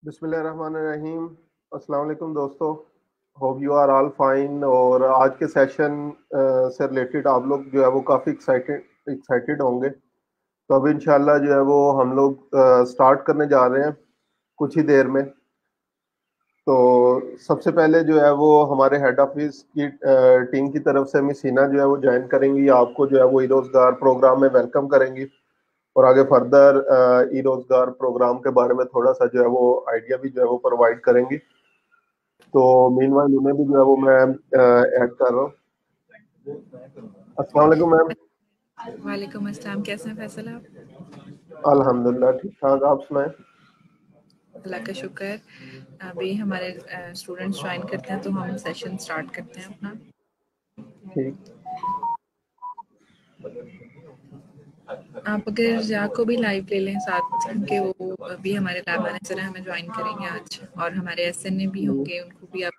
बिस्मिल्लाहिर्रहमानिर्रहीम। अस्सलाम वालेकुम दोस्तों। Hope you are all fine. और आज के सेशन से रिलेटेड आप लोग जो है वो काफ़ी एक्साइटेड होंगे। तो अब इंशाल्लाह जो है वो हम लोग स्टार्ट करने जा रहे हैं कुछ ही देर में। तो सबसे पहले जो है वो हमारे हेड ऑफिस की टीम की तरफ से मिस हिना जो है वो ज्वाइन करेंगी, आपको जो है वो ई रोजगार प्रोग्राम में वेलकम करेंगी और आगे फर्दर ई रोजगार प्रोग्राम के बारे में थोड़ा सा जो है वो आइडिया भी जो है वो प्रोवाइड करेंगी। तो मीनवाइल उन्हें भी जो है वो मैं ऐड कर रहा हूँ। अस्सलाम वालेकुम मैम। वालेकुम अस्सलाम। कैसे हैं फैसल आप? अल्हम्दुलिल्लाह ठीक ठाक, आप सुनाएं। अल्लाह का शुक्र। अभी हमारे स्टूडेंट्स ज्वाइन करते हैं तो हम सेशन स्टार्ट करते हैं अपना। ठीक। आप अगर जा को भी लाइव ले लें साथ, क्योंकि वो अभी हमारे लैब मैनेजर हैं, हमें ज्वाइन करेंगे आज, और हमारे एसएनए भी होंगे, उनको भी आप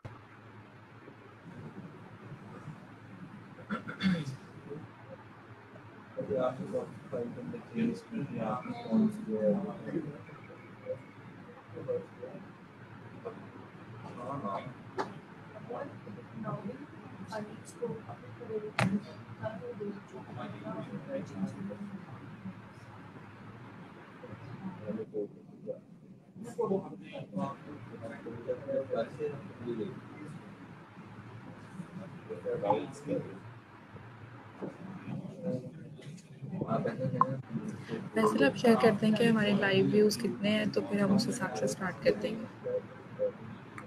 फैसल आप शेयर करते हैं कि हमारे लाइव व्यूज़ कितने हैं, तो फिर हम उस हिसाब से स्टार्ट कर देंगे।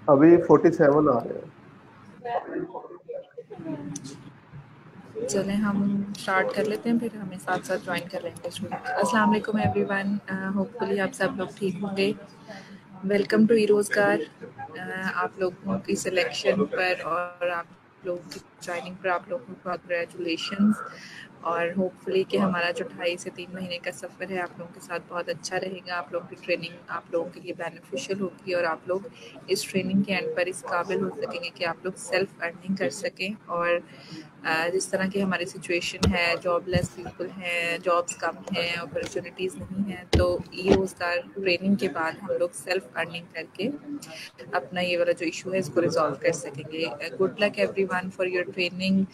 अभी 47 आ रहे हैं। चलें हम स्टार्ट कर लेते हैं, फिर हमें साथ साथ ज्वाइन कर लेंगे स्टूडेंट। अस्सलाम वालेकुम एवरीवन। होपफुली आप सब लोग ठीक होंगे। वेलकम टू ई रोजगार। आप लोगों की सिलेक्शन पर और आप लोगों की ज्वाइनिंग पर आप लोगों को कॉन्ग्रेचुलेशंस। और होपफुली कि हमारा जो 2.5 से 3 महीने का सफ़र है आप लोगों के साथ बहुत अच्छा रहेगा। आप लोगों की ट्रेनिंग आप लोगों के लिए बेनिफिशियल होगी और आप लोग इस ट्रेनिंग के एंड पर इस काबिल हो सकेंगे कि आप लोग सेल्फ अर्निंग कर सकें। और जिस तरह की हमारी सिचुएशन है, जॉबलेस पीपल हैं, जॉब्स कम हैं, अपॉर्चुनिटीज़ नहीं हैं, तो ई रोज़गार ट्रेनिंग के बाद हम लोग सेल्फ अर्निंग करके अपना ये वाला जो इशू है इसको रिजॉल्व कर सकेंगे। Good luck everyone for your training.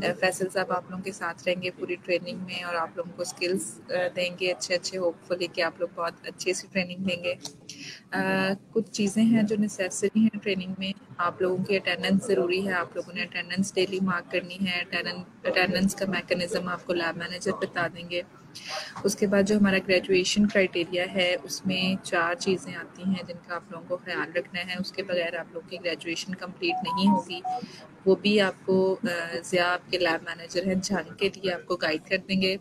Faisal साहब आप लोगों के साथ रहेंगे पूरी ट्रेनिंग में और आप लोगों को स्किल्स देंगे अच्छे होपफुली कि आप लोग बहुत अच्छी सी ट्रेनिंग देंगे। कुछ चीज़ें हैं जो नेसेसरी हैं ट्रेनिंग में। आप लोगों की अटेंडेंस ज़रूरी है, आप लोगों ने अटेंडेंस डेली मार्क करनी है। अटेंडेंस का मैकेनिज़्म आपको लैब मैनेजर बता देंगे। उसके बाद जो हमारा ग्रेजुएशन क्राइटेरिया है उसमें 4 चीज़ें आती हैं जिनका आप लोगों को ख्याल रखना है। उसके बगैर आप लोगों की ग्रेजुएशन कंप्लीट नहीं होगी। वो भी आपको ज़िया आपके लैब मैनेजर हैं जान के लिए आपको गाइड कर देंगे।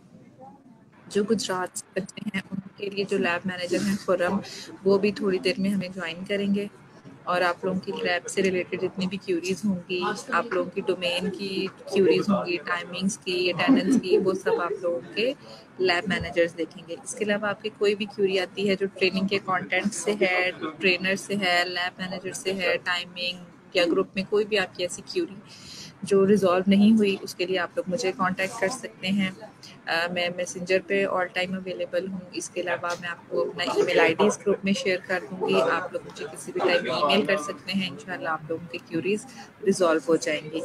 जो गुजरात से बच्चे हैं उनके लिए जो लैब मैनेजर हैं खुर्रम, वो भी थोड़ी देर में हमें ज्वाइन करेंगे। और आप लोगों की लैब से रिलेटेड जितनी भी क्यूरीज होंगी, आप लोगों की डोमेन की क्यूरीज होंगी, टाइमिंग्स की, अटेंडेंस की, वो सब आप लोगों के लैब मैनेजर्स देखेंगे। इसके अलावा आपकी कोई भी क्यूरी आती है जो ट्रेनिंग के कंटेंट से है, ट्रेनर से है, लैब मैनेजर से है, टाइमिंग या ग्रुप में कोई भी आपकी ऐसी क्यूरी जो रिजॉल्व नहीं हुई, उसके लिए आप लोग मुझे कांटेक्ट कर सकते हैं। मैं मैसेंजर पे ऑल टाइम अवेलेबल हूँ। इसके अलावा मैं आपको अपना ईमेल आईडी इस ग्रुप में शेयर कर दूँगी। आप लोग मुझे किसी भी टाइम ईमेल कर सकते हैं। इंशाल्लाह आप लोगों की क्यूरीज रिजॉल्व हो जाएंगी।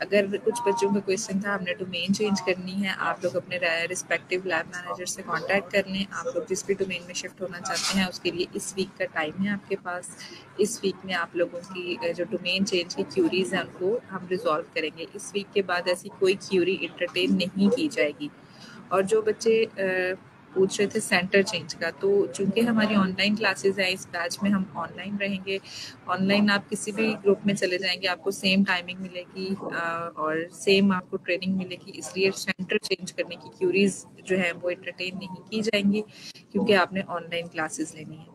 अगर कुछ बच्चों का क्वेश्चन था, हमने डोमेन चेंज करनी है, आप लोग अपने रिस्पेक्टिव लैब मैनेजर से कॉन्टैक्ट कर लें। आप लोग जिस भी डोमेन में शिफ्ट होना चाहते हैं उसके लिए इस वीक का टाइम है आपके पास। इस वीक में आप लोगों की जो डोमेन चेंज की क्यूरीज हैं उनको हम रिजॉल्व करेंगे। इस वीक के बाद ऐसी कोई क्यूरी एंटरटेन नहीं की जाएगी। और जो बच्चे पूछ रहे थे सेंटर चेंज का, तो चूंकि हमारी ऑनलाइन क्लासेस हैं, इस बैच में हम ऑनलाइन रहेंगे। ऑनलाइन आप किसी भी ग्रुप में चले जाएंगे, आपको सेम टाइमिंग मिलेगी और सेम आपको ट्रेनिंग मिलेगी। इसलिए सेंटर चेंज करने की क्यूरीज जो है वो एंटरटेन नहीं की जाएंगी क्योंकि आपने ऑनलाइन क्लासेस लेनी है।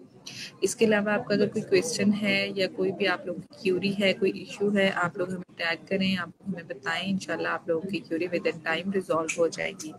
इसके अलावा आपका अगर कोई क्वेश्चन है या कोई भी आप लोगों की क्यूरी है, कोई इशू है, आप लोग हमें टैग करें, आप हमें बताएं। इंशाल्लाह आप लोगों की query within time resolve हो जाएगी।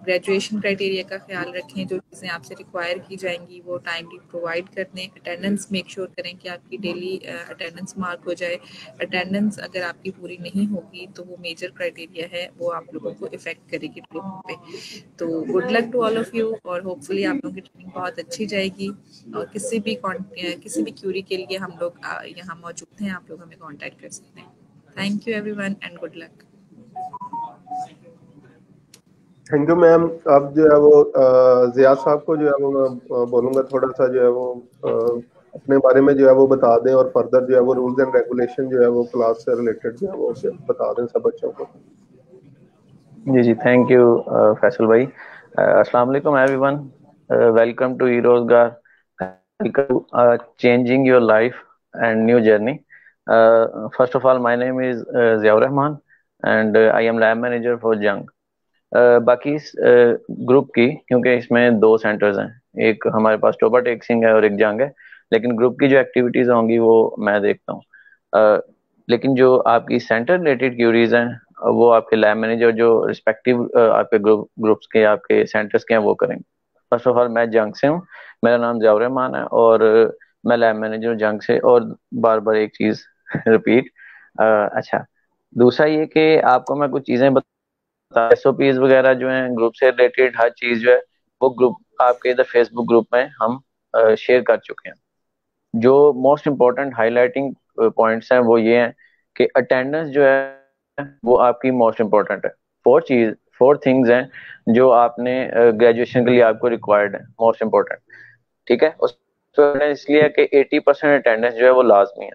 ग्रेजुएशन क्राइटेरिया का ख्याल रखें। जो चीज़ें आपसे रिक्वायर की जाएंगी वो टाइमली प्रोवाइड कर दें। अटेंडेंस मेक श्योर करें कि आपकी डेली अटेंडेंस मार्क हो जाए। अटेंडेंस अगर आपकी पूरी नहीं होगी तो वो मेजर क्राइटेरिया है, वो आप लोगों को इफेक्ट करेगी ट्रेनिंग पे। तो good luck to all of you और होपफुली आप लोगों की ट्रेनिंग बहुत अच्छी जाएगी। और किसी भी किसी भी क्यूरी के लिए हम लोग यहाँ मौजूद हैं, आप लोग हमें कांटेक्ट कर सकते हैं। Thank you everyone and good luck. Thank you ma'am. अब जो है वो जिया साहब को जो है वो मैं बोलूंगा थोड़ा सा जो है वो अपने बारे में जो है वो बता दें और फर्दर जो है वो रूल्स एंड रेगुलेशन जो है वो क्लास से रिलेटेड जो है वो बता दें सब बच्चों को। जी जी, थैंक यू फैसल भाई। अस्सलाम वालेकुम everyone, welcome to eRozgaar, welcome to changing your life and new journey. First of all my name is Ziaur Rahman and I am lab manager for Jang. बाकी इस ग्रुप की, क्योंकि इसमें 2 सेंटर्स हैं, एक हमारे पास टोबा टेक सिंह है और एक जंग है, लेकिन ग्रुप की जो एक्टिविटीज होंगी वो मैं देखता हूँ। लेकिन जो आपकी सेंटर रिलेटेड क्यूरीज हैं वो आपके लैब मैनेजर जो रिस्पेक्टिव आपके ग्रुप्स के आपके सेंटर्स के हैं वो करेंगे। फर्स्ट ऑफ ऑल मैं जंग से हूँ, मेरा नाम ज़ियाउर रहमान है और मैं लैब मैनेजर जंग से। और बार बार एक चीज रिपीट, अच्छा, दूसरा ये कि आपको मैं कुछ चीजें एसओपीज वगैरह जो हैं ग्रुप से रिलेटेड, हर चीज जो है वो ग्रुप आपके इधर फेसबुक ग्रुप में हम शेयर कर चुके हैं। जो मोस्ट इम्पोर्टेंट हाईलाइटिंग पॉइंट्स हैं वो ये हैं कि अटेंडेंस जो है वो आपकी मोस्ट इम्पोर्टेंट है। 4 थिंग्स हैं जो आपने ग्रेजुएशन के लिए आपको रिक्वायर्ड है, मोस्ट इम्पोर्टेंट। ठीक है, उस इसलिए कि 80% अटेंडेंस जो है वो लाजमी है।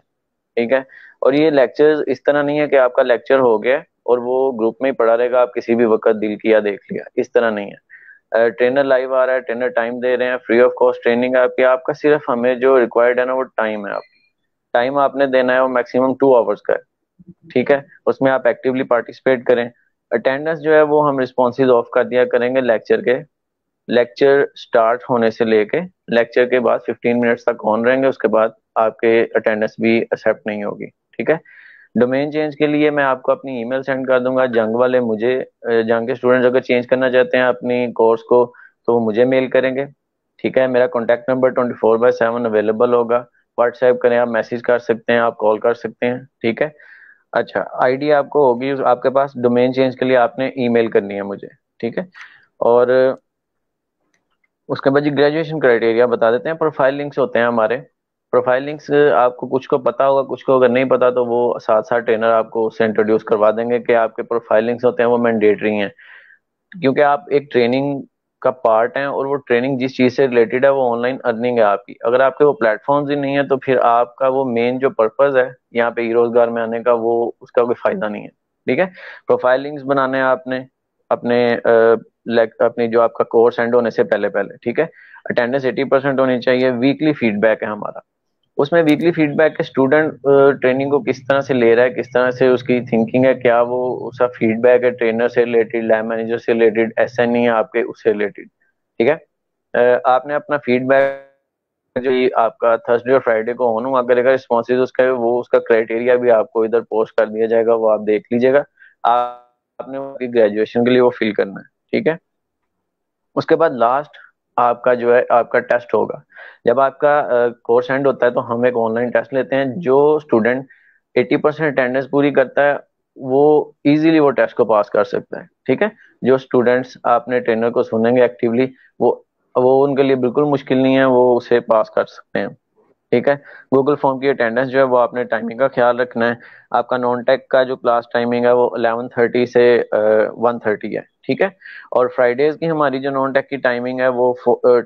ठीक है, और ये लेक्चर इस तरह नहीं है कि आपका लेक्चर हो गया और वो ग्रुप में ही पड़ा रहेगा, आप किसी भी वक्त दिल किया देख लिया, इस तरह नहीं है। ट्रेनर लाइव आ रहा है, ट्रेनर टाइम दे रहे हैं, फ्री ऑफ कॉस्ट ट्रेनिंग है आपकी। आपका सिर्फ हमें जो रिक्वायर्ड है ना वो टाइम है। आप टाइम आपने देना है वो मैक्सिमम 2 आवर्स का है। ठीक है, उसमें आप एक्टिवली पार्टिसिपेट करें। अटेंडेंस जो है वो हम रिस्पॉन्सेज ऑफ कर दिया करेंगे लेक्चर के। लेक्चर स्टार्ट होने से लेके लेक्चर के बाद 15 मिनट्स तक ऑन रहेंगे, उसके बाद आपके अटेंडेंस भी एक्सेप्ट नहीं होगी। ठीक है, डोमेन चेंज के लिए मैं आपको अपनी ईमेल सेंड कर दूंगा। जंग वाले मुझे, जंग के स्टूडेंट्स अगर चेंज करना चाहते हैं अपनी कोर्स को तो वो मुझे मेल करेंगे। ठीक है, मेरा कॉन्टैक्ट नंबर 24/7 अवेलेबल होगा। व्हाट्सएप करें, आप मैसेज कर सकते हैं, आप कॉल कर सकते हैं। ठीक है, अच्छा, आईडी आपको होगी आपके पास, डोमेन चेंज के लिए आपने ईमेल करनी है मुझे। ठीक है, और उसके बाद जी ग्रेजुएशन क्राइटेरिया बता देते हैं। प्रोफाइल लिंक्स होते हैं हमारे। प्रोफाइल लिंक्स आपको कुछ को पता होगा, कुछ को अगर नहीं पता तो वो साथ साथ ट्रेनर आपको उससे इंट्रोड्यूस करवा देंगे कि आपके प्रोफाइल लिंक्स होते हैं वो मैंडेटरी हैं, क्योंकि आप एक ट्रेनिंग का पार्ट हैं और वो ट्रेनिंग जिस चीज से रिलेटेड है वो ऑनलाइन अर्निंग है आपकी। अगर आपके वो प्लेटफॉर्म्स ही नहीं है तो फिर आपका वो मेन जो पर्पज है यहाँ पे रोजगार में आने का, वो उसका कोई फायदा नहीं है। ठीक है, प्रोफाइल लिंक्स बनाने हैं आपने अपने अपनी जो आपका कोर्स एंड होने से पहले पहले। ठीक है, अटेंडेंस 80% होनी चाहिए। वीकली फीडबैक है हमारा, उसमें वीकली फीडबैक के स्टूडेंट ट्रेनिंग को किस तरह से ले रहा है, किस तरह से उसकी थिंकिंग है, क्या वो उसका फीडबैक है ट्रेनर से रिलेटेड, लैब मैनेजर से रिलेटेड, ऐसा नहीं है आपके उससे रिलेटेड। ठीक है, आपने अपना फीडबैक जो ये आपका थर्सडे और फ्राइडे को ऑन हुआ करेगा, रिस्पॉन्सेज उसका वो उसका क्राइटेरिया भी आपको इधर पोस्ट कर दिया जाएगा, वो आप देख लीजिएगा। आपने ग्रेजुएशन के लिए वो फिल करना है। ठीक है, उसके बाद लास्ट आपका जो है आपका टेस्ट होगा। जब आपका कोर्स एंड होता है तो हम एक ऑनलाइन टेस्ट लेते हैं। जो स्टूडेंट 80% अटेंडेंस पूरी करता है वो इजीली वो टेस्ट को पास कर सकता है। ठीक है, जो स्टूडेंट्स आपने ट्रेनर को सुनेंगे एक्टिवली, वो उनके लिए बिल्कुल मुश्किल नहीं है, वो उसे पास कर सकते हैं। ठीक है, गूगल फॉर्म की अटेंडेंस जो है वो आपने टाइमिंग का ख्याल रखना है। आपका नॉन टेक का जो क्लास टाइमिंग है वो 11:30 से 1:30 है। ठीक है, और फ्राइडेज की हमारी जो नॉन टेक की टाइमिंग है वो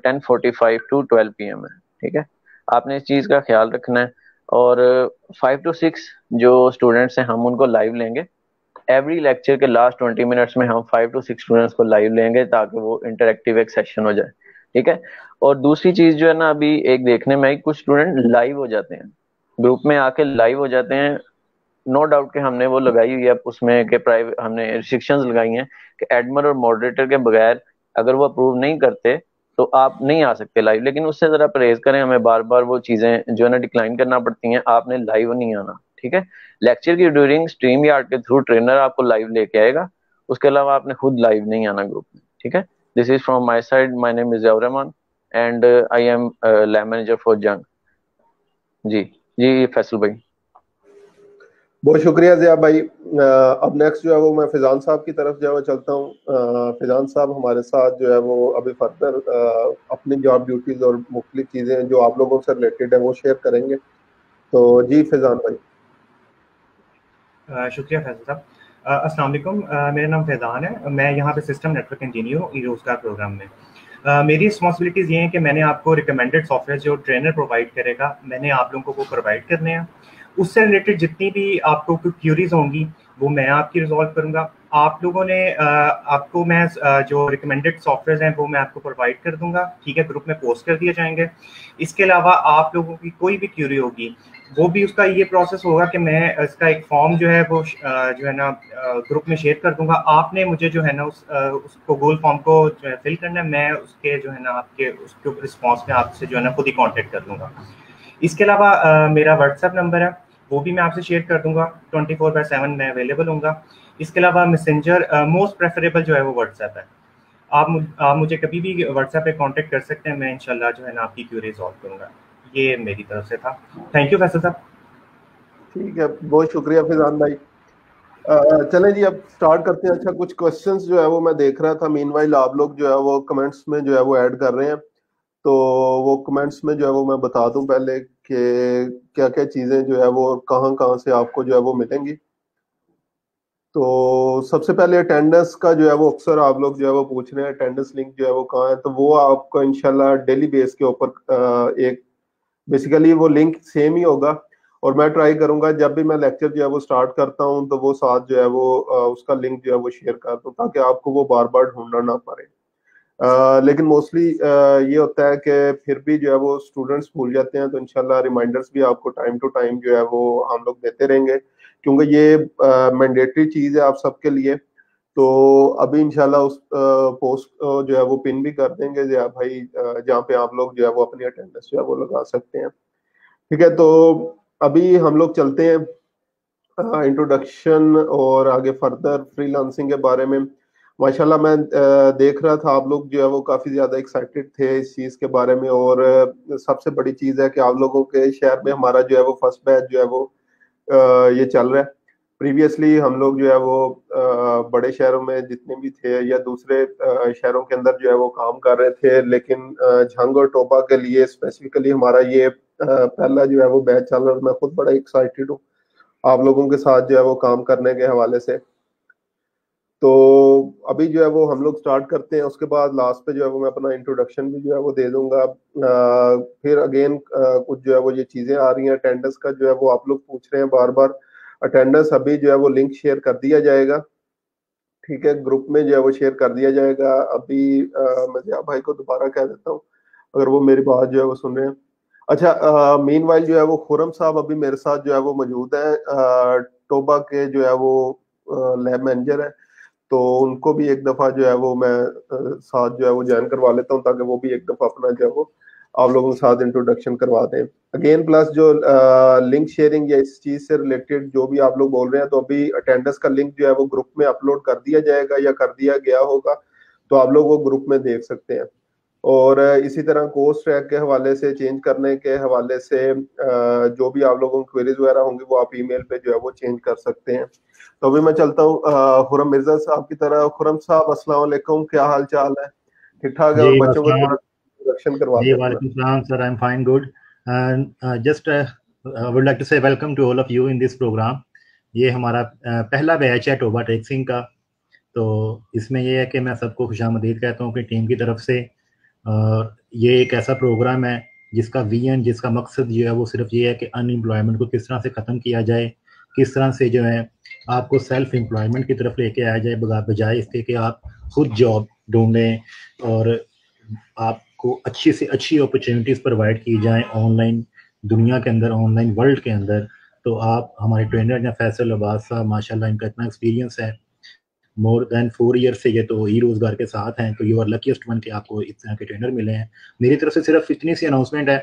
10:45 टू 12 PM है। ठीक है, आपने इस चीज का ख्याल रखना है। और 5 to 6 जो स्टूडेंट्स हैं हम उनको लाइव लेंगे। एवरी लेक्चर के लास्ट 20 मिनट्स में हम 5 to 6 स्टूडेंट्स को लाइव लेंगे ताकि वो इंटरेक्टिव एक सेशन हो जाए। ठीक है, और दूसरी चीज जो है ना, अभी एक देखने में आई, कुछ स्टूडेंट लाइव हो जाते हैं, ग्रुप में आके लाइव हो जाते हैं। नो डाउट कि हमने वो लगाई हुई है उसमें कि प्राइवेट हमने रिस्ट्रिक्शंस लगाई हैं कि एडमन और मॉडरेटर के बगैर अगर वो अप्रूव नहीं करते तो आप नहीं आ सकते लाइव। लेकिन उससे जरा परहेज करें, हमें बार बार वो चीजें जो है ना डिक्लाइन करना पड़ती हैं। आपने लाइव नहीं आना। ठीक है, लेक्चर की ड्यूरिंग स्ट्रीम यार्ड के थ्रू ट्रेनर आपको लाइव लेके आएगा, उसके अलावा आपने खुद लाइव नहीं आना ग्रुप में। ठीक है, this is from my side, my name is Ziaur Rahman and I am lab manager for जंग। जी जी फैसल भाई। बहुत शुक्रिया ज़िया भाई। अब नेक्स्ट जो है वो मैं फिजान साहब की तरफ जो है वो चलता हूँ। फिजान साहब हमारे साथ जो है वो अभी फर्दर अपनी जॉब ड्यूटीज और मुख्तलिफ चीज़ें जो आप लोगों से रिलेटेड है वो शेयर करेंगे। तो जी फिजान भाई। शुक्रिया फैसल साहब। अस्सलाम वालेकुम। मेरा नाम फैज़ान है। मैं यहाँ पे सिस्टम नेटवर्क इंजीनियर हूँ ई-रोज़गार प्रोग्राम में। मेरी रिस्पॉन्सिबिलिटीज़ ये हैं कि मैंने आपको रिकमेंडेड सॉफ्टवेयर जो ट्रेनर प्रोवाइड करेगा, मैंने आप लोगों को प्रोवाइड करने हैं। उससे रिलेटेड जितनी भी आपको कोई क्यूरीज होंगी वो मैं आपकी रिजॉल्व करूँगा। आप लोगों ने आपको मैं जो रिकमेंडेड सॉफ्टवेयर हैं वो मैं आपको प्रोवाइड कर दूँगा, ठीक है, ग्रुप में पोस्ट कर दिए जाएंगे। इसके अलावा आप लोगों की कोई भी क्यूरी होगी वो भी उसका ये प्रोसेस होगा कि मैं इसका एक फॉर्म जो है वो जो है ना ग्रुप में शेयर कर दूंगा। आपने मुझे जो है ना उसको गूगल फॉर्म को जो है फिल करना है, मैं उसके जो है ना आपके उसके ऊपर रिस्पॉन्स में आपसे जो है ना खुद ही कांटेक्ट कर लूँगा। इसके अलावा मेरा व्हाट्सएप नंबर है वो भी मैं आपसे शेयर कर दूंगा। 24/7 मैं अवेलेबल हूँगा। इसके अलावा मैसेंजर मोस्ट प्रेफरेबल जो है वो व्हाट्सएप है। आप मुझे कभी भी व्हाट्सएप पे कांटेक्ट कर सकते हैं। मैं इंशाल्लाह जो है ना आपकी क्यूरी रिजॉल्व करूँगा। ये मेरी तरफ से था। थैंक यू फैसल साहब। ठीक है, बहुत शुक्रिया फिजान भाई। चलें जी, अब स्टार्ट करते हैं। अच्छा, कुछ क्वेश्चंस जो है वो मैं देख रहा था, मीनवाइल आप लोग जो है वो कमेंट्स में जो है वो ऐड कर रहे हैं। तो वो कमेंट्स में जो है वो मैं बता दूं पहले कि क्या क्या चीज़ें जो है वो कहाँ कहाँ से आपको जो है वो मिलेंगी। तो सबसे पहले अटेंडेंस का जो है वो अक्सर आप लोग जो है वो पूछ रहे हैं, अटेंडेंस लिंक जो है वो कहाँ है। तो वो आपको इंशाल्लाह डेली बेस के ऊपर एक बेसिकली वो लिंक सेम ही होगा। और मैं ट्राई करूंगा जब भी मैं लेक्चर जो है वो स्टार्ट करता हूं तो वो साथ जो है वो उसका लिंक जो है वो शेयर कर दूं ताकि आपको वो बार बार ढूंढना ना पड़े। लेकिन मोस्टली ये होता है कि फिर भी जो है वो स्टूडेंट्स भूल जाते हैं। तो इंशाल्लाह रिमाइंडर्स भी आपको टाइम टू टाइम जो है वो हम लोग देते रहेंगे, क्योंकि ये मैंडेटरी चीज़ है आप सबके लिए। तो अभी इंशाल्लाह उस पोस्ट जो है वो पिन भी कर देंगे या भाई, जहाँ पे आप लोग जो है वो अपनी अटेंडेंस जो है वो लगा सकते हैं। ठीक है, तो अभी हम लोग चलते हैं इंट्रोडक्शन और आगे फर्दर फ्रीलांसिंग के बारे में। माशाल्लाह मैं देख रहा था आप लोग जो है वो काफी ज्यादा एक्साइटेड थे इस चीज के बारे में। और सबसे बड़ी चीज है कि आप लोगों के शहर में हमारा जो है वो फर्स्ट बैच जो है वो ये चल रहा है। प्रीवियसली हम लोग जो है वो बड़े शहरों में जितने भी थे या दूसरे शहरों के अंदर जो है वो काम कर रहे थे, लेकिन झंग और टोपा के लिए स्पेसिफिकली हमारा ये पहला जो है वो बैच चल रहा है। मैं खुद बड़ा एक्साइटेड हूँ आप लोगों के साथ जो है वो काम करने के हवाले से। तो अभी जो है वो हम लोग स्टार्ट करते हैं, उसके बाद लास्ट पे जो है वो मैं अपना इंट्रोडक्शन भी जो है वो दे दूंगा। फिर अगेन कुछ जो है वो ये चीजें आ रही हैं। अटेंडेंस का जो है वो आप लोग पूछ रहे हैं बार बार। अटेंडेंस अभी जो है वो लिंक शेयर कर दिया जाएगा, ठीक है, ग्रुप में जो है वो शेयर कर दिया जाएगा। अभी मैं ज़िया भाई को दोबारा कह देता हूँ अगर वो मेरी बात जो है वो सुन रहे हैं। अच्छा, मीनवाइल जो है वो खुरम साहब अभी मेरे साथ जो है वो मौजूद है, टोबा के जो है वो लैब मैनेजर है। तो उनको भी एक दफा जो है वो मैं साथ जो है वो ज्वाइन करवा लेता हूँ ताकि वो भी एक दफा अपना जो है वो आप लोगों के साथ इंट्रोडक्शन करवा दें। अगेन प्लस जो लिंक शेयरिंग या इस चीज से रिलेटेड जो भी आप लोग बोल रहे हैं, तो अभी अटेंडेंस का लिंक जो है वो ग्रुप में अपलोड कर दिया जाएगा या कर दिया गया होगा, तो आप लोग वो ग्रुप में देख सकते हैं। और इसी तरह कोर्स ट्रैक के हवाले से, चेंज करने के हवाले से जो भी आप लोगों की क्वेरीज वगैरह होंगी वो आप ईमेल पे जो है वो चेंज कर सकते हैं। तो अभी मैं चलता हूँ खुरम मिर्जा साहब की तरह। खुरम साहब अस्सलाम वालेकुम, क्या हाल चाल है? ठीक ठाक है? और बच्चों को थोड़ा इंट्रोडक्शन करवा जी दें। वालेकुम सलाम sir, I am fine good and just would like to say welcome to all of you in this program. ये हमारा पहला बैच है टोबा टेक्सिंग का। तो इसमें ये है कि मैं सबको खुशामदीद कहता हूँ कि टीम की तरफ से। ये एक ऐसा प्रोग्राम है जिसका विजन, जिसका मकसद जो है वो सिर्फ ये है कि अनएम्प्लॉयमेंट को किस तरह से ख़त्म किया जाए, किस तरह से जो है आपको सेल्फ एम्प्लॉयमेंट की तरफ लेके आया जाए, बजाय इसके कि आप खुद जॉब ढूंढें और आपको अच्छी से अच्छी अपॉर्चुनिटीज़ प्रोवाइड की जाएं ऑनलाइन दुनिया के अंदर, ऑनलाइन वर्ल्ड के अंदर। तो आप हमारे ट्रेनर हैं फैसल अब्बास साहब, माशाल्लाह इनका इतना एक्सपीरियंस है, मोर देन 4 ईयर से ये तो ई रोजगार के साथ हैं। तो यू आर लकीस्ट वन कि आपको इस तरह के ट्रेनर मिले हैं। मेरी तरफ से सिर्फ इतनी सी अनाउंसमेंट है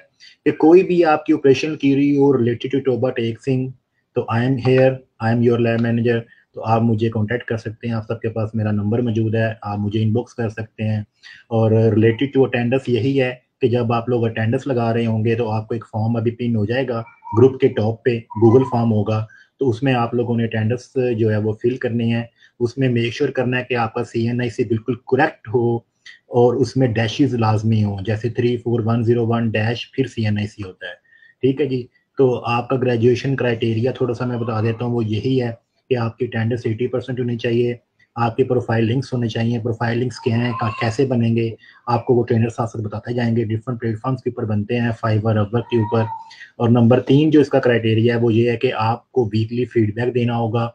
कि कोई भी आपकी ऑपरेशनल क्यूरी हो रिलेटेड टू टोबा टेक्सिंग, तो I am here, I am your lab manager. तो आप मुझे कांटेक्ट कर सकते हैं, आप सबके पास मेरा नंबर मौजूद है, आप मुझे इनबॉक्स कर सकते हैं। और रिलेटेड टू अटेंडेंस यही है कि जब आप लोग अटेंडेंस लगा रहे होंगे तो आपको एक फॉर्म अभी पिन हो जाएगा ग्रुप के टॉप पे, गूगल फॉर्म होगा। तो उसमें आप लोगों ने अटेंडेंस जो है वो फिल करनी है। उसमें मेक श्योर करना है कि आपका CNIC बिल्कुल करेक्ट हो और उसमें डैशेज लाजमी हो, जैसे 34101 डैश फिर CNIC होता है। ठीक है जी। तो आपका ग्रेजुएशन क्राइटेरिया थोड़ा सा मैं बता देता हूँ, वो यही है कि आपकी अटेंडेंस 80% होनी चाहिए, आपके प्रोफाइल लिंक्स होने चाहिए। प्रोफाइल लिंक्स क्या हैं, कैसे बनेंगे, आपको वो ट्रेनर साथ साथ बताते जाएंगे। डिफरेंट प्लेटफॉर्म्स के ऊपर बनते हैं, फाइवर, अपवर्क के ऊपर। और नंबर 3 जो इसका क्राइटेरिया है वो ये है कि आपको वीकली फीडबैक देना होगा।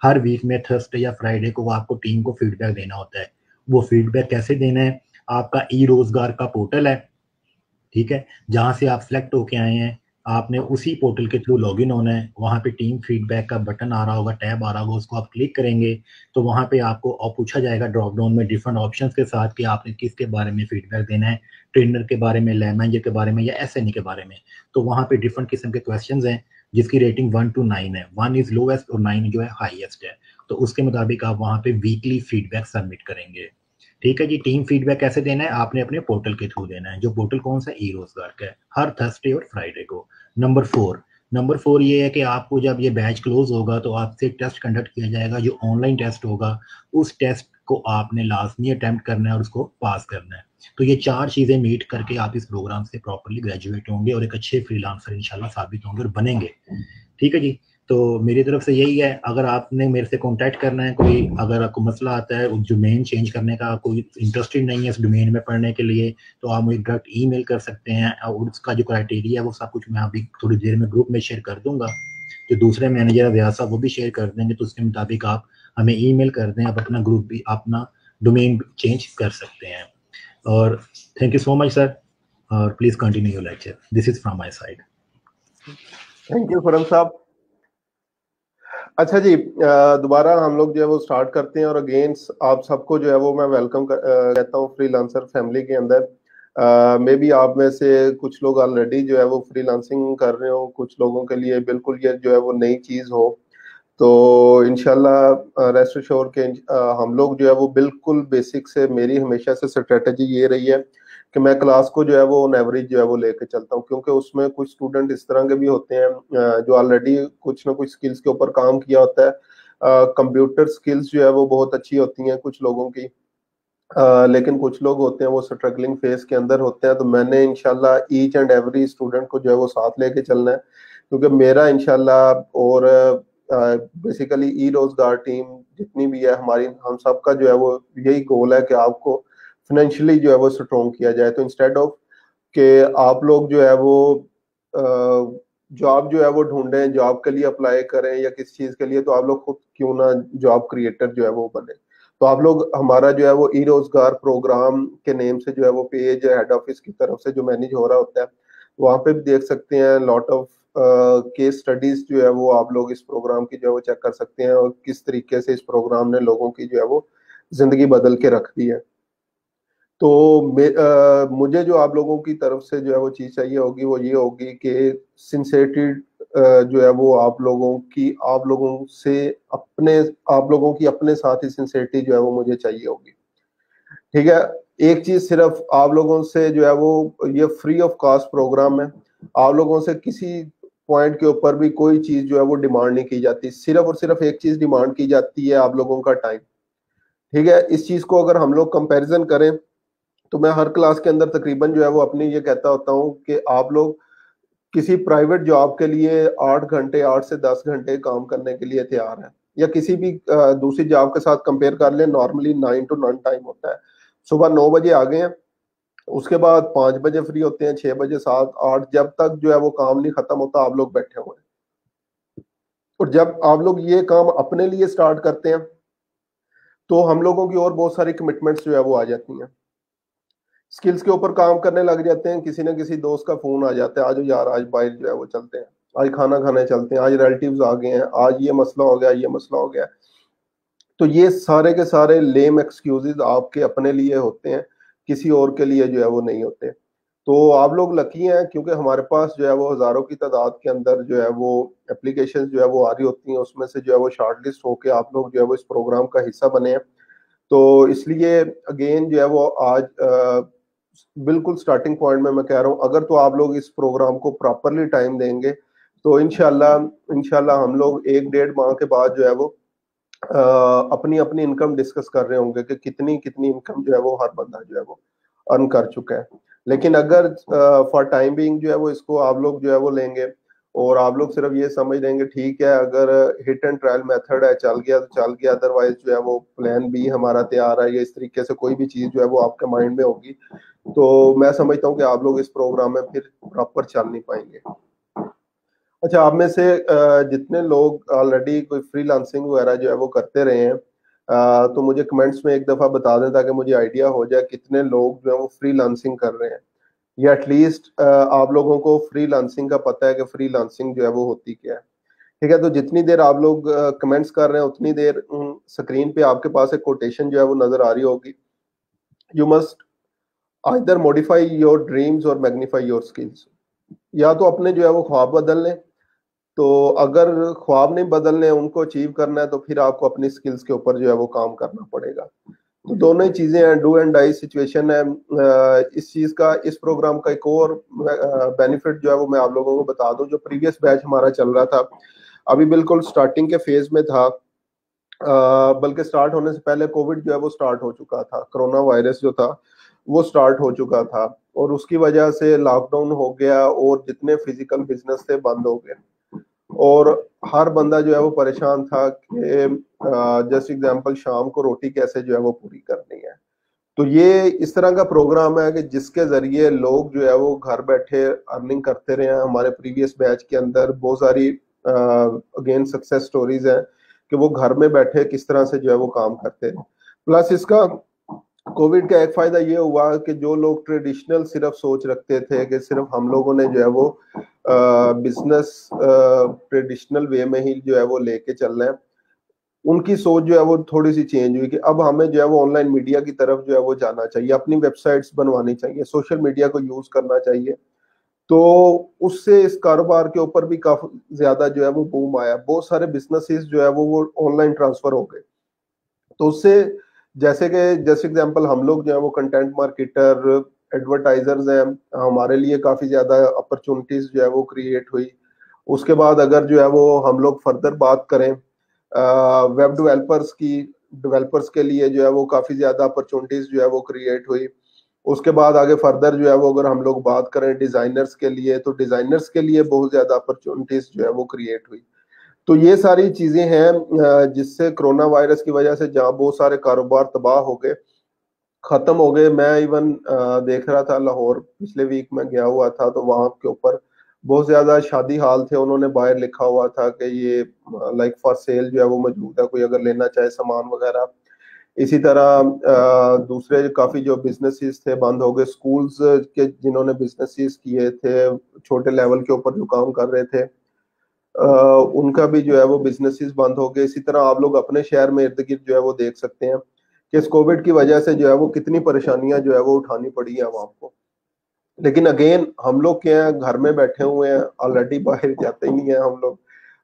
हर वीक में थर्सडे या फ्राइडे को आपको टीम को फीडबैक देना होता है। वो फीडबैक कैसे देना है, आपका रोजगार का पोर्टल है, ठीक है, जहां से आप सिलेक्ट होके आए हैं, आपने उसी पोर्टल के थ्रू लॉगिन होना है। वहां पे टीम फीडबैक का बटन आ रहा होगा, टैब आ रहा होगा, उसको आप क्लिक करेंगे तो वहां पे आपको पूछा जाएगा ड्रॉप डाउन में डिफरेंट ऑप्शंस के साथ कि आपने किसके बारे में फीडबैक देना है, ट्रेनर के बारे में, लैब मैनेजर के बारे में या SNE के बारे में। तो वहां पे डिफरेंट किस्म के क्वेश्चंस हैं जिसकी रेटिंग 1 to 9 है। 1 इज लोएस्ट और 9 जो है हाईएस्ट है। तो उसके मुताबिक आप वहां पे वीकली फीडबैक सबमिट करेंगे। ठीक है जी। टीम फीडबैक कैसे देना है, आपने अपने पोर्टल के थ्रू देना है। जो पोर्टल कौन सा, रोजगार का है, हर थर्सडे और फ्राइडे को। नंबर 4 ये है कि आपको जब ये बैच क्लोज होगा तो आपसे टेस्ट कंडक्ट किया जाएगा, जो ऑनलाइन टेस्ट होगा। उस टेस्ट को आपने लाजमी अटेम्प्ट करना है और उसको पास करना है। तो ये 4 चीजें मीट करके आप इस प्रोग्राम से प्रॉपरली ग्रेजुएट होंगे और एक अच्छे फ्रीलांसर इंशाल्लाह साबित होंगे और बनेंगे। ठीक है जी। तो मेरी तरफ से यही है। अगर आपने मेरे से कांटेक्ट करना है, कोई अगर आपको मसला आता है डोमेन चेंज करने का, कोई इंटरेस्टेड नहीं है इस डोमेन में पढ़ने के लिए, तो आप मुझे डायरेक्ट ईमेल कर सकते हैं। और उसका जो क्राइटेरिया है वो सब कुछ मैं अभी थोड़ी देर में ग्रुप में शेयर कर दूंगा। जो दूसरे मैनेजर रियाज साहब वो भी शेयर कर देंगे, तो उसके मुताबिक आप हमें ईमेल कर दें, आप अपना ग्रुप भी, अपना डोमेन चेंज कर सकते हैं। और thank you so much sir, और please continue your lecture. This is from my side. Thank you Khurram साहब। अच्छा जी, दोबारा हम लोग जो है वो स्टार्ट करते हैं। और अगेन आप सबको जो है वो मैं वेलकम कहता हूँ फ्रीलांसर फैमिली के अंदर। मे बी आप में से कुछ लोग ऑलरेडी जो है वो फ्रीलांसिंग कर रहे हो, कुछ लोगों के लिए बिल्कुल ये जो है वो नई चीज़ हो। तो इंशाल्लाह रेस्ट एश्योर के हम लोग जो है वो बिल्कुल बेसिक से, मेरी हमेशा से स्ट्रेटजी ये रही है कि मैं क्लास को जो है वो ऑन एवरेज जो है वो लेके चलता हूँ, क्योंकि उसमें कुछ स्टूडेंट इस तरह के भी होते हैं जो ऑलरेडी कुछ ना कुछ स्किल्स के ऊपर काम किया होता है। कंप्यूटर स्किल्स जो है वो बहुत अच्छी होती हैं कुछ लोगों की, लेकिन कुछ लोग होते हैं वो स्ट्रगलिंग फेज के अंदर होते हैं। तो मैंने इंशाल्लाह ईच एंड एवरी स्टूडेंट को जो है वो साथ लेके चलना है, क्योंकि मेरा इंशाल्लाह और बेसिकली ई रोजगार टीम जितनी भी है हमारी, हम सबका जो है वो यही गोल है कि आपको फाइनेंशियली जो है वो स्ट्रॉन्ग किया जाए। तो इंस्टेड ऑफ कि आप लोग जो है वो जॉब जो है वो ढूंढें, जॉब के लिए अप्लाई करें या किस चीज के लिए, तो आप लोग खुद क्यों ना जॉब क्रिएटर जो है वो बने। तो आप लोग हमारा जो है वो ई रोजगार प्रोग्राम के नेम से जो है वो पेज हेड ऑफिस की तरफ से जो मैनेज हो रहा होता है, वहां पे भी देख सकते हैं। लॉट ऑफ केस स्टडीज जो है वो आप लोग इस प्रोग्राम की जो है वो चेक कर सकते हैं, और किस तरीके से इस प्रोग्राम ने लोगों की जो है वो जिंदगी बदल के रख दी है। तो मुझे जो आप लोगों की तरफ से जो है वो चीज चाहिए होगी वो ये होगी कि सिंसेरिटी जो है वो आप लोगों से आप लोगों की अपने साथ ही सिंसेरिटी जो है वो मुझे चाहिए होगी। ठीक है। एक चीज सिर्फ आप लोगों से जो है वो, ये फ्री ऑफ कॉस्ट प्रोग्राम है, आप लोगों से किसी पॉइंट के ऊपर भी कोई चीज जो है वो डिमांड नहीं की जाती। सिर्फ और सिर्फ एक चीज डिमांड की जाती है, आप लोगों का टाइम। ठीक है। इस चीज को अगर हम लोग कंपैरिजन करें तो मैं हर क्लास के अंदर तकरीबन जो है वो अपनी ये कहता होता हूँ कि आप लोग किसी प्राइवेट जॉब के लिए 8 घंटे, 8 से 10 घंटे काम करने के लिए तैयार है, या किसी भी दूसरी जॉब के साथ कंपेयर कर लें, नॉर्मली 9 to 9 टाइम होता है। सुबह 9 बजे आ गए हैं, उसके बाद 5 बजे फ्री होते हैं, 6 बजे, 7, 8, जब तक जो है वो काम नहीं खत्म होता आप लोग बैठे हुए हैं। और जब आप लोग ये काम अपने लिए स्टार्ट करते हैं तो हम लोगों की और बहुत सारी कमिटमेंट्स जो है वो आ जाती हैं। स्किल्स के ऊपर काम करने लग जाते हैं, किसी ना किसी दोस्त का फोन आ जाता है, आज यार आज बाहर जो है वो चलते हैं, आज खाना खाने चलते हैं, आज रिलेटिव्स आ गए हैं, आज ये मसला हो गया, ये मसला हो गया। तो ये सारे के सारे लेम एक्सक्यूजेज आपके अपने लिए होते हैं, किसी और के लिए जो है वो नहीं होते। तो आप लोग लकी हैं, क्योंकि हमारे पास जो है वो हजारों की तादाद के अंदर जो है वो एप्लीकेशन जो है वो आ रही होती हैं, उसमें से जो है वो शॉर्टलिस्ट होके आप लोग जो है वो इस प्रोग्राम का हिस्सा बने हैं। तो इसलिए अगेन जो है वो आज बिल्कुल स्टार्टिंग पॉइंट में मैं कह रहा हूँ, अगर तो आप लोग इस प्रोग्राम को प्रॉपरली टाइम देंगे, तो इंशाल्लाह हम लोग 1-1.5 माह के बाद जो है वो अपनी अपनी इनकम डिस्कस कर रहे होंगे कि कितनी कितनी इनकम जो है वो हर बंदा जो है वो अर्न कर चुका है। लेकिन अगर फॉर टाइम बीइंग जो है वो इसको आप लोग जो है वो लेंगे और आप लोग सिर्फ ये समझ लेंगे ठीक है, अगर हिट एंड ट्रायल मेथड है, चल गया तो चल गया, अदरवाइज जो है वो प्लान बी हमारा तैयार है, या इस तरीके से कोई भी चीज जो है वो आपके माइंड में होगी, तो मैं समझता हूँ कि आप लोग इस प्रोग्राम में फिर प्रॉपर चल नहीं पाएंगे। अच्छा, आप में से जितने लोग ऑलरेडी कोई फ्रीलांसिंग वगैरह जो है वो करते रहे हैं, तो मुझे कमेंट्स में एक दफा बता दें ताकि मुझे आइडिया हो जाए कितने लोग जो है वो फ्रीलांसिंग कर रहे हैं, या एटलीस्ट आप लोगों को फ्रीलांसिंग का पता है कि फ्रीलांसिंग जो है वो होती क्या है। ठीक है, तो जितनी देर आप लोग कमेंट्स कर रहे हैं उतनी देर स्क्रीन पे आपके पास एक कोटेशन जो है वो नजर आ रही होगी, you must either modify your dreams और मैग्नीफाई योर स्किल्स। या तो अपने जो है वो ख्वाब बदल लें, तो अगर ख्वाब नहीं बदलने, उनको अचीव करना है, तो फिर आपको अपनी स्किल्स के ऊपर जो है वो काम करना पड़ेगा। तो दोनों ही चीजें हैं, डू एंड डाई सिचुएशन है। इस चीज का, इस प्रोग्राम का एक और बेनिफिट जो है वो मैं आप लोगों को बता दूं, जो प्रीवियस बैच हमारा चल रहा था, अभी बिल्कुल स्टार्टिंग के फेज में था, बल्कि स्टार्ट होने से पहले कोविड जो है वो स्टार्ट हो चुका था, कोरोना वायरस जो था वो स्टार्ट हो चुका था, और उसकी वजह से लॉकडाउन हो गया और जितने फिजिकल बिजनेस थे बंद हो गए, और हर बंदा जो है वो परेशान था कि जस्ट एग्जांपल शाम को रोटी कैसे जो है वो पूरी करनी है। तो ये इस तरह का प्रोग्राम है कि जिसके जरिए लोग जो है वो घर बैठे अर्निंग करते रहे हैं। हमारे प्रीवियस बैच के अंदर बहुत सारी अगेन सक्सेस स्टोरीज हैं कि वो घर में बैठे किस तरह से जो है वो काम करते हैं। प्लस इसका कोविड का एक फायदा ये हुआ कि जो लोग ट्रेडिशनल सिर्फ सोच रखते थे कि सिर्फ हम लोगों ने जो है वो बिजनेस ट्रेडिशनल वे में ही जो है वो लेके चल रहे हैं, उनकी सोच जो है वो थोड़ी सी चेंज हुई कि अब हमें जो है वो ऑनलाइन मीडिया की तरफ जो है वो जाना चाहिए, अपनी वेबसाइट्स बनवानी चाहिए, सोशल मीडिया को यूज करना चाहिए। तो उससे इस कारोबार के ऊपर भी काफी ज्यादा जो है वो बूम आया, बहुत सारे बिजनेसेस जो है वो ऑनलाइन ट्रांसफर हो गए। तो उससे जैसे एग्जांपल हम लोग जो है वो कंटेंट मार्केटर, एडवर्टाइजर्स हैं, हमारे लिए काफी ज्यादा अपॉर्चुनिटीज जो है वो क्रिएट हुई। उसके बाद अगर जो है वो हम लोग फर्दर बात करें वेब डेवलपर्स के लिए जो है वो काफी ज्यादा अपॉर्चुनिटीज जो है वो क्रिएट हुई। उसके बाद आगे फर्दर जो है वो अगर हम लोग बात करें डिजाइनर्स के लिए, तो डिजाइनर्स के लिए बहुत ज्यादा अपॉर्चुनिटीज जो है वो क्रिएट हुई। तो ये सारी चीजें हैं जिससे कोरोना वायरस की वजह से जहाँ बहुत सारे कारोबार तबाह हो गए, खत्म हो गए। मैं इवन देख रहा था, लाहौर पिछले वीक में गया हुआ था, तो वहां के ऊपर बहुत ज्यादा शादी हाल थे, उन्होंने बाहर लिखा हुआ था कि ये लाइक फॉर सेल जो है वो मौजूद है, कोई अगर लेना चाहे सामान वगैरह। इसी तरह दूसरे काफी जो बिजनेसेस थे बंद हो गए, स्कूल्स के जिन्होंने बिजनेसेस किए थे छोटे लेवल के ऊपर जो काम कर रहे थे, उनका भी जो है वो बिजनेसेस बंद हो गए। इसी तरह आप लोग अपने शहर में इर्द गिर्द जो है वो देख सकते हैं कि इस कोविड की वजह से जो है वो कितनी परेशानियां जो है वो उठानी पड़ी है आवाम को। लेकिन अगेन हम लोग क्या है, घर में बैठे हुए हैं, ऑलरेडी बाहर जाते ही नहीं है, हम लोग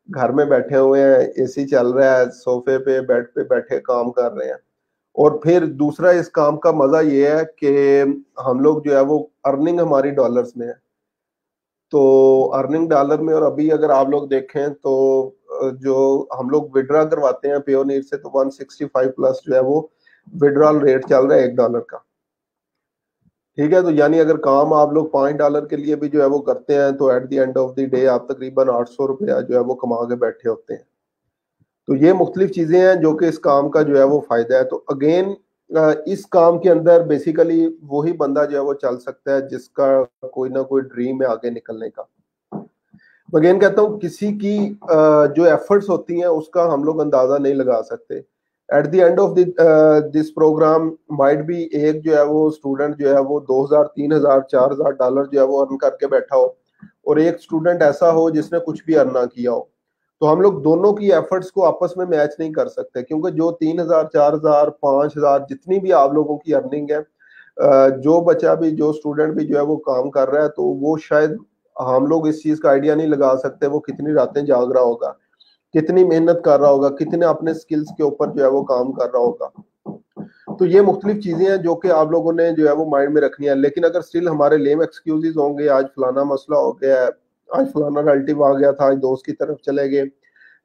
घर में बैठे हुए हैं, एसी चल रहा है, सोफे पे बेड पे बैठे काम कर रहे हैं। और फिर दूसरा इस काम का मजा ये है कि हम लोग जो है वो अर्निंग हमारी डॉलर्स में है, तो अर्निंग डॉलर में। और अभी अगर आप लोग देखें तो जो हम लोग विड्रॉ करवाते हैं पेयोनीर से, तो 165 प्लस जो है वो विड्रॉल रेट चल रहा है $1 का। ठीक है, तो यानी अगर काम आप लोग $5 के लिए भी जो है वो करते हैं, तो eight the end of the day आप तकरीबन 800 रुपया जो है वो कमा के बैठे होते हैं। तो ये मुख्तलिफ चीजें हैं जो कि इस काम का जो है वो फायदा है। तो अगेन इस काम के अंदर बेसिकली वही बंदा जो है वो चल सकता है जिसका कोई ना कोई ड्रीम है आगे निकलने का। अगेन कहता हूँ, किसी की जो एफर्ट्स होती हैं उसका हम लोग अंदाजा नहीं लगा सकते। At the end of this programme might be एक जो है वो स्टूडेंट जो है वो $2000, $3000, $4000 जो है वो अर्न करके बैठा हो, और एक स्टूडेंट ऐसा हो जिसने कुछ भी अर्न ना किया हो। तो हम लोग दोनों की एफर्ट्स को आपस में मैच नहीं कर सकते, क्योंकि जो 3000, 4000, 5000 जितनी भी आप लोगों की अर्निंग है, जो बच्चा भी, जो स्टूडेंट भी जो है वो काम कर रहा है, तो वो शायद हम लोग इस चीज का आइडिया नहीं लगा सकते वो कितनी रातें जाग रहा होगा, कितनी मेहनत कर रहा होगा, कितने अपने स्किल्स के ऊपर जो है वो काम कर रहा होगा। तो ये मुख्तलिफ चीजें हैं जो कि आप लोगों ने जो है वो माइंड में रखनी है। लेकिन अगर स्टिल हमारे लेम एक्सक्यूजेज होंगे, आज फलाना मसला हो गया है, आज फलाना रिलेटिव आ गया था, आज दोस्त की तरफ चले गए,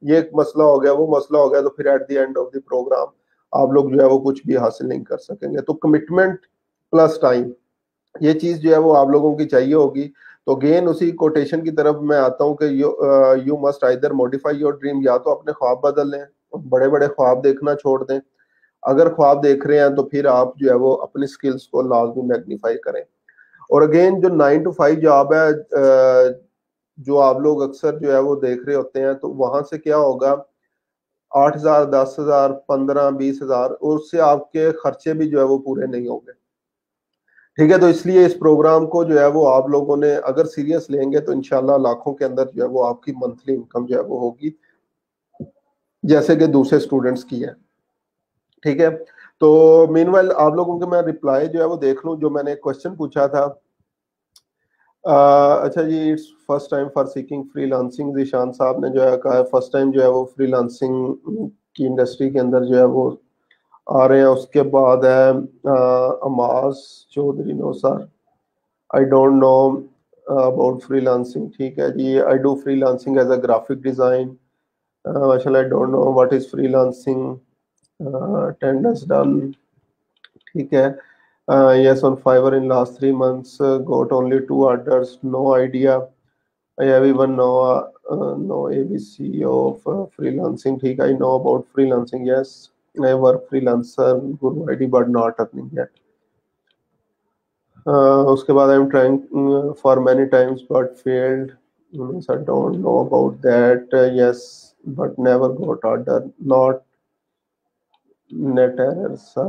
ये एक मसला हो गया, वो मसला हो गया, तो फिर at the end of the programme आप लोग जो है वो कुछ भी हासिल नहीं कर सकेंगे। तो कमिटमेंट प्लस टाइम, ये चीज जो है वो आप लोगों की चाहिए होगी। तो अगेन उसी कोटेशन की तरफ मैं आता हूँ कि you must either modify your dream, या तो अपने ख्वाब बदल लें, बड़े बड़े ख्वाब देखना छोड़ दें। अगर ख्वाब देख रहे हैं तो फिर आप जो है वो अपनी स्किल्स को लाजमी मैग्नीफाई करें। और अगेन जो 9 to 5 जॉब है, जो आप लोग अक्सर जो है वो देख रहे होते हैं, तो वहां से क्या होगा, 8,000, 10,000, 15, 20,000, उससे आपके खर्चे भी जो है वो पूरे नहीं होंगे। ठीक है, तो इसलिए इस प्रोग्राम को जो है वो आप लोगों ने अगर सीरियस लेंगे तो इंशाल्लाह लाखों के अंदर जो है वो आपकी मंथली इनकम जो है वो होगी, जैसे कि दूसरे स्टूडेंट्स की है। ठीक है, तो मीनवाइल आप लोगों के मैं रिप्लाई जो है वो देख लूं, जो मैंने क्वेश्चन पूछा था। अच्छा जी, it's first time for seeking freelancing, Zeeshan साहब ने जो है कहा है फर्स्ट टाइम जो है वो फ्रीलांसिंग की इंडस्ट्री के अंदर जो है वो आ रहे हैं। उसके बाद है Amas Chaudhry, no sir I don't know about freelancing. ठीक है जी, I do freelancing as a graphic design, I don't know what is freelancing, tenders done. ठीक है, yes, on Fiverr in last 3 months, got only 2 orders, no idea. I have even no ABC of freelancing. ठीक, I know about freelancing, yes, I work freelancer Guru ID but not earning yet. उसके बाद I'm trying for many times but failed. I don't know about that. Yes, but never got order. Not net errors, sir.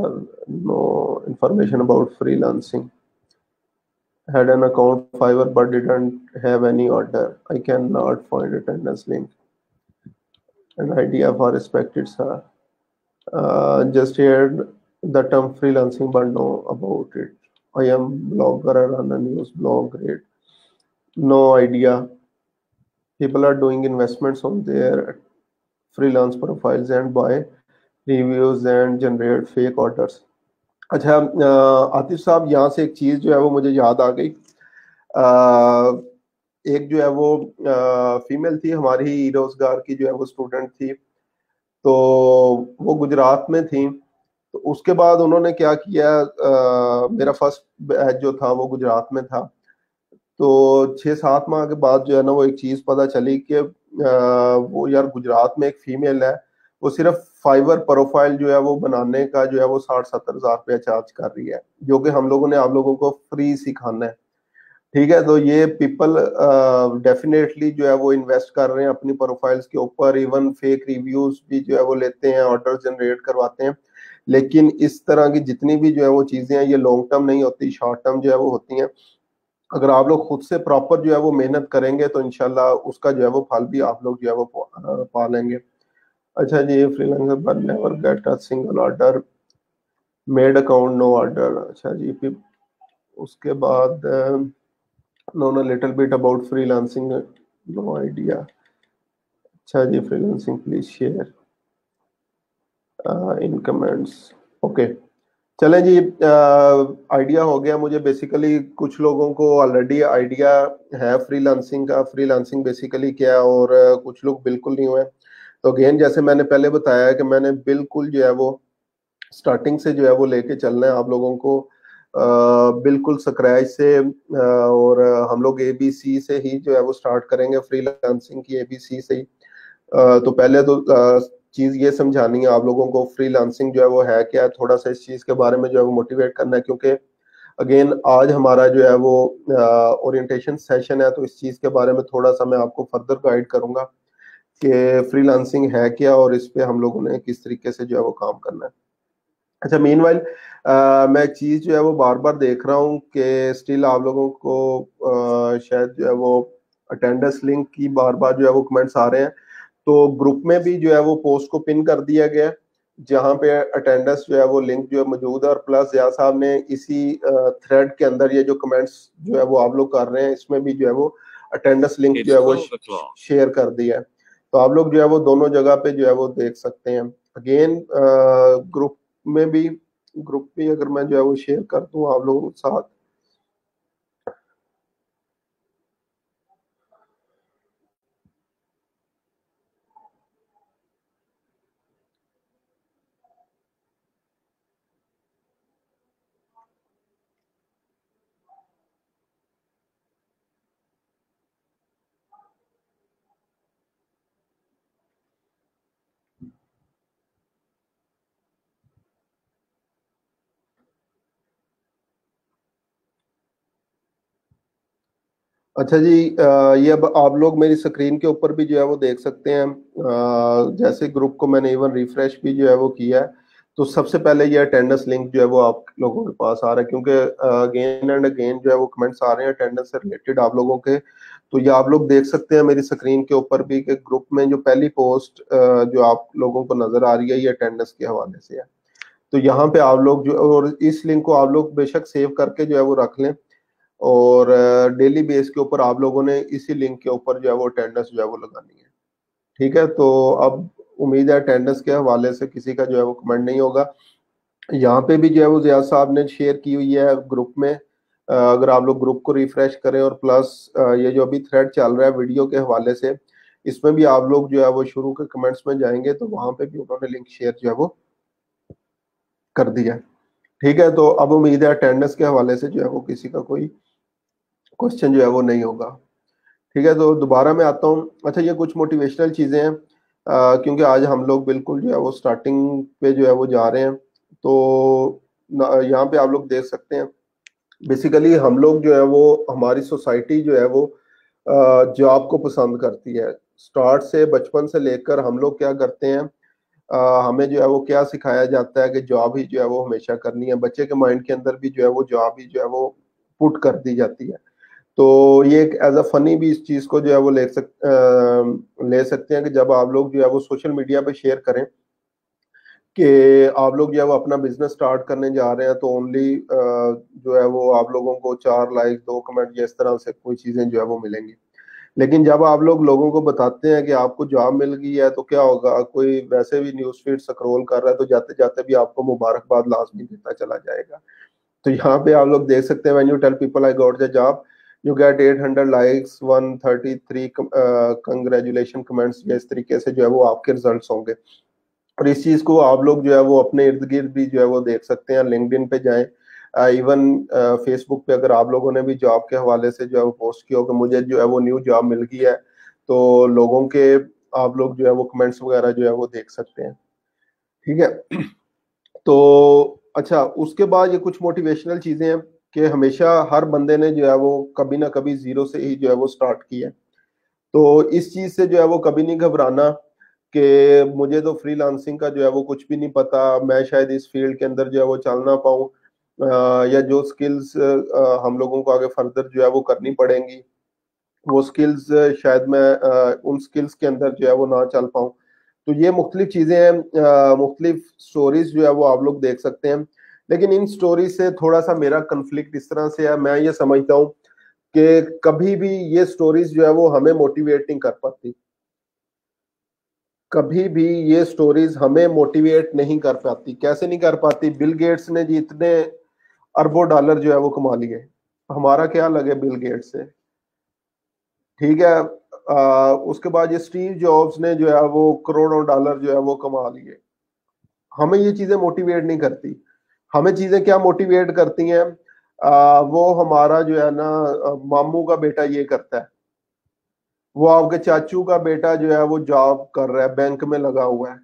No information about freelancing. Had an account Fiverr but didn't have any order. I cannot find attendance link. An idea for respected sir. Just heard the term freelancing but know about it. I am blogger, I run a news blog. Great. No idea. People are doing investments on their freelance profiles and buy reviews and generate fake orders. अच्छा, आतिफ साहब, यहाँ से एक चीज जो है वो मुझे याद आ गई। एक जो है वो फीमेल थी हमारी ही रोजगार की, जो है वो स्टूडेंट थी, तो वो गुजरात में थी। तो उसके बाद उन्होंने क्या किया, मेरा फर्स्ट बैच जो था वो गुजरात में था। तो 6-7 माह के बाद जो है ना वो एक चीज पता चली कि वो यार गुजरात में एक फीमेल है, वो सिर्फ फाइवर प्रोफाइल जो है वो बनाने का जो है वो 60-70 हज़ार रुपया चार्ज कर रही है, जो कि हम लोगों ने आप लोगों को फ्री सिखाना है। ठीक है, तो ये पीपल डेफिनेटली जो है वो इन्वेस्ट कर रहे हैं अपनी प्रोफाइल्स के ऊपर, इवन फेक रिव्यूज भी जो है वो लेते हैं, ऑर्डर जनरेट करवाते हैं। लेकिन इस तरह की जितनी भी जो है वो चीजें हैं, ये लॉन्ग टर्म नहीं होती, शॉर्ट टर्म जो है वो होती हैं। अगर आप लोग खुद से प्रॉपर जो है वो मेहनत करेंगे तो इंशाल्लाह उसका जो है वो फल भी आप लोग जो है वो पा लेंगे। अच्छा जी, freelancer but never get a single order, made account no order. अच्छा जी, उसके बाद know a little bit about freelancing, no idea. अच्छा जी, freelancing please share in comments. Okay, चलें जी, आइडिया हो गया मुझे। बेसिकली कुछ लोगों को ऑलरेडी आइडिया है फ्रीलांसिंग का, फ्रीलांसिंग बेसिकली क्या है, और कुछ लोग बिल्कुल नहीं हुए। तो अगेन जैसे मैंने पहले बताया कि मैंने बिल्कुल जो है वो स्टार्टिंग से जो है वो लेके चलना है आप लोगों को, बिल्कुल स्क्रैच से, और हम लोग ABC से ही जो है वो स्टार्ट करेंगे, फ्रीलांसिंग की ABC से ही। तो पहले तो चीज ये समझानी है आप लोगों को फ्रीलांसिंग जो है वो है क्या है, थोड़ा सा इस चीज के बारे में जो है वो मोटिवेट करना है, क्योंकि अगेन आज हमारा जो है वो ओरिएंटेशन सेशन है, तो इस चीज के बारे में थोड़ा सा मैं आपको फर्दर गाइड करूंगा कि फ्रीलांसिंग है क्या और इस पे हम लोगों ने किस तरीके से जो है वो काम करना है। अच्छा, मीनवाइल मैं एक चीज जो है वो बार बार देख रहा हूँ कि स्टिल आप लोगों को शायद जो है वो अटेंडेंस लिंक की बार बार जो है वो कमेंट्स आ रहे हैं। तो ग्रुप में भी जो है वो पोस्ट को पिन कर दिया गया, जहाँ पे अटेंडेंस जो है वो लिंक जो है मौजूद है, और प्लस या साहब ने इसी थ्रेड के अंदर ये जो कमेंट्स जो है वो आप लोग कर रहे हैं, इसमें भी जो है वो अटेंडेंस लिंक जो है वो शेयर कर दिया है। तो आप लोग जो है वो दोनों जगह पे जो है वो देख सकते हैं। अगेन ग्रुप में भी अगर मैं जो है वो शेयर कर दूं आप लोगों के साथ, अच्छा जी, ये अब आप लोग मेरी स्क्रीन के ऊपर भी जो है वो देख सकते हैं। जैसे ग्रुप को मैंने इवन रिफ्रेश भी जो है वो किया है, तो सबसे पहले ये अटेंडेंस लिंक जो है वो आप लोगों के पास आ रहा है, क्योंकि अगेन एंड अगेन जो है वो कमेंट्स आ रहे हैं अटेंडेंस से रिलेटेड आप लोगों के। तो ये आप लोग देख सकते हैं मेरी स्क्रीन के ऊपर भी कि ग्रुप में जो पहली पोस्ट जो आप लोगों को नजर आ रही है ये अटेंडेंस के हवाले से है। तो यहाँ पे आप लोग जो, और इस लिंक को आप लोग बेशक सेव करके जो है वो रख लें, और डेली बेस के ऊपर आप लोगों ने इसी लिंक के ऊपर जो है वो अटेंडेंस जो है वो लगानी है। ठीक है, तो अब उम्मीद है अटेंडेंस के हवाले से किसी का जो है वो कमेंट नहीं होगा। यहाँ पे भी जो है वो जियाद साहब ने शेयर की हुई है ग्रुप में। अगर आप लोग ग्रुप को रिफ्रेश करें और प्लस ये जो अभी थ्रेड चल रहा है वीडियो के हवाले से, इसमें भी आप लोग जो है वो शुरू के कमेंट्स में जाएंगे तो वहां पे भी उन्होंने लिंक शेयर जो है वो कर दिया। ठीक है, तो अब उम्मीद है अटेंडेंस के हवाले से जो है वो किसी का कोई क्वेश्चन जो है वो नहीं होगा। ठीक है, तो दोबारा मैं आता हूँ। अच्छा, ये कुछ मोटिवेशनल चीज़ें हैं, क्योंकि आज हम लोग बिल्कुल जो है वो स्टार्टिंग पे जो है वो जा रहे हैं। तो यहाँ पे आप लोग देख सकते हैं, बेसिकली हम लोग जो है वो, हमारी सोसाइटी जो है वो जॉब को पसंद करती है। स्टार्ट से, बचपन से लेकर हम लोग क्या करते हैं, हमें जो है वो क्या सिखाया जाता है कि जॉब ही जो है वो हमेशा करनी है। बच्चे के माइंड के अंदर भी जो है वो जॉब ही जो है वो पुट कर दी जाती है। तो ये एक एज अ फनी भी इस चीज को जो है वो ले सकते हैं कि जब आप लोग जो है वो सोशल मीडिया पे शेयर करें कि आप लोग जो है वो अपना बिजनेस स्टार्ट करने जा रहे हैं, तो ओनली जो है वो आप लोगों को 4 लाइक 2 कमेंट या इस तरह से कोई चीजें जो है वो मिलेंगी। लेकिन जब आप लोग लोगों को बताते हैं कि आपको जॉब मिल गई है तो क्या होगा, कोई वैसे भी न्यूज फीड स्क्रॉल कर रहा है तो जाते जाते भी आपको मुबारकबाद लाजमी देता चला जाएगा। तो यहाँ पे आप लोग देख सकते हैं, when you tell people I got the job, you get 800 likes, 133 congratulation comments, या इस तरीके से जो है वो आपके रिजल्ट्स होंगे। और इस चीज को आप लोग जो है वो अपने इर्द गिर्द भी जो है वो देख सकते हैं। लिंक्डइन पे जाएं, इवन फेसबुक पे अगर आप लोगों ने भी जॉब के हवाले से जो है वो पोस्ट किया हो कि मुझे जो है वो न्यू जॉब मिल गई है, तो लोगों के आप लोग जो है वो कमेंट्स वगैरह जो है वो देख सकते हैं। ठीक है, तो अच्छा, उसके बाद ये कुछ मोटिवेशनल चीजें हैं कि हमेशा हर बंदे ने जो है वो कभी ना कभी जीरो से ही जो है वो स्टार्ट किया है। तो इस चीज से जो है वो कभी नहीं घबराना कि मुझे तो फ्रीलांसिंग का जो है वो कुछ भी नहीं पता, मैं शायद इस फील्ड के अंदर जो है वो चल ना पाऊँ, या जो स्किल्स हम लोगों को आगे फर्दर जो है वो करनी पड़ेंगी, वो स्किल्स शायद मैं उन स्किल्स के अंदर जो है वो ना चल पाऊँ। तो ये मुख्तलिफ चीजें हैं, मुख्तलिफ स्टोरीज जो है वो आप लोग देख सकते हैं। लेकिन इन स्टोरीज से थोड़ा सा मेरा कंफ्लिक्ट इस तरह से है, मैं ये समझता हूँ कि कभी भी ये स्टोरीज जो है वो हमें मोटिवेट नहीं कर पाती। कभी भी ये स्टोरीज हमें मोटिवेट नहीं कर पाती। कैसे नहीं कर पाती? बिल गेट्स ने जी इतने अरबों डॉलर जो है वो कमा लिए, हमारा क्या लगे बिल गेट्स से। ठीक है, उसके बाद ये स्टीव जॉब्स ने जो है वो करोड़ों डॉलर जो है वो कमा लिए। हमें ये चीजें मोटिवेट नहीं करती। हमें चीजें क्या मोटिवेट करती हैं? वो हमारा जो है ना, मामू का बेटा ये करता है, वो आपके चाचू का बेटा जो है वो जॉब कर रहा है, बैंक में लगा हुआ है,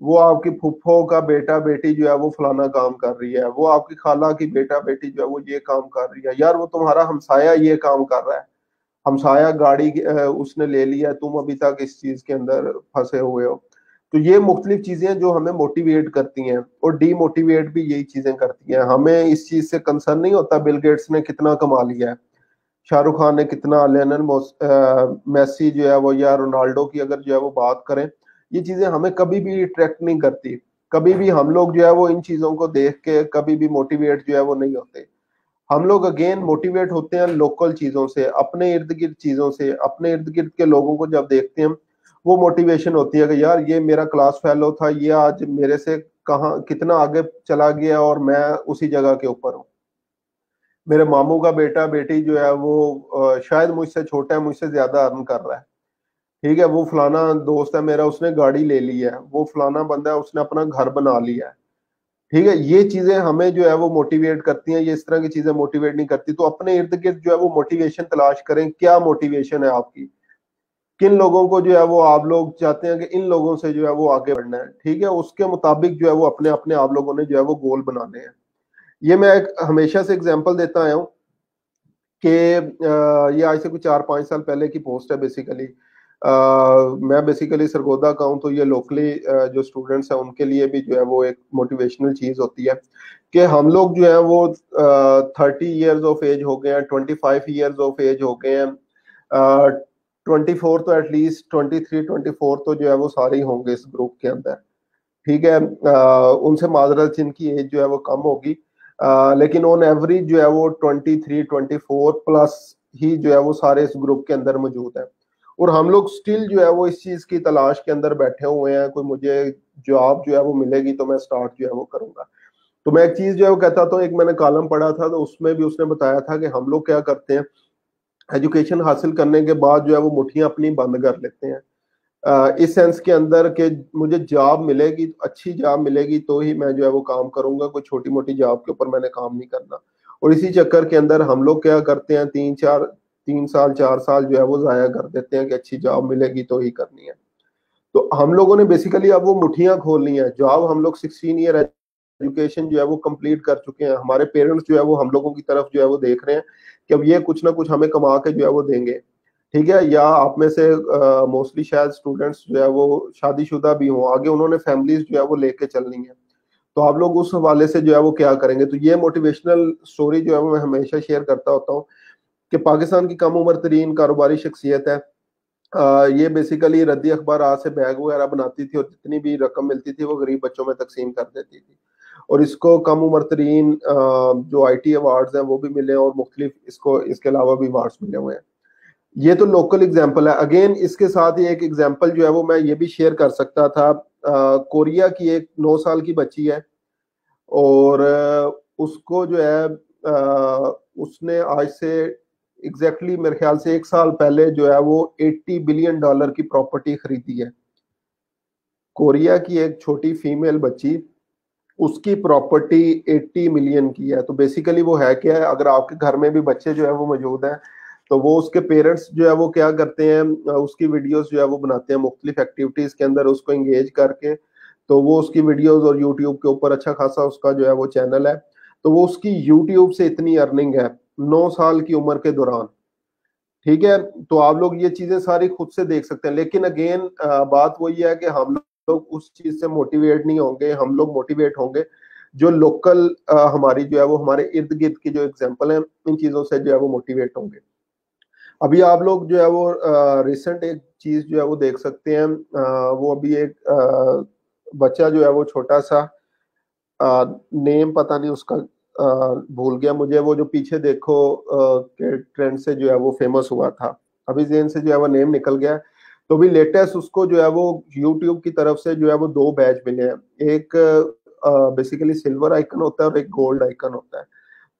वो आपकी फुफ्फो का बेटा बेटी जो है वो फलाना काम कर रही है, वो आपकी खाला की बेटा बेटी जो है वो ये काम कर रही है। यार वो तुम्हारा हमसाया ये काम कर रहा है, हमसाया गाड़ी उसने ले लिया, तुम अभी तक इस चीज के अंदर फंसे हुए हो। तो ये मुख्तलिफ चीजें जो हमें मोटिवेट करती हैं और डीमोटिवेट भी यही चीजें करती हैं। हमें इस चीज से कंसर्न नहीं होता बिल गेट्स ने कितना कमा लिया है, शाहरुख खान ने कितना, मेसी जो है वो, या रोनाल्डो की अगर जो है वो बात करें, ये चीजें हमें कभी भी अट्रैक्ट नहीं करती। कभी भी हम लोग जो है वो इन चीजों को देख के कभी भी मोटिवेट जो है वो नहीं होते। हम लोग अगेन मोटिवेट होते हैं लोकल चीजों से, अपने इर्द गिर्द चीजों से, अपने इर्द गिर्द के लोगों को जब देखते हैं, वो मोटिवेशन होती है कि यार ये मेरा क्लास फेलो था, ये आज मेरे से कहाँ कितना आगे चला गया और मैं उसी जगह के ऊपर हूँ। मेरे मामू का बेटा बेटी जो है वो शायद मुझसे छोटा है, मुझसे ज्यादा अर्न कर रहा है। ठीक है, वो फलाना दोस्त है मेरा, उसने गाड़ी ले ली है, वो फलाना बंदा है उसने अपना घर बना लिया है। ठीक है, ये चीजें हमें जो है वो मोटिवेट करती हैं, ये इस तरह की चीजें मोटिवेट नहीं करती। तो अपने इर्द गिर्द जो है वो मोटिवेशन तलाश करें, क्या मोटिवेशन है आपकी, किन लोगों को जो है वो आप लोग चाहते हैं कि इन लोगों से जो है वो आगे बढ़ना है। ठीक है, उसके मुताबिक जो है वो अपने अपने आप लोगों ने जो है वो गोल बनाने हैं। ये मैं एक हमेशा से एग्जांपल देता आया हूँ कि ये आज से कुछ 4-5 साल पहले की पोस्ट है बेसिकली। मैं बेसिकली सरगोदा का हूँ, तो ये लोकली जो स्टूडेंट्स हैं उनके लिए भी जो है वो एक मोटिवेशनल चीज़ होती है कि हम लोग जो है वो 30 ईयर्स ऑफ एज हो गए हैं, 25 ईयर्स ऑफ एज हो गए हैं, 24 तो एटलीस्ट 23-24 तो जो है वो सारे ही होंगे इस ग्रुप के अंदर, ठीक है। उनसे माजरत जिनकी एज जो है वो कम होगी, लेकिन ऑन एवरेज जो है वो 23-24 प्लस ही जो है वो सारे इस ग्रुप के अंदर मौजूद है। और हम लोग स्टिल जो है वो इस चीज की तलाश के अंदर बैठे हुए हैं, कोई मुझे जॉब जो है वो मिलेगी तो मैं स्टार्ट जो है वो करूंगा। तो मैं एक चीज जो है वो कहता था, एक मैंने कॉलम पढ़ा था तो उसमें भी उसने बताया था कि हम लोग क्या करते हैं, एजुकेशन हासिल करने के बाद जो है वो मुट्ठियां अपनी बंद कर लेते हैं, इस सेंस के अंदर कि मुझे जॉब मिलेगी, अच्छी जॉब मिलेगी तो ही मैं जो है वो काम करूंगा, कोई छोटी मोटी जॉब के ऊपर मैंने काम नहीं करना। और इसी चक्कर के अंदर हम लोग क्या करते हैं, 3 साल 4 साल जो है वो जाया कर देते हैं कि अच्छी जॉब मिलेगी तो ही करनी है। तो हम लोगों ने बेसिकली अब वो मुठ्ठियां खोलनी है। जॉब हम लोग 16 ईयर एजुकेशन जो है वो कंप्लीट कर चुके हैं, हमारे पेरेंट्स जो है वो हम लोगों की तरफ जो है वो देख रहे हैं कि अब ये कुछ ना कुछ हमें कमा के जो है वो देंगे, ठीक है। या आप में से मोस्टली शायद स्टूडेंट्स जो है वो शादीशुदा भी हों, आगे उन्होंने फैमिलीज जो है वो लेके चलनी है, तो आप लोग उस हवाले से जो है वो क्या करेंगे। तो ये मोटिवेशनल स्टोरी जो है वो मैं हमेशा शेयर करता होता हूँ कि पाकिस्तान की कम उम्र तरीन कारोबारी शख्सियत है। ये बेसिकली रद्दी अखबार आज से बैग वगैरह बनाती थी और जितनी भी रकम मिलती थी वो गरीब बच्चों में तकसीम कर देती थी। और इसको कम उम्र तरीन जो IT अवार्ड्स हैं वो भी मिले और मुख्तलिफ इसको इसके अलावा भी अवार्ड्स मिले हुए हैं। ये तो लोकल एग्जाम्पल है। अगेन इसके साथ ही एक एग्जाम्पल जो है वो मैं ये भी शेयर कर सकता था। कोरिया की एक 9 साल की बच्ची है और उसको जो है उसने आज से एग्जैक्टली मेरे ख्याल से 1 साल पहले जो है वो $80 बिलियन की प्रॉपर्टी खरीदी है। कोरिया की एक छोटी फीमेल बच्ची, उसकी प्रॉपर्टी 80 मिलियन की है। तो बेसिकली वो है क्या है, अगर आपके घर में भी बच्चे जो है वो मौजूद हैं तो वो उसके पेरेंट्स जो है वो क्या करते हैं, उसकी वीडियोस जो है वो बनाते हैं मुख्तलिफ एक्टिविटीज के अंदर उसको एंगेज करके। तो वो उसकी वीडियोस और यूट्यूब के ऊपर अच्छा खासा उसका जो है वो चैनल है, तो वो उसकी यूट्यूब से इतनी अर्निंग है 9 साल की उम्र के दौरान, ठीक है। तो आप लोग ये चीजें सारी खुद से देख सकते हैं। लेकिन अगेन बात वही है कि हम लोग उस चीज से मोटिवेट नहीं होंगे, हम लोग मोटिवेट होंगे जो लोकल हमारी जो है वो हमारे इर्द गिर्द की जो एग्जांपल है, इन चीजों से जो है वो मोटिवेट होंगे। अभी आप लोग जो है वो रिसेंट एक चीज जो है वो देख सकते हैं, वो अभी एक बच्चा जो है वो छोटा सा, नेम पता नहीं उसका, भूल गया मुझे, वो जो पीछे देखो के ट्रेंड से जो है वो फेमस हुआ था, अभी जेन से जो है वो नेम निकल गया। तो भी लेटेस्ट उसको जो है वो यूट्यूब की तरफ से जो है वो 2 बैच मिले हैं। एक बेसिकली सिल्वर आइकन होता है और एक गोल्ड आइकन होता है।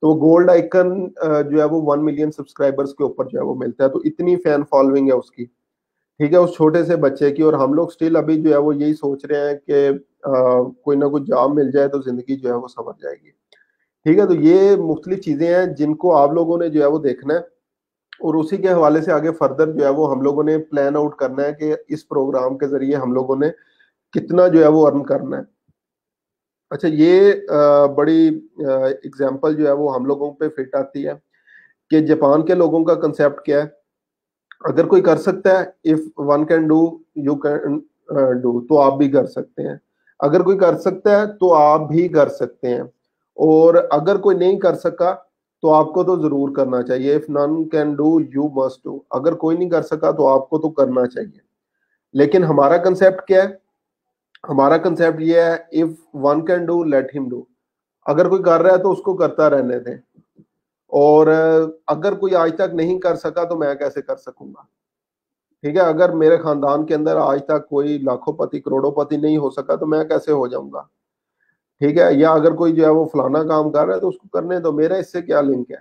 तो गोल्ड आइकन जो है वो 1 मिलियन सब्सक्राइबर्स के ऊपर जो है वो मिलता है। तो इतनी फैन फॉलोइंग है उसकी, ठीक है, उस छोटे से बच्चे की। और हम लोग स्टिल अभी जो है वो यही सोच रहे हैं कि कोई ना कोई जॉब मिल जाए तो जिंदगी जो है वो संवर जाएगी, ठीक है। तो ये मुख्तलिफ चीजें हैं जिनको आप लोगों ने जो है वो देखना है और उसी के हवाले से आगे फर्दर जो है वो हम लोगों ने प्लान आउट करना है कि इस प्रोग्राम के जरिए हम लोगों ने कितना जो है वो अर्न करना है। अच्छा, ये बड़ी एग्जांपल जो है वो हम लोगों पे फिट आती है कि जापान के लोगों का कंसेप्ट क्या है। अगर कोई कर सकता है, if one can do you can do, तो आप भी कर सकते हैं। अगर कोई कर सकता है तो आप भी कर सकते हैं। और अगर कोई नहीं कर सका तो आपको तो जरूर करना चाहिए। If none can do you must do, अगर कोई नहीं कर सका तो आपको तो करना चाहिए। लेकिन हमारा कंसेप्ट क्या है, हमारा कंसेप्ट ये है, if one can do let him do. अगर कोई कर रहा है तो उसको करता रहने दें। और अगर कोई आज तक नहीं कर सका तो मैं कैसे कर सकूंगा, ठीक है। अगर मेरे खानदान के अंदर आज तक कोई लाखोंपति करोड़ोंपति नहीं हो सका तो मैं कैसे हो जाऊंगा, ठीक है। या अगर कोई जो है वो फलाना काम कर रहा है तो उसको करने दो, मेरा इससे क्या लिंक है।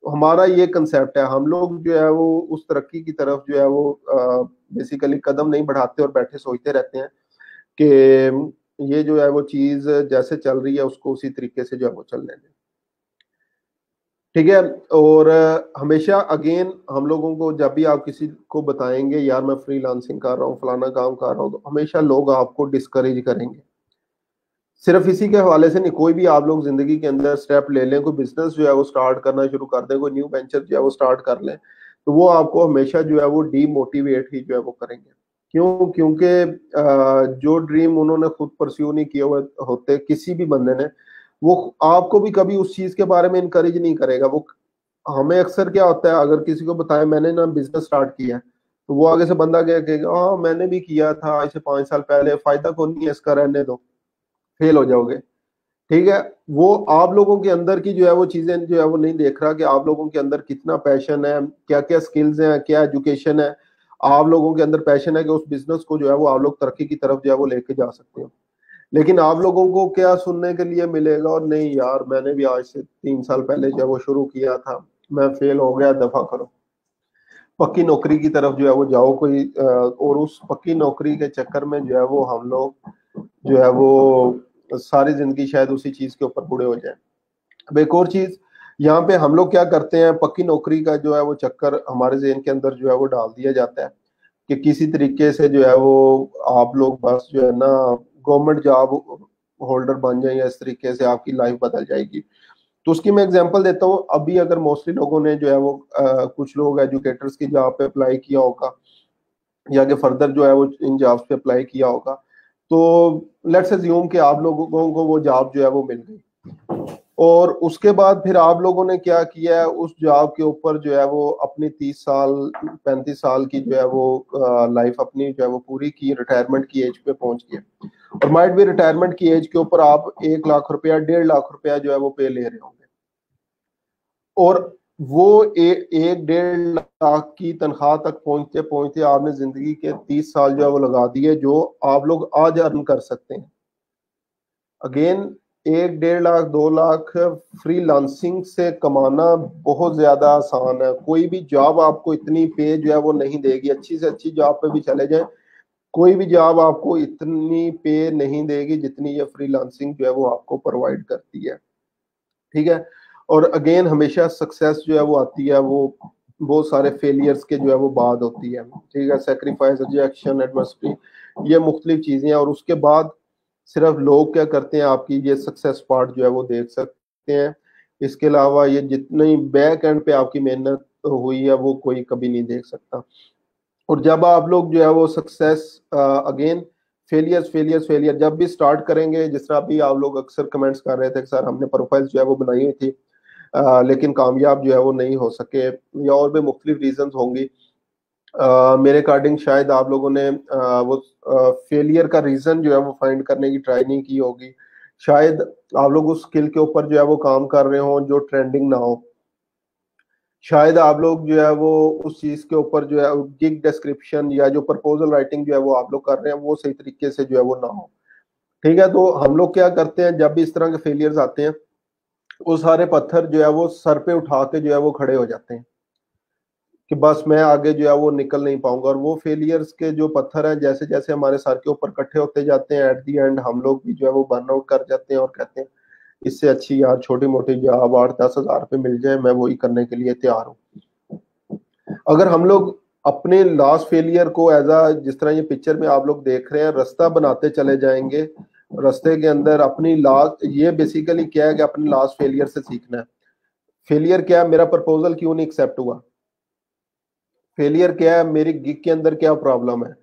तो हमारा ये कंसेप्ट है। हम लोग जो है वो उस तरक्की की तरफ जो है वो बेसिकली कदम नहीं बढ़ाते और बैठे सोचते रहते हैं कि ये जो है वो चीज जैसे चल रही है उसको उसी तरीके से जो है वो चलने दें, ठीक है। और हमेशा अगेन हम लोगों को जब भी आप किसी को बताएंगे यार मैं फ्रीलांसिंग कर रहा हूँ, फलाना काम कर रहा हूँ, तो हमेशा लोग आपको डिस्करेज करेंगे। सिर्फ इसी के हवाले से नहीं, कोई भी आप लोग जिंदगी के अंदर स्टेप ले लें, कोई बिजनेस जो है वो स्टार्ट करना शुरू कर दें, कोई न्यू वेंचर जो है वो स्टार्ट कर लें, तो वो आपको हमेशा जो है वो डीमोटिवेट ही जो है वो करेंगे। क्यों? क्योंकि जो ड्रीम उन्होंने खुद परस्यू नहीं किए हुए होते किसी भी बंदे ने, वो आपको भी कभी उस चीज के बारे में इनकरेज नहीं करेगा। वो हमें अक्सर क्या होता है, अगर किसी को बताए मैंने ना बिजनेस स्टार्ट किया है, तो वो आगे से बंदा क्या कहेगा, हाँ मैंने भी किया था ऐसे 5 साल पहले, फायदा कौन नहीं है इसका, रहने दो, फेल हो जाओगे। ठीक है, वो आप लोगों के अंदर की जो है वो चीजें जो है वो नहीं देख रहा कि आप लोगों के अंदर कितना पैशन है, क्या क्या स्किल्स हैं, क्या एजुकेशन है, आप लोगों के अंदर पैशन है कि उस बिजनेस को जो है वो आप लोग तरक्की की तरफ जो है वो लेके जा सकते हो। लेकिन आप लोगों को क्या सुनने के लिए मिलेगा, और नहीं यार मैंने भी आज से 3 साल पहले जो है वो शुरू किया था, मैं फेल हो गया, दफा करो, पक्की नौकरी की तरफ जो है वो जाओ कोई, और उस पक्की नौकरी के चक्कर में जो है वो हम लोग जो है वो सारी जिंदगी शायद उसी चीज के ऊपर बूढ़े हो जाए। अब एक और चीज यहाँ पे हम लोग क्या करते हैं, पक्की नौकरी का जो है वो चक्कर हमारे ज़हन के अंदर जो है वो डाल दिया जाता है कि किसी तरीके से जो है वो आप लोग बस जो है ना गवर्नमेंट जॉब होल्डर बन जाए, या इस तरीके से आपकी लाइफ बदल जाएगी। तो उसकी मैं एग्जांपल देता हूँ। अभी अगर मोस्टली लोगों ने जो है वो कुछ लोग एजुकेटर्स की जॉब पे अप्लाई किया होगा, या आगे फर्दर जो है वो इन जॉब्स पे अप्लाई किया होगा, तो लेट्स अज्यूम कि आप लोगों को वो जॉब जो है वो मिल गई, और उसके बाद फिर आप लोगों ने क्या किया है, उस जॉब के ऊपर जो है वो अपनी 30 साल 35 साल की जो है वो लाइफ अपनी जो है वो पूरी की, रिटायरमेंट की एज पे पहुंच गए, और माइट भी रिटायरमेंट की एज के ऊपर आप 1 लाख रुपया 1.5 लाख रुपया जो है वो पे ले रहे होंगे, और वो 1-1.5 लाख की तनख्वाह तक पहुंचते पहुंचते आपने जिंदगी के 30 साल जो है वो लगा दिए, जो आप लोग आज अर्न कर सकते हैं। अगेन 1-1.5 लाख 2 लाख फ्रीलांसिंग से कमाना बहुत ज्यादा आसान है। कोई भी जॉब आपको इतनी पे जो है वो नहीं देगी, अच्छी से अच्छी जॉब पे भी चले जाए, कोई भी जॉब आपको इतनी पे नहीं देगी जितनी ये फ्रीलांसिंग जो है वो आपको प्रोवाइड करती है। ठीक है, और अगेन हमेशा सक्सेस जो है वो आती है वो बहुत सारे फेलियर्स के जो है वो बाद होती है। ठीक है, सेक्रीफाइस, रिजेक्शन, एडवर्सिटी, ये मुख्तलिफ चीजें हैं, और उसके बाद सिर्फ लोग क्या करते हैं, आपकी ये सक्सेस पार्ट जो है वो देख सकते हैं। इसके अलावा ये जितनी बैक एंड पे आपकी मेहनत हुई है वो कोई कभी नहीं देख सकता। और जब आप लोग जो है वो सक्सेस अगेन फेलियर जब भी स्टार्ट करेंगे, जिस तरह अभी आप लोग अक्सर कमेंट्स कर रहे थे कि सर हमने प्रोफाइल जो है वो बनाई हुई थी लेकिन कामयाब जो है वो नहीं हो सके, या और भी मुख्तलिफ रीजंस होंगी। मेरे अकॉर्डिंग शायद आप लोगों ने वो फेलियर का रीजन जो है वो फाइंड करने की ट्राई नहीं की होगी। शायद आप लोग उस स्किल के ऊपर जो है वो काम कर रहे हो जो ट्रेंडिंग ना हो, शायद आप लोग जो है वो उस चीज के ऊपर जो है गिग डिस्क्रिप्शन या जो प्रपोजल राइटिंग जो है वो आप लोग कर रहे हैं वो सही तरीके से जो है वो ना हो। ठीक है, तो हम लोग क्या करते हैं, जब भी इस तरह के फेलियर्स आते हैं, वो सारे पत्थर जो है वो सर पे उठा के जो है वो खड़े हो जाते हैं कि बस मैं आगे जो है वो निकल नहीं पाऊंगा। और वो फेलियर्स के जो पत्थर हैं जैसे जैसे हमारे सर के ऊपर इकट्ठे होते जाते हैं, एट दी एंड हम लोग भी जो है वो बर्नआउट कर जाते हैं और कहते हैं इससे अच्छी यार छोटी मोटी जॉब 8-10 हज़ार पे मिल जाए, मैं वही करने के लिए तैयार हूँ। अगर हम लोग अपने लास्ट फेलियर को एज अ, जिस तरह ये पिक्चर में आप लोग देख रहे हैं, रास्ता बनाते चले जाएंगे, रास्ते के अंदर अपनी लास्ट, ये बेसिकली क्या है कि अपने लास्ट फेलियर से सीखना है। फेलियर क्या है, मेरा प्रपोजल क्यों नहीं एक्सेप्ट हुआ, फेलियर क्या है, मेरी गिग के अंदर क्या प्रॉब्लम है,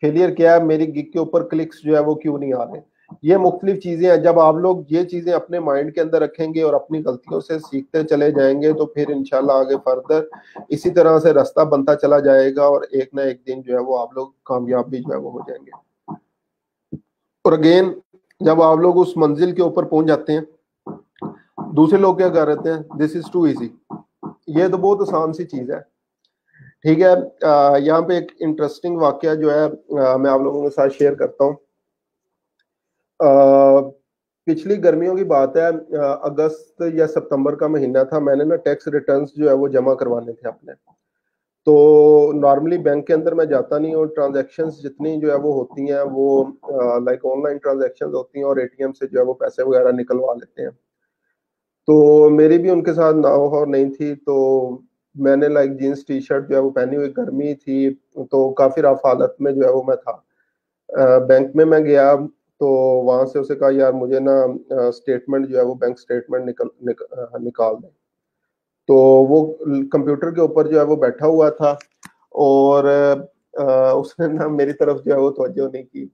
फेलियर क्या है, मेरी गिग के ऊपर क्लिक्स जो है वो क्यों नहीं आ रहे। ये मुख्तलिफ चीजें हैं। जब आप लोग ये चीजें अपने माइंड के अंदर रखेंगे और अपनी गलतियों से सीखते चले जाएंगे, तो फिर इंशाल्लाह आगे फर्दर इसी तरह से रास्ता बनता चला जाएगा, और एक ना एक दिन जो है वो आप लोग कामयाब भी जो है वो हो जाएंगे। और अगेन जब आप लोग उस मंजिल के ऊपर पहुंच जाते हैं, दूसरे लोग क्या कर रहे हैं, दिस इज टू इजी, ये तो बहुत आसान सी चीज है। ठीक है, यहाँ पे एक इंटरेस्टिंग वाकया जो है मैं आप लोगों के साथ शेयर करता हूँ। पिछली गर्मियों की बात है, अगस्त या सितंबर का महीना था, मैंने ना टैक्स रिटर्न्स जो है वो जमा करवाने थे अपने। तो नॉर्मली बैंक के अंदर मैं जाता नहीं, और ट्रांजैक्शंस जितनी जो है वो होती हैं वो लाइक ऑनलाइन ट्रांजैक्शंस होती हैं, और एटीएम से जो है वो पैसे वगैरह निकलवा लेते हैं। तो मेरी भी उनके साथ ना हो नहीं थी, तो मैंने लाइक जीन्स टी शर्ट जो है वो पहनी हुई, गर्मी थी तो काफी रफ हालत में जो है वो मैं था। बैंक में मैं गया, तो वहां से उसे कहा यार मुझे ना स्टेटमेंट जो है वो बैंक स्टेटमेंट निकाल दें। तो वो कंप्यूटर के ऊपर जो है वो बैठा हुआ था और उसने ना मेरी तरफ जो है वो तवज्जो नहीं की।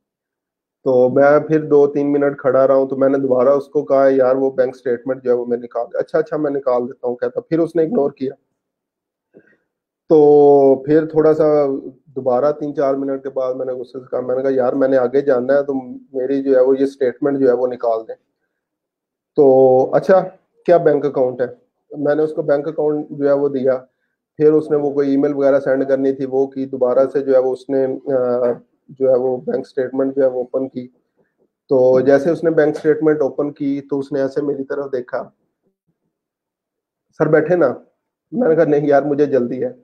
तो मैं फिर 2-3 मिनट खड़ा रहा हूँ, तो मैंने दोबारा उसको कहा यार वो बैंक स्टेटमेंट जो है वो मैं निकाल, अच्छा मैं निकाल देता हूँ कहता। फिर उसने इग्नोर किया। तो फिर थोड़ा सा दोबारा 3-4 मिनट के बाद मैंने गुस्से से कहा, मैंने कहा यार मैंने आगे जाना है, तो मेरी जो है वो ये स्टेटमेंट जो है वो निकाल दें। तो अच्छा क्या बैंक अकाउंट है, मैंने उसको बैंक अकाउंट जो है वो दिया। फिर उसने वो कोई ईमेल वगैरह सेंड करनी थी वो की, दोबारा से जो है वो उसने जो है वो बैंक स्टेटमेंट जो है वो ओपन की। तो जैसे उसने बैंक स्टेटमेंट ओपन की तो उसने ऐसे मेरी तरफ देखा, सर बैठे ना। मैंने कहा नहीं यार मुझे जल्दी है।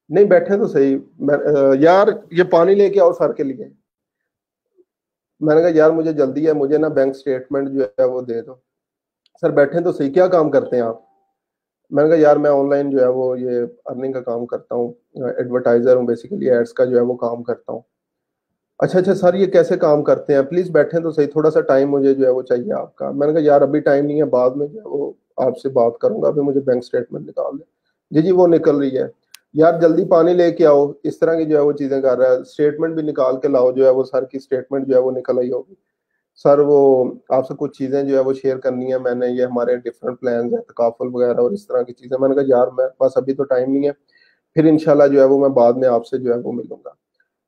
नहीं बैठे तो सही। यार ये पानी लेके आओ सर के लिए। मैंने कहा यार मुझे जल्दी है, मुझे ना बैंक स्टेटमेंट जो है वो दे दो। सर बैठे तो सही, क्या काम करते हैं आप। मैंने कहा यार मैं ऑनलाइन जो है वो ये अर्निंग का काम करता हूँ, एडवर्टाइजर हूँ, बेसिकली एड्स का जो है वो काम करता हूँ। अच्छा सर ये कैसे काम करते हैं, प्लीज बैठे तो सही, थोड़ा सा टाइम मुझे जो है वो चाहिए आपका। मैंने कहा यार अभी टाइम नहीं है, बाद में जो है वो आपसे बात करूंगा, अभी मुझे बैंक स्टेटमेंट निकाल दे। जी वो निकल रही है। यार जल्दी पानी लेके आओ, इस तरह की जो है वो चीजें कर रहा है। स्टेटमेंट भी निकाल के लाओ, जो है वो सर की स्टेटमेंट जो है वो निकल आई होगी। सर वो आपसे कुछ चीजें जो है वो शेयर करनी है मैंने, ये हमारे डिफरेंट प्लान है तकाफुल वगैरह और इस तरह की चीजें। मैंने कहा यार मेरे पास अभी तो टाइम नहीं है, फिर इंशाल्लाह जो है वो मैं बाद में आपसे जो है वो मिलूंगा।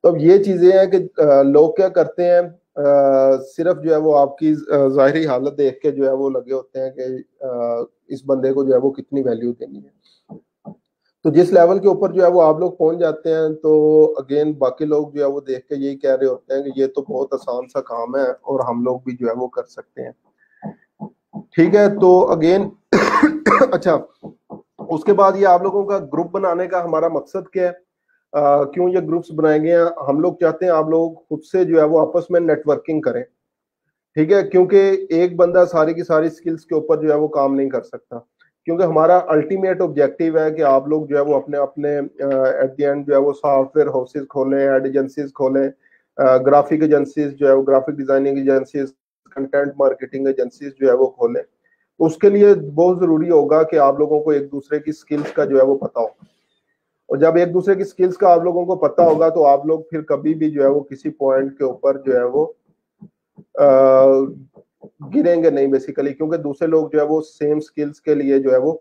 तो अब ये चीजें हैं कि लोग क्या करते हैं, सिर्फ जो है वो आपकी ज़ाहिरी हालत देख के जो है वो लगे होते हैं कि इस बंदे को जो है वो कितनी वैल्यू देनी है। तो जिस लेवल के ऊपर जो है वो आप लोग पहुंच जाते हैं, तो अगेन बाकी लोग जो है वो देख के यही कह रहे होते हैं कि ये तो बहुत आसान सा काम है और हम लोग भी जो है वो कर सकते हैं। ठीक है, तो अगेन अच्छा उसके बाद ये आप लोगों का ग्रुप बनाने का हमारा मकसद क्या है, क्यों ये ग्रुप्स बनाए गए हैं। हम लोग चाहते हैं आप लोग खुद से जो है वो आपस में नेटवर्किंग करें। ठीक है, क्योंकि एक बंदा सारी की सारी स्किल्स के ऊपर जो है वो काम नहीं कर सकता, क्योंकि हमारा अल्टीमेट ऑब्जेक्टिव है कि आप लोग जो है वो अपने अपने एट द एंड जो है वो सॉफ्टवेयर हाउसेज खोलें, एड एजेंसीज खोलें, ग्राफिक एजेंसीज जो है वो graphic designing agencies, content marketing agencies जो है वो खोलें। उसके लिए बहुत जरूरी होगा कि आप लोगों को एक दूसरे की स्किल्स का जो है वो पता हो, और जब एक दूसरे की स्किल्स का आप लोगों को पता होगा तो आप लोग फिर कभी भी जो है वो किसी पॉइंट के ऊपर जो है वो गिरेंगे नहीं बेसिकली, क्योंकि दूसरे लोग जो है वो सेम स्किल्स के लिए जो है वो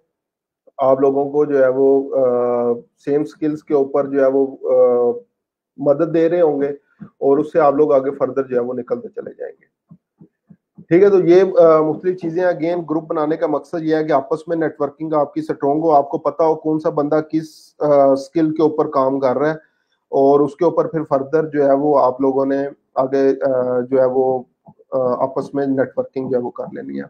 आप लोगों को जो है वो सेम स्किल्स के ऊपर जो है वो मदद दे रहे होंगे और उससे आप लोग आगे फर्दर जो है वो निकलते चले जाएंगे। ठीक है, तो ये मुख्तलिफ चीजें। अगेन ग्रुप बनाने का मकसद ये है कि आपस में नेटवर्किंग आपकी स्ट्रॉन्ग हो, आपको पता हो कौन सा बंदा किस स्किल के ऊपर काम कर रहा है, और उसके ऊपर फिर फर्दर जो है वो आप लोगों ने आगे जो है वो आपस में नेटवर्किंग जो है वो कर लेनी है।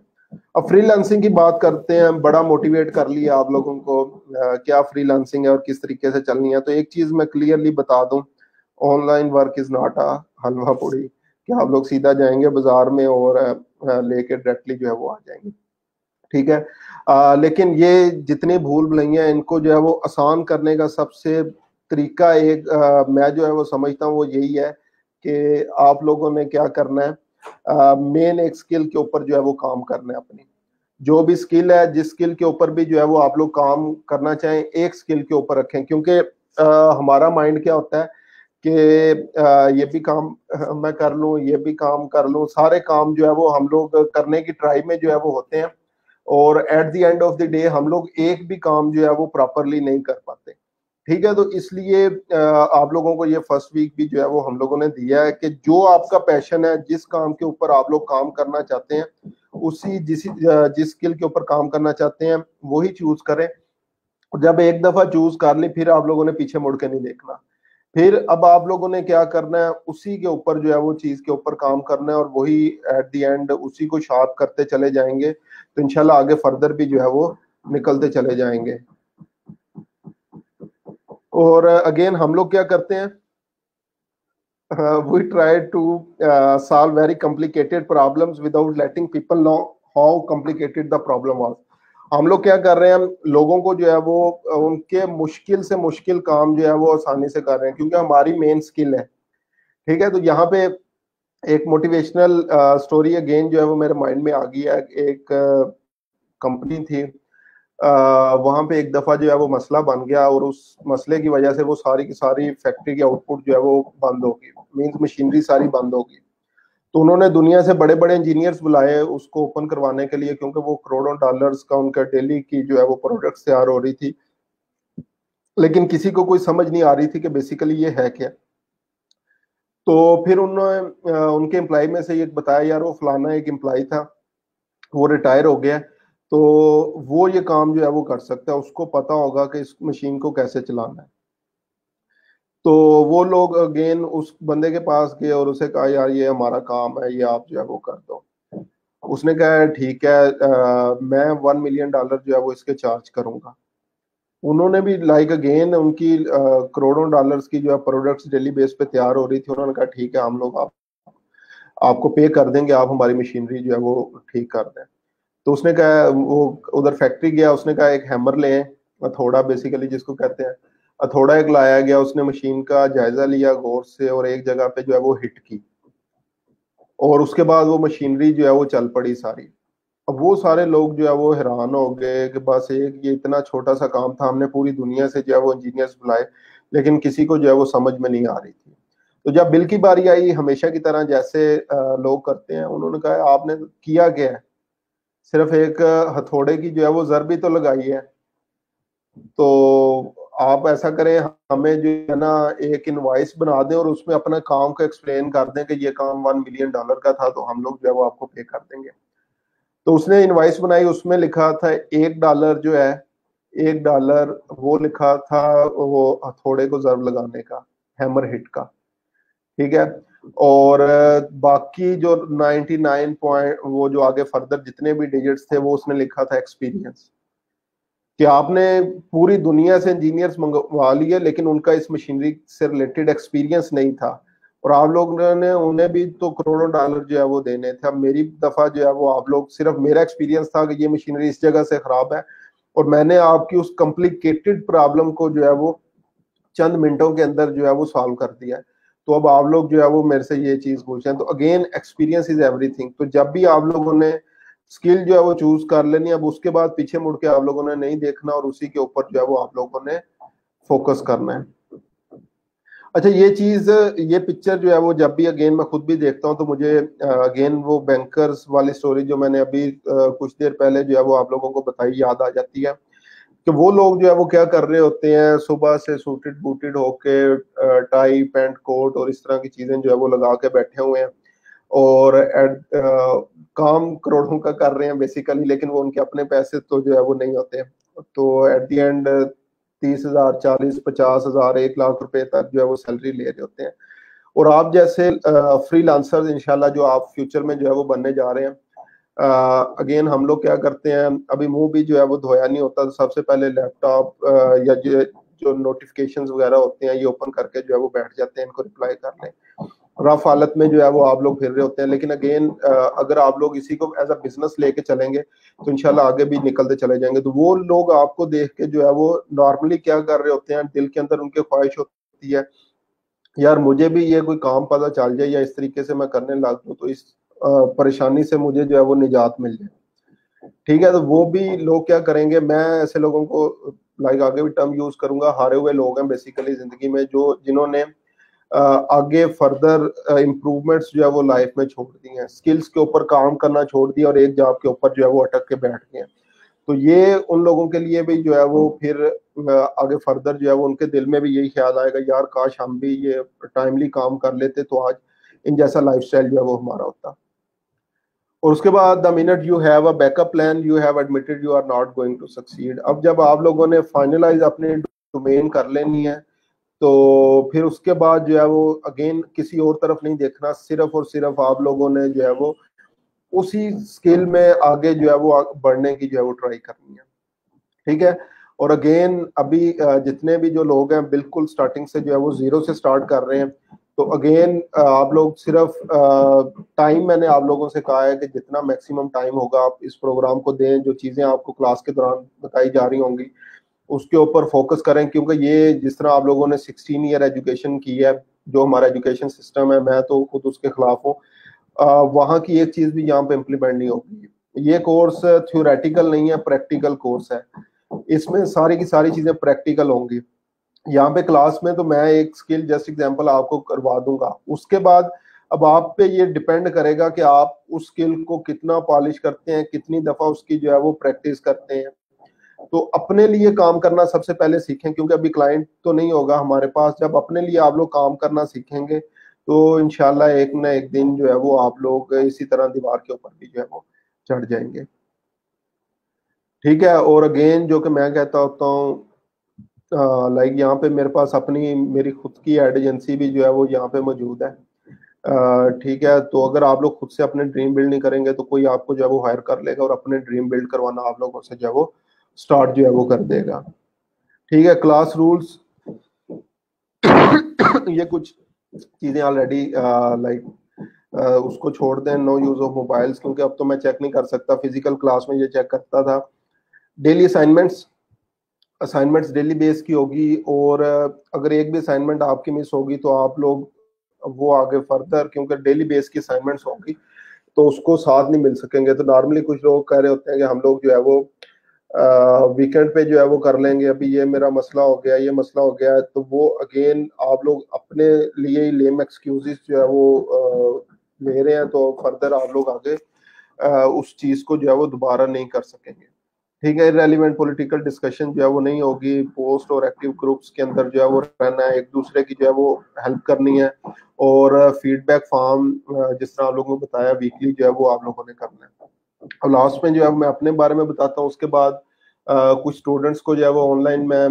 अब फ्रीलांसिंग की बात करते हैं, बड़ा मोटिवेट कर लिया आप लोगों को क्या फ्रीलांसिंग है और किस तरीके से चलनी है। तो एक चीज मैं क्लियरली बता दूं, online work is not a halwa puri कि आप लोग सीधा जाएंगे बाजार में और लेके डायरेक्टली जो है वो आ जाएंगे। ठीक है, लेकिन ये जितनी भूल भुलैया इनको जो है वो आसान करने का सबसे तरीका एक मैं जो है वो समझता हूँ वो यही है कि आप लोगों ने क्या करना है, मेन एक स्किल के ऊपर जो है वो काम करना है। अपनी जो भी स्किल है, जिस स्किल के ऊपर भी जो है वो आप लोग काम करना चाहें, एक स्किल के ऊपर रखें, क्योंकि हमारा माइंड क्या होता है कि ये भी काम मैं कर लूँ, ये भी काम कर लूँ, सारे काम जो है वो हम लोग करने की ट्राई में जो है वो होते हैं, और eight the end of the day हम लोग एक भी काम जो है वो प्रॉपरली नहीं कर पाते। ठीक है, तो इसलिए आप लोगों को ये फर्स्ट वीक भी जो है वो हम लोगों ने दिया है कि जो आपका पैशन है, जिस काम के ऊपर आप लोग काम करना चाहते हैं, उसी जिस स्किल के ऊपर काम करना चाहते हैं वही चूज करें। जब एक दफा चूज कर ली फिर आप लोगों ने पीछे मुड़ के नहीं देखना। फिर अब आप लोगों ने क्या करना है, उसी के ऊपर जो है वो चीज के ऊपर काम करना है, और वही एट द एंड उसी को शार्प करते चले जाएंगे, तो इंशाल्लाह आगे फर्दर भी जो है वो निकलते चले जाएंगे। और अगेन हम लोग क्या करते हैं, we try to solve very complicated problems without letting people know how complicated the problem was। हम लोग क्या कर रहे हैं, लोगों को जो है वो उनके मुश्किल से मुश्किल काम जो है वो आसानी से कर रहे हैं, क्योंकि हमारी मेन स्किल है। ठीक है, तो यहाँ पे एक मोटिवेशनल स्टोरी अगेन जो है वो मेरे माइंड में आ गई है। एक कंपनी थी, वहां पे एक दफा जो है वो मसला बन गया और उस मसले की वजह से वो सारी की सारी फैक्ट्री की आउटपुट जो है वो बंद हो गई, मींस मशीनरी सारी बंद हो गई। तो उन्होंने दुनिया से बड़े बड़े इंजीनियर्स बुलाए उसको ओपन करवाने के लिए, क्योंकि वो करोड़ों डॉलर्स का उनका डेली की जो है वो प्रोडक्ट्स तैयार हो रही थी, लेकिन किसी को कोई समझ नहीं आ रही थी कि बेसिकली ये है क्या। तो फिर उन्होंने उनके एम्प्लॉय में से एक बताया, यार वो फलाना एक एम्प्लॉय था, वो रिटायर हो गया, तो वो ये काम जो है वो कर सकता है, उसको पता होगा कि इस मशीन को कैसे चलाना है। तो वो लोग अगेन उस बंदे के पास गए और उसे कहा, यार ये हमारा काम है, ये आप जो है वो कर दो। उसने कहा ठीक है, मैं $1 मिलियन जो है वो इसके चार्ज करूंगा। उन्होंने भी लाइक अगेन उनकी करोड़ों डॉलर्स की जो है प्रोडक्ट्स डेली बेस पे तैयार हो रही थी। उन्होंने कहा ठीक है, हम लोग आपको पे कर देंगे, आप हमारी मशीनरी जो है वो ठीक कर दें। तो उसने कहा, वो उधर फैक्ट्री गया, उसने कहा एक हैमर ले, हथौड़ा बेसिकली जिसको कहते हैं, हथौड़ा एक लाया गया। उसने मशीन का जायजा लिया गौर से और एक जगह पे जो है वो हिट की, और उसके बाद वो मशीनरी जो है वो चल पड़ी सारी। अब वो सारे लोग जो है वो हैरान हो गए कि बस एक ये इतना छोटा सा काम था, हमने पूरी दुनिया से जो है वो इंजीनियर्स बुलाए, लेकिन किसी को जो है वो समझ में नहीं आ रही थी। तो जब बिल की बारी आई, हमेशा की तरह जैसे लोग करते हैं, उन्होंने कहा आपने किया क्या है, सिर्फ एक हथौड़े की जो है वो ज़र भी तो लगाई है, तो आप ऐसा करें, हमें जो है ना एक इनवॉइस बना दें और उसमें अपना काम को एक्सप्लेन कर दें कि ये काम $1 मिलियन का था, तो हम लोग जो है वो आपको पे कर देंगे। तो उसने इनवॉइस बनाई, उसमें लिखा था $1 जो है, $1 वो लिखा था वो हथौड़े को जर्ब लगाने का, हैमर हिट का, ठीक है। और बाकी जो 99 पॉइंट वो जो आगे फर्दर जितने भी डिजिट्स थे वो उसने लिखा था एक्सपीरियंस, कि आपने पूरी दुनिया से इंजीनियर्स मंगवा लिए लेकिन उनका इस मशीनरी से रिलेटेड एक्सपीरियंस नहीं था, और आप लोगों ने उन्हें भी तो करोड़ों डॉलर जो है वो देने थे। अब मेरी दफा जो है वो आप लोग, सिर्फ मेरा एक्सपीरियंस था कि ये मशीनरी इस जगह से खराब है, और मैंने आपकी उस कॉम्प्लिकेटेड प्रॉब्लम को जो है वो चंद मिनटों के अंदर जो है वो सॉल्व कर दिया है। तो अब आप लोग जो है वो मेरे से ये चीज पूछें, तो अगेन एक्सपीरियंस इज एवरीथिंग। तो जब भी आप लोगों ने स्किल जो है वो चूज कर लेनी, अब उसके बाद पीछे मुड़ के आप लोगों ने नहीं देखना और उसी के ऊपर जो है वो आप लोगों ने फोकस करना है। अच्छा, ये चीज, ये पिक्चर जो है वो जब भी अगेन मैं खुद भी देखता हूँ तो मुझे अगेन वो बैंकर्स वाली स्टोरी जो मैंने अभी कुछ देर पहले जो है वो आप लोगों को बताई याद आ जाती है, कि वो लोग जो है वो क्या कर रहे होते हैं, सुबह से सूटेड बूटेड होके टाई पैंट कोट और इस तरह की चीजें जो है वो लगा के बैठे हुए हैं, और काम करोड़ों का कर रहे हैं बेसिकली, लेकिन वो उनके अपने पैसे तो जो है वो नहीं होते। तो एट द एंड 30,000 40 50,000 1 लाख रुपए तक जो है वो सैलरी ले रहे होते हैं। और आप जैसे फ्रीलांसर्स इंशाल्लाह जो आप फ्यूचर में जो है वो बनने जा रहे हैं, अगेन हम लोग क्या करते हैं, अभी मुंह भी जो है वो धोया नहीं होता, तो सबसे पहले लैपटॉप या जो नोटिफिकेशंस वगैरह होते हैं ये ओपन करके जो है वो बैठ जाते हैं, इनको रिप्लाई कर लें। रफ हालत में जो है वो आप लोग फिर रहे होते हैं, लेकिन अगेन अगर आप लोग इसी को एज अ बिजनेस लेके चलेंगे तो इंशाल्लाह आगे भी निकलते चले जाएंगे। तो वो लोग आपको देख के जो है वो नॉर्मली क्या कर रहे होते हैं, दिल के अंदर उनके ख्वाहिश होती है, यार मुझे भी ये कोई काम पता चल जाए या इस तरीके से मैं करने लग दूं तो इस परेशानी से मुझे जो है वो निजात मिल जाए, ठीक है। तो वो भी लोग क्या करेंगे, मैं ऐसे लोगों को लाइक आगे भी टर्म यूज करूंगा, हारे हुए लोग हैं बेसिकली जिंदगी में, जो जिन्होंने आगे फर्दर इम्प्रूवमेंट्स जो है वो लाइफ में छोड़ दी हैं, स्किल्स के ऊपर काम करना छोड़ दिया और एक जॉब के ऊपर जो है वो अटक के बैठ गए हैं। तो ये उन लोगों के लिए भी जो है वो फिर आगे फर्दर जो है वो उनके दिल में भी यही ख्याल आएगा, यार काश हम भी ये टाइमली काम कर लेते तो आज इन जैसा लाइफस्टाइल जो है वो हमारा होता। और उसके बाद the minute you have a backup plan you have admitted you are not going to succeed. अब जब आप लोगों ने फाइनलाइज अपने डोमेन कर लेनी है तो फिर उसके बाद जो है वो अगेन किसी और तरफ नहीं देखना, सिर्फ और सिर्फ आप लोगों ने जो है वो उसी स्किल में आगे जो है वो बढ़ने की जो है वो ट्राई करनी है, ठीक है। और अगेन अभी जितने भी जो लोग हैं बिल्कुल स्टार्टिंग से जो है वो जीरो से स्टार्ट कर रहे हैं, तो अगेन आप लोग सिर्फ टाइम, मैंने आप लोगों से कहा है कि जितना मैक्सिमम टाइम होगा आप इस प्रोग्राम को दें, जो चीजें आपको क्लास के दौरान बताई जा रही होंगी उसके ऊपर फोकस करें, क्योंकि ये जिस तरह आप लोगों ने 16 ईयर एजुकेशन की है, जो हमारा एजुकेशन सिस्टम है, मैं तो खुद उसके खिलाफ हूँ। वहाँ की एक चीज़ भी यहाँ पे इम्प्लीमेंट नहीं होगी। ये कोर्स थ्योरेटिकल नहीं है, प्रैक्टिकल कोर्स है। इसमें सारी की सारी चीज़ें प्रैक्टिकल होंगी। यहाँ पे क्लास में तो मैं एक स्किल जस्ट एग्जांपल आपको करवा दूंगा, उसके बाद अब आप पे ये डिपेंड करेगा कि आप उस स्किल को कितना पॉलिश करते हैं, कितनी दफा उसकी जो है वो प्रैक्टिस करते हैं। तो अपने लिए काम करना सबसे पहले सीखें, क्योंकि अभी क्लाइंट तो नहीं होगा हमारे पास। जब अपने लिए आप लोग काम करना सीखेंगे तो इंशाल्लाह एक ना एक दिन जो है वो आप लोग इसी तरह दीवार के ऊपर भी जो है वो चढ़ जाएंगे। ठीक है। और अगेन जो कि मैं कहता होता हूँ, लाइक यहाँ पे मेरे पास अपनी मेरी खुद की एड एजेंसी भी जो है वो यहाँ पे मौजूद है। ठीक है। तो अगर आप लोग खुद से अपने ड्रीम बिल्ड नहीं करेंगे तो कोई आपको जो है वो हायर कर लेगा और अपने ड्रीम बिल्ड करवाना आप लोगों से जो है वो स्टार्ट जो है वो कर देगा। ठीक है। क्लास रूल्स ये कुछ चीजें ऑलरेडी लाइक उसको छोड़ दें, नो यूज ऑफ मोबाइल्स, क्योंकि अब तो मैं चेक नहीं कर सकता, फिजिकल क्लास में ये चेक करता था। डेली असाइनमेंट्स डेली बेस की होगी, और अगर एक भी असाइनमेंट आपकी मिस होगी तो आप लोग वो आगे फर्दर, क्योंकि डेली बेस की असाइनमेंट्स होगी तो उसको साथ नहीं मिल सकेंगे। तो नॉर्मली कुछ लोग कह रहे होते हैं कि हम लोग जो है वो वीकेंड पे जो है वो कर लेंगे, अभी ये मेरा मसला हो गया, ये मसला हो गया है। तो वो अगेन आप लोग अपने लिए ही लेम एक्सक्यूजेस जो है वो ले रहे हैं, तो फर्दर आप लोग आगे उस चीज को जो है वो दोबारा नहीं कर सकेंगे। ठीक है। इररेलेवेंट पॉलिटिकल डिस्कशन जो है वो नहीं होगी। पोस्ट और एक्टिव ग्रुप्स के अंदर जो है वो रहना है, एक दूसरे की जो है वो हेल्प करनी है, और फीडबैक फॉर्म जिस तरह आप लोगों को बताया वीकली जो है वो आप लोगों ने करना है। और लास्ट में जो है मैं अपने बारे में बताता हूँ, उसके बाद कुछ स्टूडेंट्स को जो है वो ऑनलाइन मैं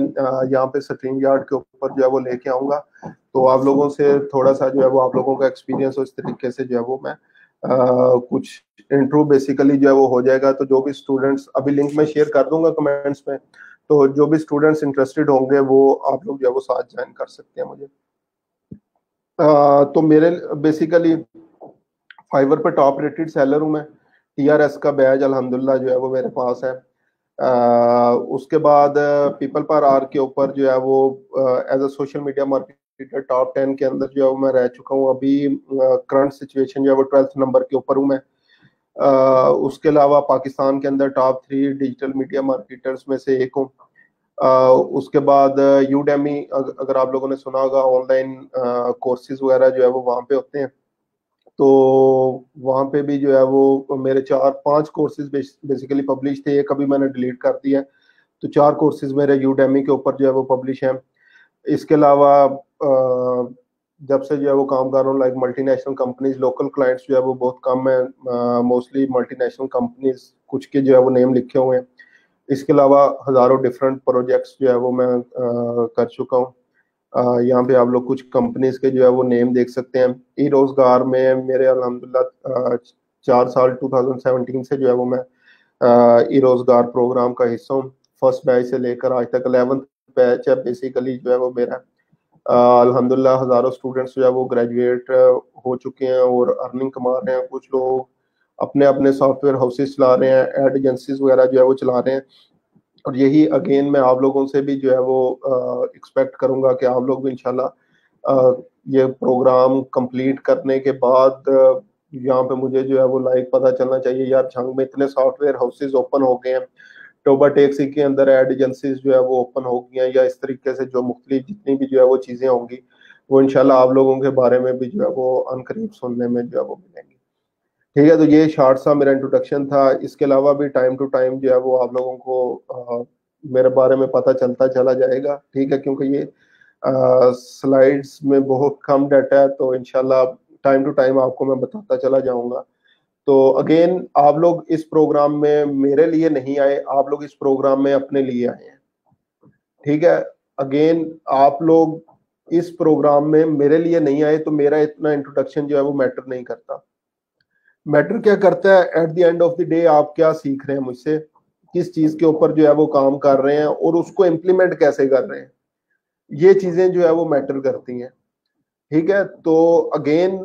यहाँ पे स्ट्रीम यार्ड के ऊपर जो है वो लेके आऊँगा, तो आप लोगों से थोड़ा सा जो है वो आप लोगों का एक्सपीरियंस हो, इस तरीके से जो है वो मैं कुछ इंट्रो बेसिकली जो है वो हो जाएगा। तो जो भी स्टूडेंट्स, अभी लिंक में शेयर कर दूंगा कमेंट्स में, तो जो भी स्टूडेंट्स इंटरेस्टेड होंगे वो आप लोग जो है वो साथ ज्वाइन कर सकते हैं मुझे। तो मेरे बेसिकली फाइवर पे टॉप रेटेड सेलर हूँ मैं। TRS का बैज अल्हम्दुलिल्लाह जो है वो मेरे पास है। उसके बाद पीपल पर आर के ऊपर जो है वो as a social media marketer top 10 के अंदर जो है मैं रह चुका हूँ। अभी करंट सिचुएशन जो है वो 12th नंबर के ऊपर हूँ मैं। उसके अलावा पाकिस्तान के अंदर टॉप 3 डिजिटल मीडिया मार्केटर्स में से एक हूँ। उसके बाद यूडेमी, अगर आप लोगों ने सुना होगा, ऑनलाइन कोर्सेज वगैरह जो है वो वहाँ पे होते हैं, तो वहाँ पे भी जो है वो मेरे 4-5 कोर्सेज बेसिकली पब्लिश थे। एक अभी मैंने डिलीट कर दिया, तो 4 कोर्सेज मेरे यूडेमी के ऊपर जो है वो पब्लिश हैं। इसके अलावा जब से जो है वो काम कर रहा हूँ, like multinational companies, local clients जो है वो बहुत कम है, मोस्टली मल्टीनेशनल कंपनीज कुछ के जो है वो नेम लिखे हुए हैं। इसके अलावा हज़ारों डिफरेंट प्रोजेक्ट्स जो है वो मैं कर चुका हूँ। यहाँ पे आप लोग कुछ कंपनीज के जो है वो नेम देख सकते हैं। ई रोजगार में मेरे अल्हम्दुलिल्लाह 4 साल 2017 से जो है वो मैं ई रोजगार प्रोग्राम का हिस्सा हूँ। फर्स्ट बैच से लेकर आज तक 11th बैच है बेसिकली जो है वो मेरा। अल्हम्दुलिल्लाह हज़ारों स्टूडेंट्स जो है वो ग्रेजुएट हो चुके हैं और अर्निंग कमा रहे हैं। कुछ लोग अपने अपने सॉफ्टवेयर हाउसेस चला रहे हैं, एड एजेंसीज वगैरह जो है वो चला रहे हैं। और यही अगेन मैं आप लोगों से भी जो है वो एक्सपेक्ट करूंगा कि आप लोग भी इंशाल्लाह ये प्रोग्राम कंप्लीट करने के बाद यहाँ पे मुझे जो है वो लाइक पता चलना चाहिए, यार झंग में इतने सॉफ्टवेयर हाउसेज ओपन हो गए हैं, टोबा टैक्सी के अंदर एड एजेंसीज जो है वो ओपन हो गई हैं, या इस तरीके से जो मुख्तलिफ जितनी भी जो है वो चीज़ें होंगी वो इंशाल्लाह आप लोगों के बारे में भी जो है वो अनकरीब सुनने में जो है वो मिलेंगी। ठीक है। तो ये शॉर्ट सा मेरा इंट्रोडक्शन था। इसके अलावा भी टाइम टू टाइम जो है वो आप लोगों को मेरे बारे में पता चलता चला जाएगा। ठीक है। क्योंकि ये स्लाइड्स में बहुत कम डाटा है, तो इंशाल्लाह टाइम टू टाइम आपको मैं बताता चला जाऊंगा। तो अगेन आप लोग इस प्रोग्राम में मेरे लिए नहीं आए, आप लोग इस प्रोग्राम में अपने लिए आए हैं। ठीक है। अगेन आप लोग इस प्रोग्राम में मेरे लिए नहीं आए, तो मेरा इतना इंट्रोडक्शन जो है वो मैटर नहीं करता। मैटर क्या करता है, eight the end of the day आप क्या सीख रहे हैं मुझसे, किस चीज के ऊपर जो है वो काम कर रहे हैं और उसको इम्प्लीमेंट कैसे कर रहे हैं, ये चीजें जो है वो मैटर करती हैं। ठीक है। तो अगेन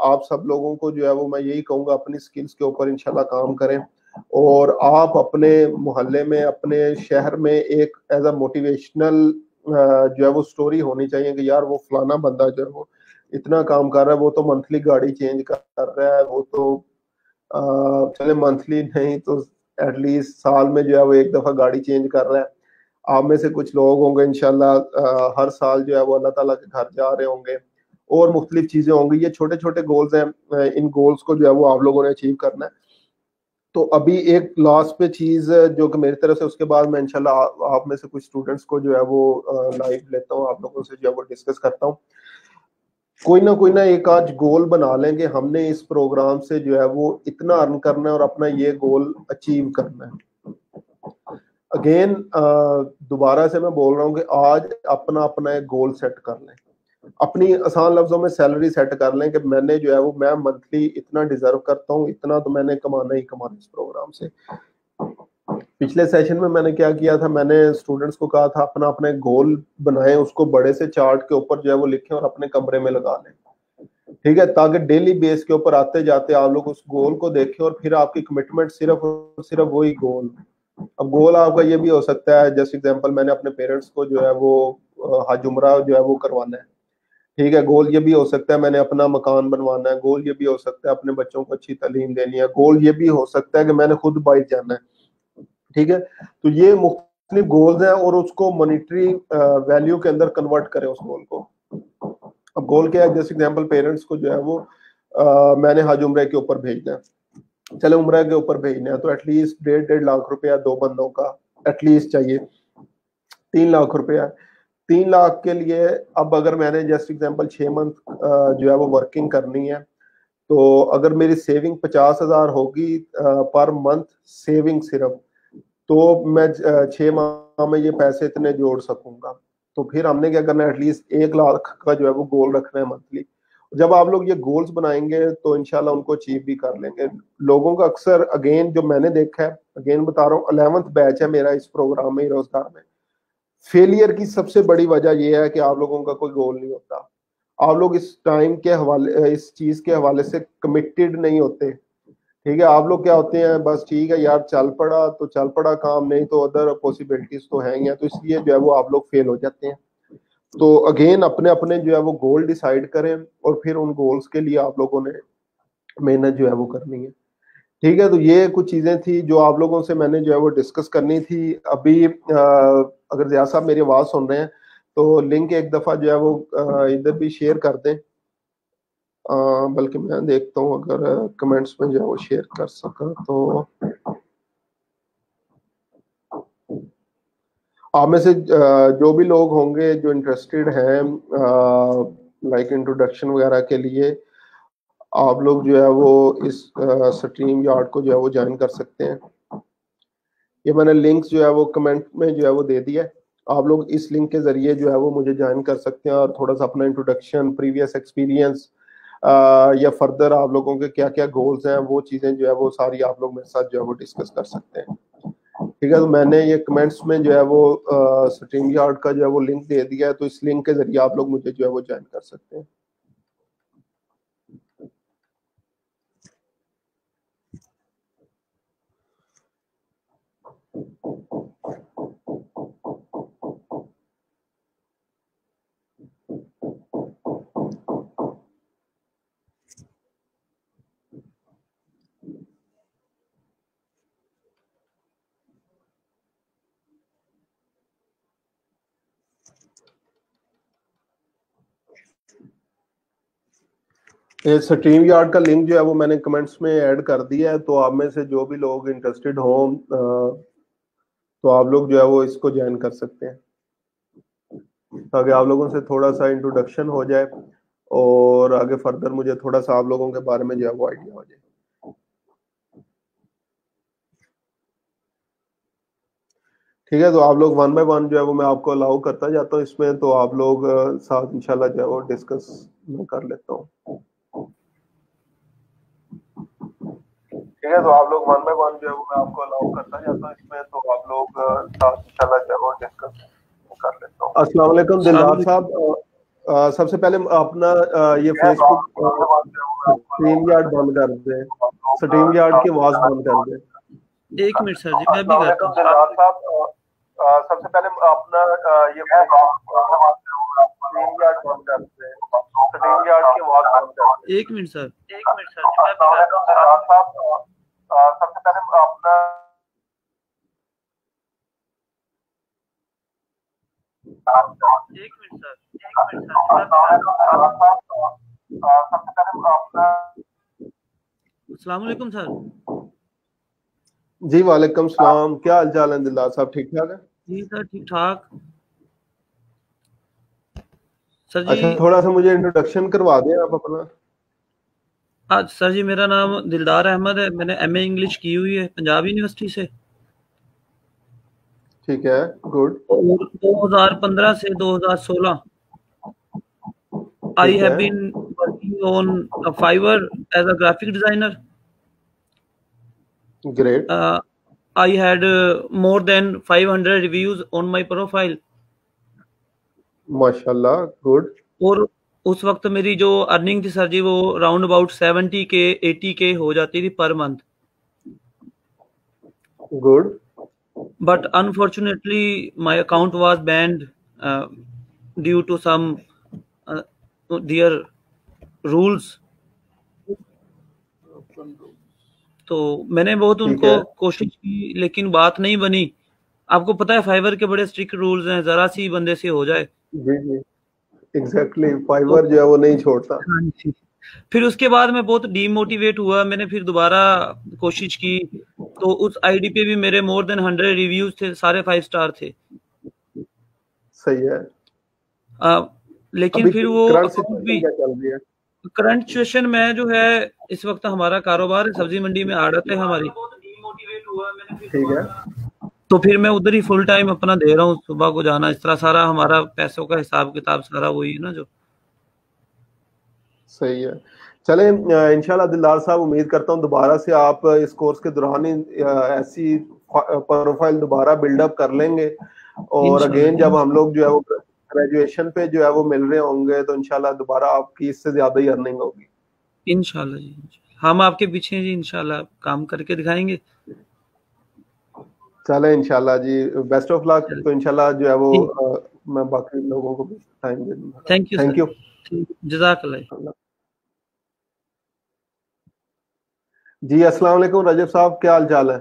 आप सब लोगों को जो है वो मैं यही कहूंगा, अपनी स्किल्स के ऊपर इंशाल्लाह काम करें, और आप अपने मोहल्ले में, अपने शहर में एक एज अ मोटिवेशनल जो है वो स्टोरी होनी चाहिए कि यार वो फलाना बंदा जो है वो इतना काम कर रहा है, वो तो मंथली गाड़ी चेंज कर रहा है, वो तो चले मंथली नहीं तो एटलीस्ट साल में जो है वो एक दफा गाड़ी चेंज कर रहा है। आप में से कुछ लोग होंगे इंशाल्लाह हर साल जो है वो अल्लाह ताला के घर जा रहे होंगे और मुख्तलिफ चीजें होंगी। ये छोटे छोटे गोल्स हैं, इन गोल्स को जो है वो आप लोगों ने अचीव करना है। तो अभी एक लास्ट पे चीज जो कि मेरी तरफ से, उसके बाद मैं इंशाल्लाह आप में से कुछ स्टूडेंट्स को जो है वो लाइव लेता हूँ, आप लोगों से जो है वो डिस्कस करता हूँ। कोई ना एक आज गोल बना लेंगे, हमने इस प्रोग्राम से जो है वो इतना अर्न करना है और अपना ये गोल अचीव करना है। अगेन दोबारा से मैं बोल रहा हूँ कि आज अपना अपना एक गोल सेट कर लें, अपनी आसान लफ्जों में सैलरी सेट कर लें कि मैंने जो है वो मैं मंथली इतना डिजर्व करता हूँ, इतना तो मैंने कमाना ही कमाना इस प्रोग्राम से। पिछले सेशन में मैंने क्या किया था, मैंने स्टूडेंट्स को कहा था अपना अपना एक गोल बनाएं, उसको बड़े से चार्ट के ऊपर जो है वो लिखें और अपने कमरे में लगा लें, ठीक है, ताकि डेली बेस के ऊपर आते जाते आप लोग उस गोल को देखें और फिर आपकी कमिटमेंट सिर्फ और सिर्फ वही गोल। अब गोल आपका ये भी हो सकता है, जैसे एग्जांपल मैंने अपने पेरेंट्स को जो है वो हज उम्रा जो है वो करवाना है, ठीक है, गोल ये भी हो सकता है मैंने अपना मकान बनवाना है, गोल ये भी हो सकता है अपने बच्चों को अच्छी तालीम देनी है, गोल ये भी हो सकता है कि मैंने खुद बाइक जाना है, ठीक है। तो ये मुख्तलिफ गोल्स हैं और उसको मॉनिटरी वैल्यू के अंदर कन्वर्ट करें उस गोल को। अब गोल क्या है, जैसे एग्जांपल पेरेंट्स को जो है वो मैंने हज उम्रे के ऊपर भेजना है, चलो उम्रा के ऊपर भेजना है तो एटलीस्ट 1.5 लाख रुपया 2 बंदों का एटलीस्ट चाहिए, 3 लाख रुपया। 3 लाख के लिए अब अगर मैंने जस्ट एग्जांपल 6 मंथ जो है वो वर्किंग करनी है, तो अगर मेरी सेविंग 50,000 होगी पर मंथ सेविंग सिर्फ, तो मैं 6 माह में ये पैसे इतने जोड़ सकूंगा। तो फिर हमने क्या करना है, एटलीस्ट 1 लाख का जो है वो गोल रखना है मंथली। जब आप लोग ये गोल्स बनाएंगे तो इंशाल्लाह उनको अचीव भी कर लेंगे। लोगों का अक्सर अगेन जो मैंने देखा है, अगेन बता रहा हूँ 11th बैच है मेरा इस प्रोग्राम में रोजगार में, फेलियर की सबसे बड़ी वजह यह है कि आप लोगों का कोई गोल नहीं होता, आप लोग इस टाइम के हवाले, इस चीज के हवाले से कमिटेड नहीं होते, ठीक है। आप लोग क्या होते हैं, बस ठीक है यार चल पड़ा तो चल पड़ा काम, नहीं तो अदर पॉसिबिलिटीज तो हैं ही हैं, तो इसलिए जो है वो आप लोग फेल हो जाते हैं। तो अगेन अपने अपने जो है वो गोल डिसाइड करें और फिर उन गोल्स के लिए आप लोगों ने मेहनत जो है वो करनी है, ठीक है। तो ये कुछ चीजें थी जो आप लोगों से मैंने जो है वो डिस्कस करनी थी। अभी अगर ज़िया साहब मेरी आवाज सुन रहे हैं तो लिंक एक दफा जो है वो इधर भी शेयर कर दें, बल्कि मैं देखता हूँ अगर कमेंट्स में जो है वो शेयर कर सका तो आप में से जो भी लोग होंगे जो इंटरेस्टेड हैं लाइक इंट्रोडक्शन वगैरह के लिए, आप लोग जो है वो इस स्ट्रीम यार्ड को जो है वो ज्वाइन कर सकते हैं। ये मैंने लिंक्स जो है वो कमेंट में जो है वो दे दिया है, आप लोग इस लिंक के जरिए जो है वो मुझे ज्वाइन कर सकते हैं और थोड़ा सा अपना इंट्रोडक्शन, प्रीवियस एक्सपीरियंस या फर्दर आप लोगों के क्या क्या गोल्स हैं वो चीजें जो है वो सारी आप लोग मेरे साथ जो है वो डिस्कस कर सकते हैं, ठीक है। तो मैंने ये कमेंट्स में जो है वो स्ट्रीम यार्ड का जो है वो लिंक दे दिया है, तो इस लिंक के जरिए आप लोग मुझे जो है वो ज्वाइन कर सकते हैं। स्ट्रीम यार्ड का लिंक जो है वो मैंने कमेंट्स में ऐड कर दिया है, तो आप में से जो भी लोग इंटरेस्टेड हो तो आप लोग जो है वो इसको ज्वाइन कर सकते हैं, ताकि आप लोगों से थोड़ा सा इंट्रोडक्शन हो जाए और आगे फर्दर मुझे थोड़ा सा आप लोगों के बारे में जो है वो आइडिया हो जाए, ठीक है। तो आप लोग 1 बाय 1 जो है वो मैं आपको अलाउ करता जाता हूँ इसमें, तो आप लोग साथ इंशाल्लाह जो है वो डिस्कस मैं कर लेता हूँ, ठीक है। तो आप लोग 1 बाय 1 जो है वो मैं आपको अलाउ करता जाता हूँ इसमें, तो आप लोग साथ इंशाल्लाह जो है वो डिस्कस कर लेता हूँ। अस्सलाम वालेकुम दिलदार साहब, सबसे पहले अपना ये फेसबुक स्ट्रीम यार्ड बंद कर दें, स्ट्रीम यार्ड की आवाज बंद कर दें। 1 मिनट सर जी, मैं भी करता हूँ। दिलदार साहब, सबसे पहले अपना ये स्ट्रीम यार्ड बंद कर दें, स्ट्रीम यार्ड की आवाज बंद कर। एक मिनट सर जी, मैं भी करता हूँ। सबसे पहले अपना एक मिनट सर जी, मैं भी करता हूँ। सबसे पहले अपना अस्सलाम वालेकुम सर। जी वालेकुम सलाम, क्या हाल चाल है दिलदार साहब, ठीक ठाक है? जी सर ठीक ठाक। सर जी अच्छा, थोड़ा सा मुझे इंट्रोडक्शन करवा दें आप अपना। आज सर जी मेरा नाम दिलदार अहमद है, मैंने एमए इंग्लिश की हुई है पंजाब यूनिवर्सिटी से ठीक है, गुड। और 2015 से 2016 I ठीक have है, been working on Fiverr as a graphic designer. Great, I had more than 500 reviews on my profile माशाल्लाह, गुड, और उस वक्त मेरी जो अर्निंग थी सर जी वो राउंड अबाउट 70K 80K हो जाती थी per month, good. but unfortunately my account was banned due to some their rules. तो मैंने बहुत ठीक उनको है, कोशिश की लेकिन बात नहीं बनी। आपको पता है फाइवर के बड़े स्ट्रिक्ट रूल्स हैं, जरा सी बंदे से हो जाए जी जी, एग्जैक्टली, तो फाइवर जो है वो नहीं छोड़ता। हाँ जी। फिर उसके बाद मैं बहुत डीमोटिवेट हुआ, मैंने फिर दोबारा कोशिश की तो उस आईडी पे भी मेरे मोर देन 100 रिव्यूज थे, सारे 5 स्टार थे। सही है। लेकिन अभी फिर वो करंट अकाउंट सिचुएशन भी क्या चल रही है? करंट सिचुएशन में जो है इस वक्त हमारा कारोबार है, सब्जी मंडी में आड़त है हमारी, ठीक है, तो फिर मैं उधर ही फुल टाइम अपना दे रहा हूँ, सुबह को जाना, इस तरह सारा हमारा पैसों का हिसाब किताब सारा वही है ना जो। सही है। चलें, इंशाल्लाह दिलदार साहब, उम्मीद करता हूँ दोबारा से आप इस कोर्स के दौरान ही ऐसी प्रोफाइल दोबारा बिल्डअप कर लेंगे और अगेन जब हम लोग जो है वो ग्रेजुएशन पे जो है वो मिल रहे होंगे तो इंशाल्लाह दोबारा आपकी इससे ज्यादा ही अर्निंग होगी इंशाल्लाह जी, हम आपके पीछे जी इंशाल्लाह काम करके दिखाएंगे। चले इंशाल्लाह जी, बेस्ट ऑफ लक। तो इंशाल्लाह जो है वो मैं बाकी लोगों को भी टाइम दे दूंगा। थैंक यू थैंक यू, जज़ाकल्लाह। जी अस्सलाम वालेकुम रजब साहब, क्या हाल चाल है?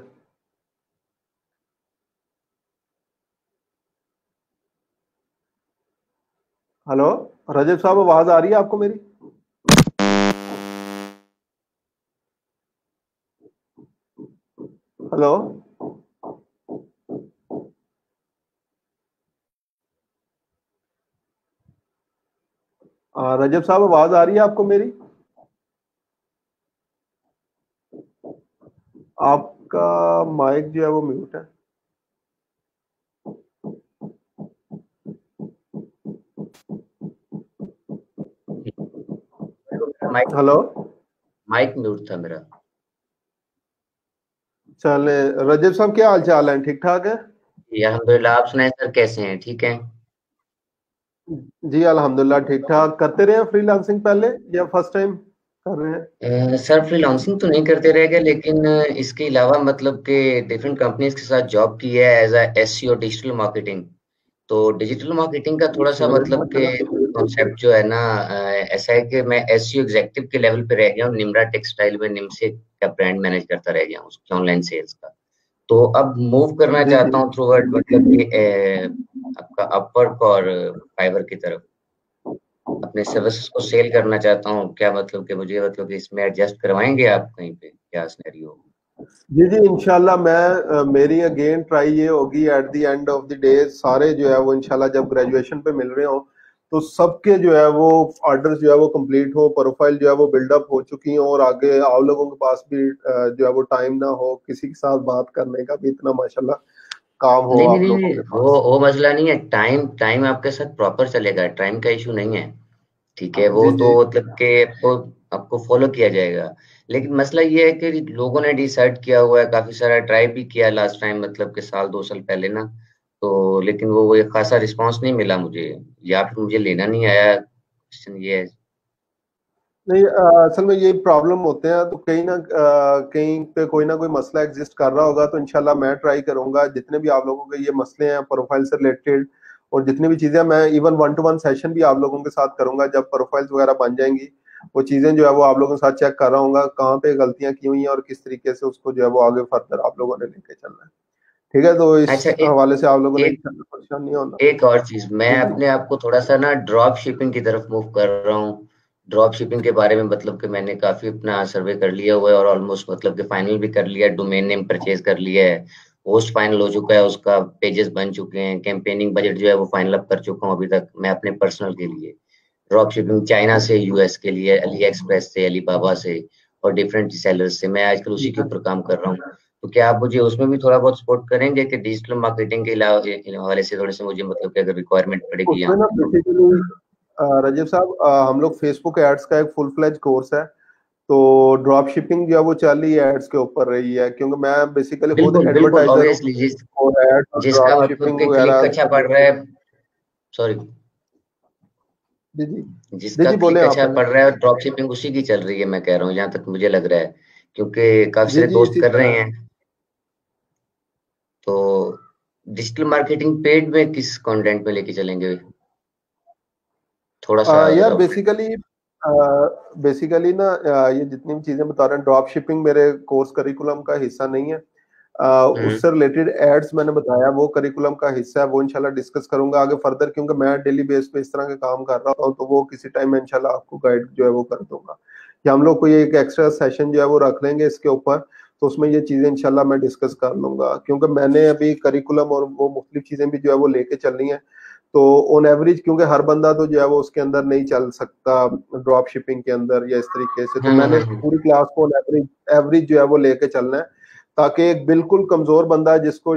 हेलो रजब साहब, आवाज आ रही है आपको मेरी? हेलो रजब साहब, आवाज आ रही है आपको मेरी? आपका माइक जो है वो म्यूट है। हेलो, माइक म्यूट था मेरा। चले रजब साहब, क्या हाल चाल है, ठीक ठाक है? जी अल्हम्दुलिल्लाह, आप सुनाए सर, कैसे हैं? ठीक हैं? जी अल्हम्दुलिल्लाह ठीक ठाक। करते रहे फ्रीलांसिंग पहले या फर्स्ट टाइम कर रहे हैं? सर फ्रीलांसिंग तो नहीं करते रह गए, लेकिन इसके अलावा मतलब कि डिफरेंट कंपनीज के साथ जॉब की है as a SEO digital marketing. तो डिजिटल मार्केटिंग का थोड़ा सा मतलब कि कॉन्सेप्ट जो है ना, ऐसा है कि मैं एसईओ एग्जीक्यूटिव के लेवल पे रह गया हूँ। निम्रा टेक्सटाइल में निमसे का ब्रांड मैनेज करता रह गया हूँ, उसकी ऑनलाइन सेल्स का। तो अब मूव करना जी चाहता जी, हूँ थ्रूवर्ड मतलब कि आपका अपवर्क और फाइवर की तरफ अपने सर्विसेज को सेल करना चाहता हूँ। क्या मतलब कि मुझे मतलब कि इसमें एडजस्ट करवाएंगे आप कहीं पे, क्या सिनेरियो? जी जी, इंशाल्लाह मैं मेरी अगेन ट्राई ये होगी eight the end of the day सारे जो है वो इंशाल्लाह जब ग्रेजुएशन पे मिल रहे हो तो सबके जो है वो ऑर्डर्स जो है वो कंप्लीट हो, प्रोफाइल जो है वो बिल्डअप हो चुकी हो और आगे आप लोगों के पास भी जो है वो टाइम ना हो किसी के साथ बात करने का भी, इतना माशाल्लाह काम हो नहीं नहीं आप नहीं लोगों नहीं, के पास। वो मसला नहीं है। टाइम टाइम आपके साथ प्रॉपर चलेगा, टाइम का इशू नहीं है। ठीक है, वो जी तो जी, मतलब कि आपको फॉलो किया जाएगा। लेकिन मसला ये है कि लोगों ने डिसाइड किया हुआ है, काफी सारा ट्राई भी किया लास्ट टाइम मतलब कि साल 2 साल पहले ना, तो लेकिन वो एक खासा रिस्पांस नहीं मिला मुझे, या फिर मुझे लेना नहीं आया। क्वेश्चन ये है। नहीं असल में ये प्रॉब्लम होते हैं तो कहीं ना कहीं पे कोई ना कोई मसला एग्जिस्ट कर रहा होगा तो इंशाल्लाह मैं ट्राई करूंगा जितने भी आप लोगों के ये मसले हैं प्रोफाइल से रिलेटेड और जितनी भी चीजें मैं इवन 1-to-1 सेशन भी आप लोगों के साथ करूंगा जब प्रोफाइल्स वगैरह बन जाएंगी, वो चीजें जो है वो आप लोगों के साथ चेक कर रहा हूँ कहाँ पे गलतियां की हुई हैं और किस तरीके से उसको जो है वो आगे फर्दर आप लोगों ने लेके चलना है। ठीक है, तो इस अच्छा, हवाले से आप लोगों ने एक परेशान नहीं होना। एक और चीज, मैं जी जी अपने आप को थोड़ा सा ना ड्रॉप शिपिंग की तरफ मूव कर रहा हूँ। ड्रॉप शिपिंग के बारे में मतलब कि मैंने काफी अपना सर्वे कर लिया हुआ है और ऑलमोस्ट मतलब कि फाइनल भी कर लिया, डोमेन नेम परचेज कर लिया है, होस्ट फाइनल हो चुका है, उसका पेजेस बन चुके हैं, कैंपेनिंग बजट जो है वो फाइनल अप कर चुका हूँ अभी तक मैं अपने पर्सनल के लिए। ड्रॉप शिपिंग चाइना से यूएस के लिए, अली एक्सप्रेस से, अलीबाबा से और डिफरेंट सेलर्स से, मैं आजकल उसी के ऊपर काम कर रहा हूँ। तो क्या आप मुझे उसमें भी थोड़ा बहुत सपोर्ट करेंगे कि डिजिटल मार्केटिंग के हवाले से थोड़े से मुझे मतलब कि अगर रिक्वायरमेंट पड़ेगी उसमें ना यहाँ बेसिकली रजब साहब हम लोग फेसबुक एड्स का एक फुल फ्लेज कोर्स है, तो ड्रॉप शिपिंग जो है वो चल रही है एड्स के ऊपर रही है, क्योंकि मैं बेसिकली खुद बिल्कुल बिल्कुल एडवर्टाइजर हूँ ऑब्वियसली और एड्स और जिसका ड्रॉप मतलब शिपिंग कि क्लिक वगैरह। अच्छा पड़ रहा है, सॉरी, जी जी जी जिसका जी बोले क्लिक आप अच्छा पहले। पड़ रहा है और ड्रॉप शिपिंग उसी की चल रही है, मैं कह रहा हूँ जहां तक मुझे लग रहा है, क्योंकि काफी जी सारे जी दोस्त इसी कर रहे तरह हैं। तो डिजिटल मार्केटिंग पेड में किस कंटेंट में लेके चलेंगे, थोड़ा सा यार अगर बेसिकली ना ये जितनी भी चीजें बता रहे हैं ड्रॉप शिपिंग मेरे कोर्स करिकुलम का हिस्सा नहीं है। हम्म उससे रिलेटेड एड्स मैंने बताया वो करिकुलम का हिस्सा है, वो इंशाल्लाह डिस्कस करूंगा आगे फर्दर, क्योंकि मैं डेली बेस पे इस तरह के काम कर रहा हूँ, तो वो किसी टाइम में इंशाल्लाह आपको गाइड जो है वो कर दूंगा कि हम लोग कोई एक एक्स्ट्रा सेशन जो है वो रख लेंगे इसके ऊपर, तो उसमें ये चीजें इंशाल्लाह मैं डिस्कस कर लूंगा, क्योंकि मैंने अभी करिकुलम और वो मुख्तलिफ चीजें भी जो है वो लेके चलनी है। तो ऑन एवरेज क्योंकि हर बंदा तो जो है वो उसके अंदर नहीं चल सकता ड्रॉप शिपिंग के अंदर या इस तरीके से, तो मैंने हम्म। पूरी क्लास को ऑन एवरेज एवरेज जो है वो लेके चलना है, ताकि एक बिल्कुल कमजोर बंदा जिसको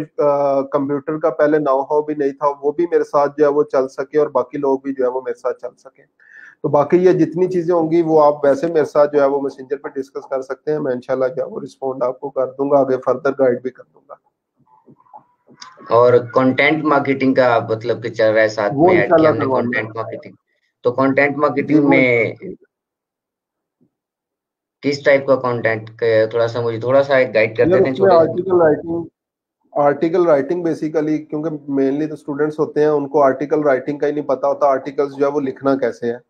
कंप्यूटर का पहले नाउ हाउ भी नहीं था वो भी मेरे साथ जो है वो चल सके और बाकी लोग भी जो है वो मेरे साथ चल सके। तो बाकी ये जितनी चीजें होंगी वो आप वैसे मेरे साथ जो है वो मैसेंजर पे डिस्कस कर सकते हैं, मैं इंशाल्लाह जो है वो रिस्पॉन्ड आपको कर दूंगा, आगे फर्दर गाइड भी कर दूंगा। और कंटेंट मार्केटिंग का मतलब कि चल रहा है, साथ वो में ऐड किया इंशाल्लाह हमने करवाना कंटेंट मार्केटिंग। तो कंटेंट जी, मार्केटिंग वो में किस टाइप का कंटेंट, थोड़ा सा मुझे थोड़ा सा एक गाइड कर यार देते हैं उसमें छोटे से। आर्टिकल राइटिंग बेसिकली, क्योंकि मेनली तो स्टूडेंट्स होते हैं उनको आर्टिकल राइटिंग का ही नहीं पता होता आर्टिकल्स जो है वो लिखना कैसे है।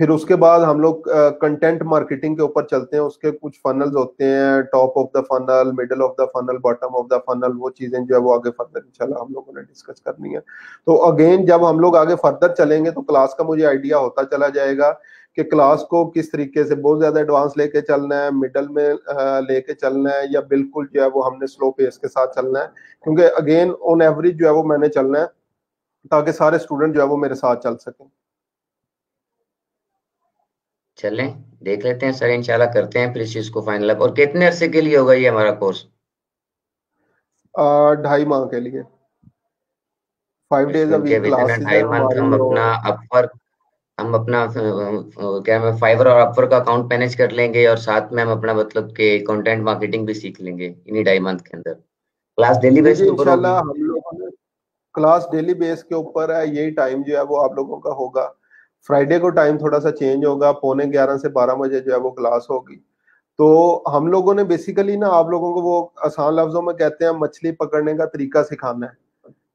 फिर उसके बाद हम लोग कंटेंट मार्केटिंग के ऊपर चलते हैं, उसके कुछ फनल्स होते हैं, top of the funnel, middle of the funnel, bottom of the funnel, वो चीजें जो है वो आगे फर्दर इंशाल्लाह हम लोगों ने डिस्कस करनी है। तो अगेन जब हम लोग आगे फर्दर चलेंगे तो क्लास का मुझे आइडिया होता चला जाएगा कि क्लास को किस तरीके से बहुत ज्यादा एडवांस लेके चलना है, मिडल में लेके चलना है, या बिल्कुल जो है वो हमने स्लो पेस के साथ चलना है, क्योंकि अगेन ऑन एवरेज जो है वो मैंने चलना है ताकि सारे स्टूडेंट जो है वो मेरे साथ चल सकें। चलें देख लेते हैं सर, इंशाल्लाह करते हैं फिर इस चीज को फाइनल अप। और कितने अरसे के लिए होगा ये हमारा कोर्स? 2.5 माह के लिए 5 days अ उनके वीक विद इन क्लासेस है 2.5 मंथ हमारी। हम अपना और अपवर्क, हम अपना क्या मैं फाइवर और अपवर्क का अकाउंट मैनेज कर लेंगे और साथ में हम अपना मतलब के कंटेंट मार्केटिंग भी सीख लेंगे इन्हीं 2.5 मंथ के अंदर। क्लास डेली जी बेस जी के ऊपर होगी? इंशाल्लाह हम लोगों ने क्लास डेली बेस के ऊपर है, यही टाइम जो है वो आप लोगों का होगा। फ्राइडे को टाइम थोड़ा सा चेंज होगा, 11:45 से 12 बजे जो है वो क्लास होगी। तो हम लोगों ने बेसिकली ना आप लोगों को वो आसान लफ्जों में कहते हैं मछली पकड़ने का तरीका सिखाना है,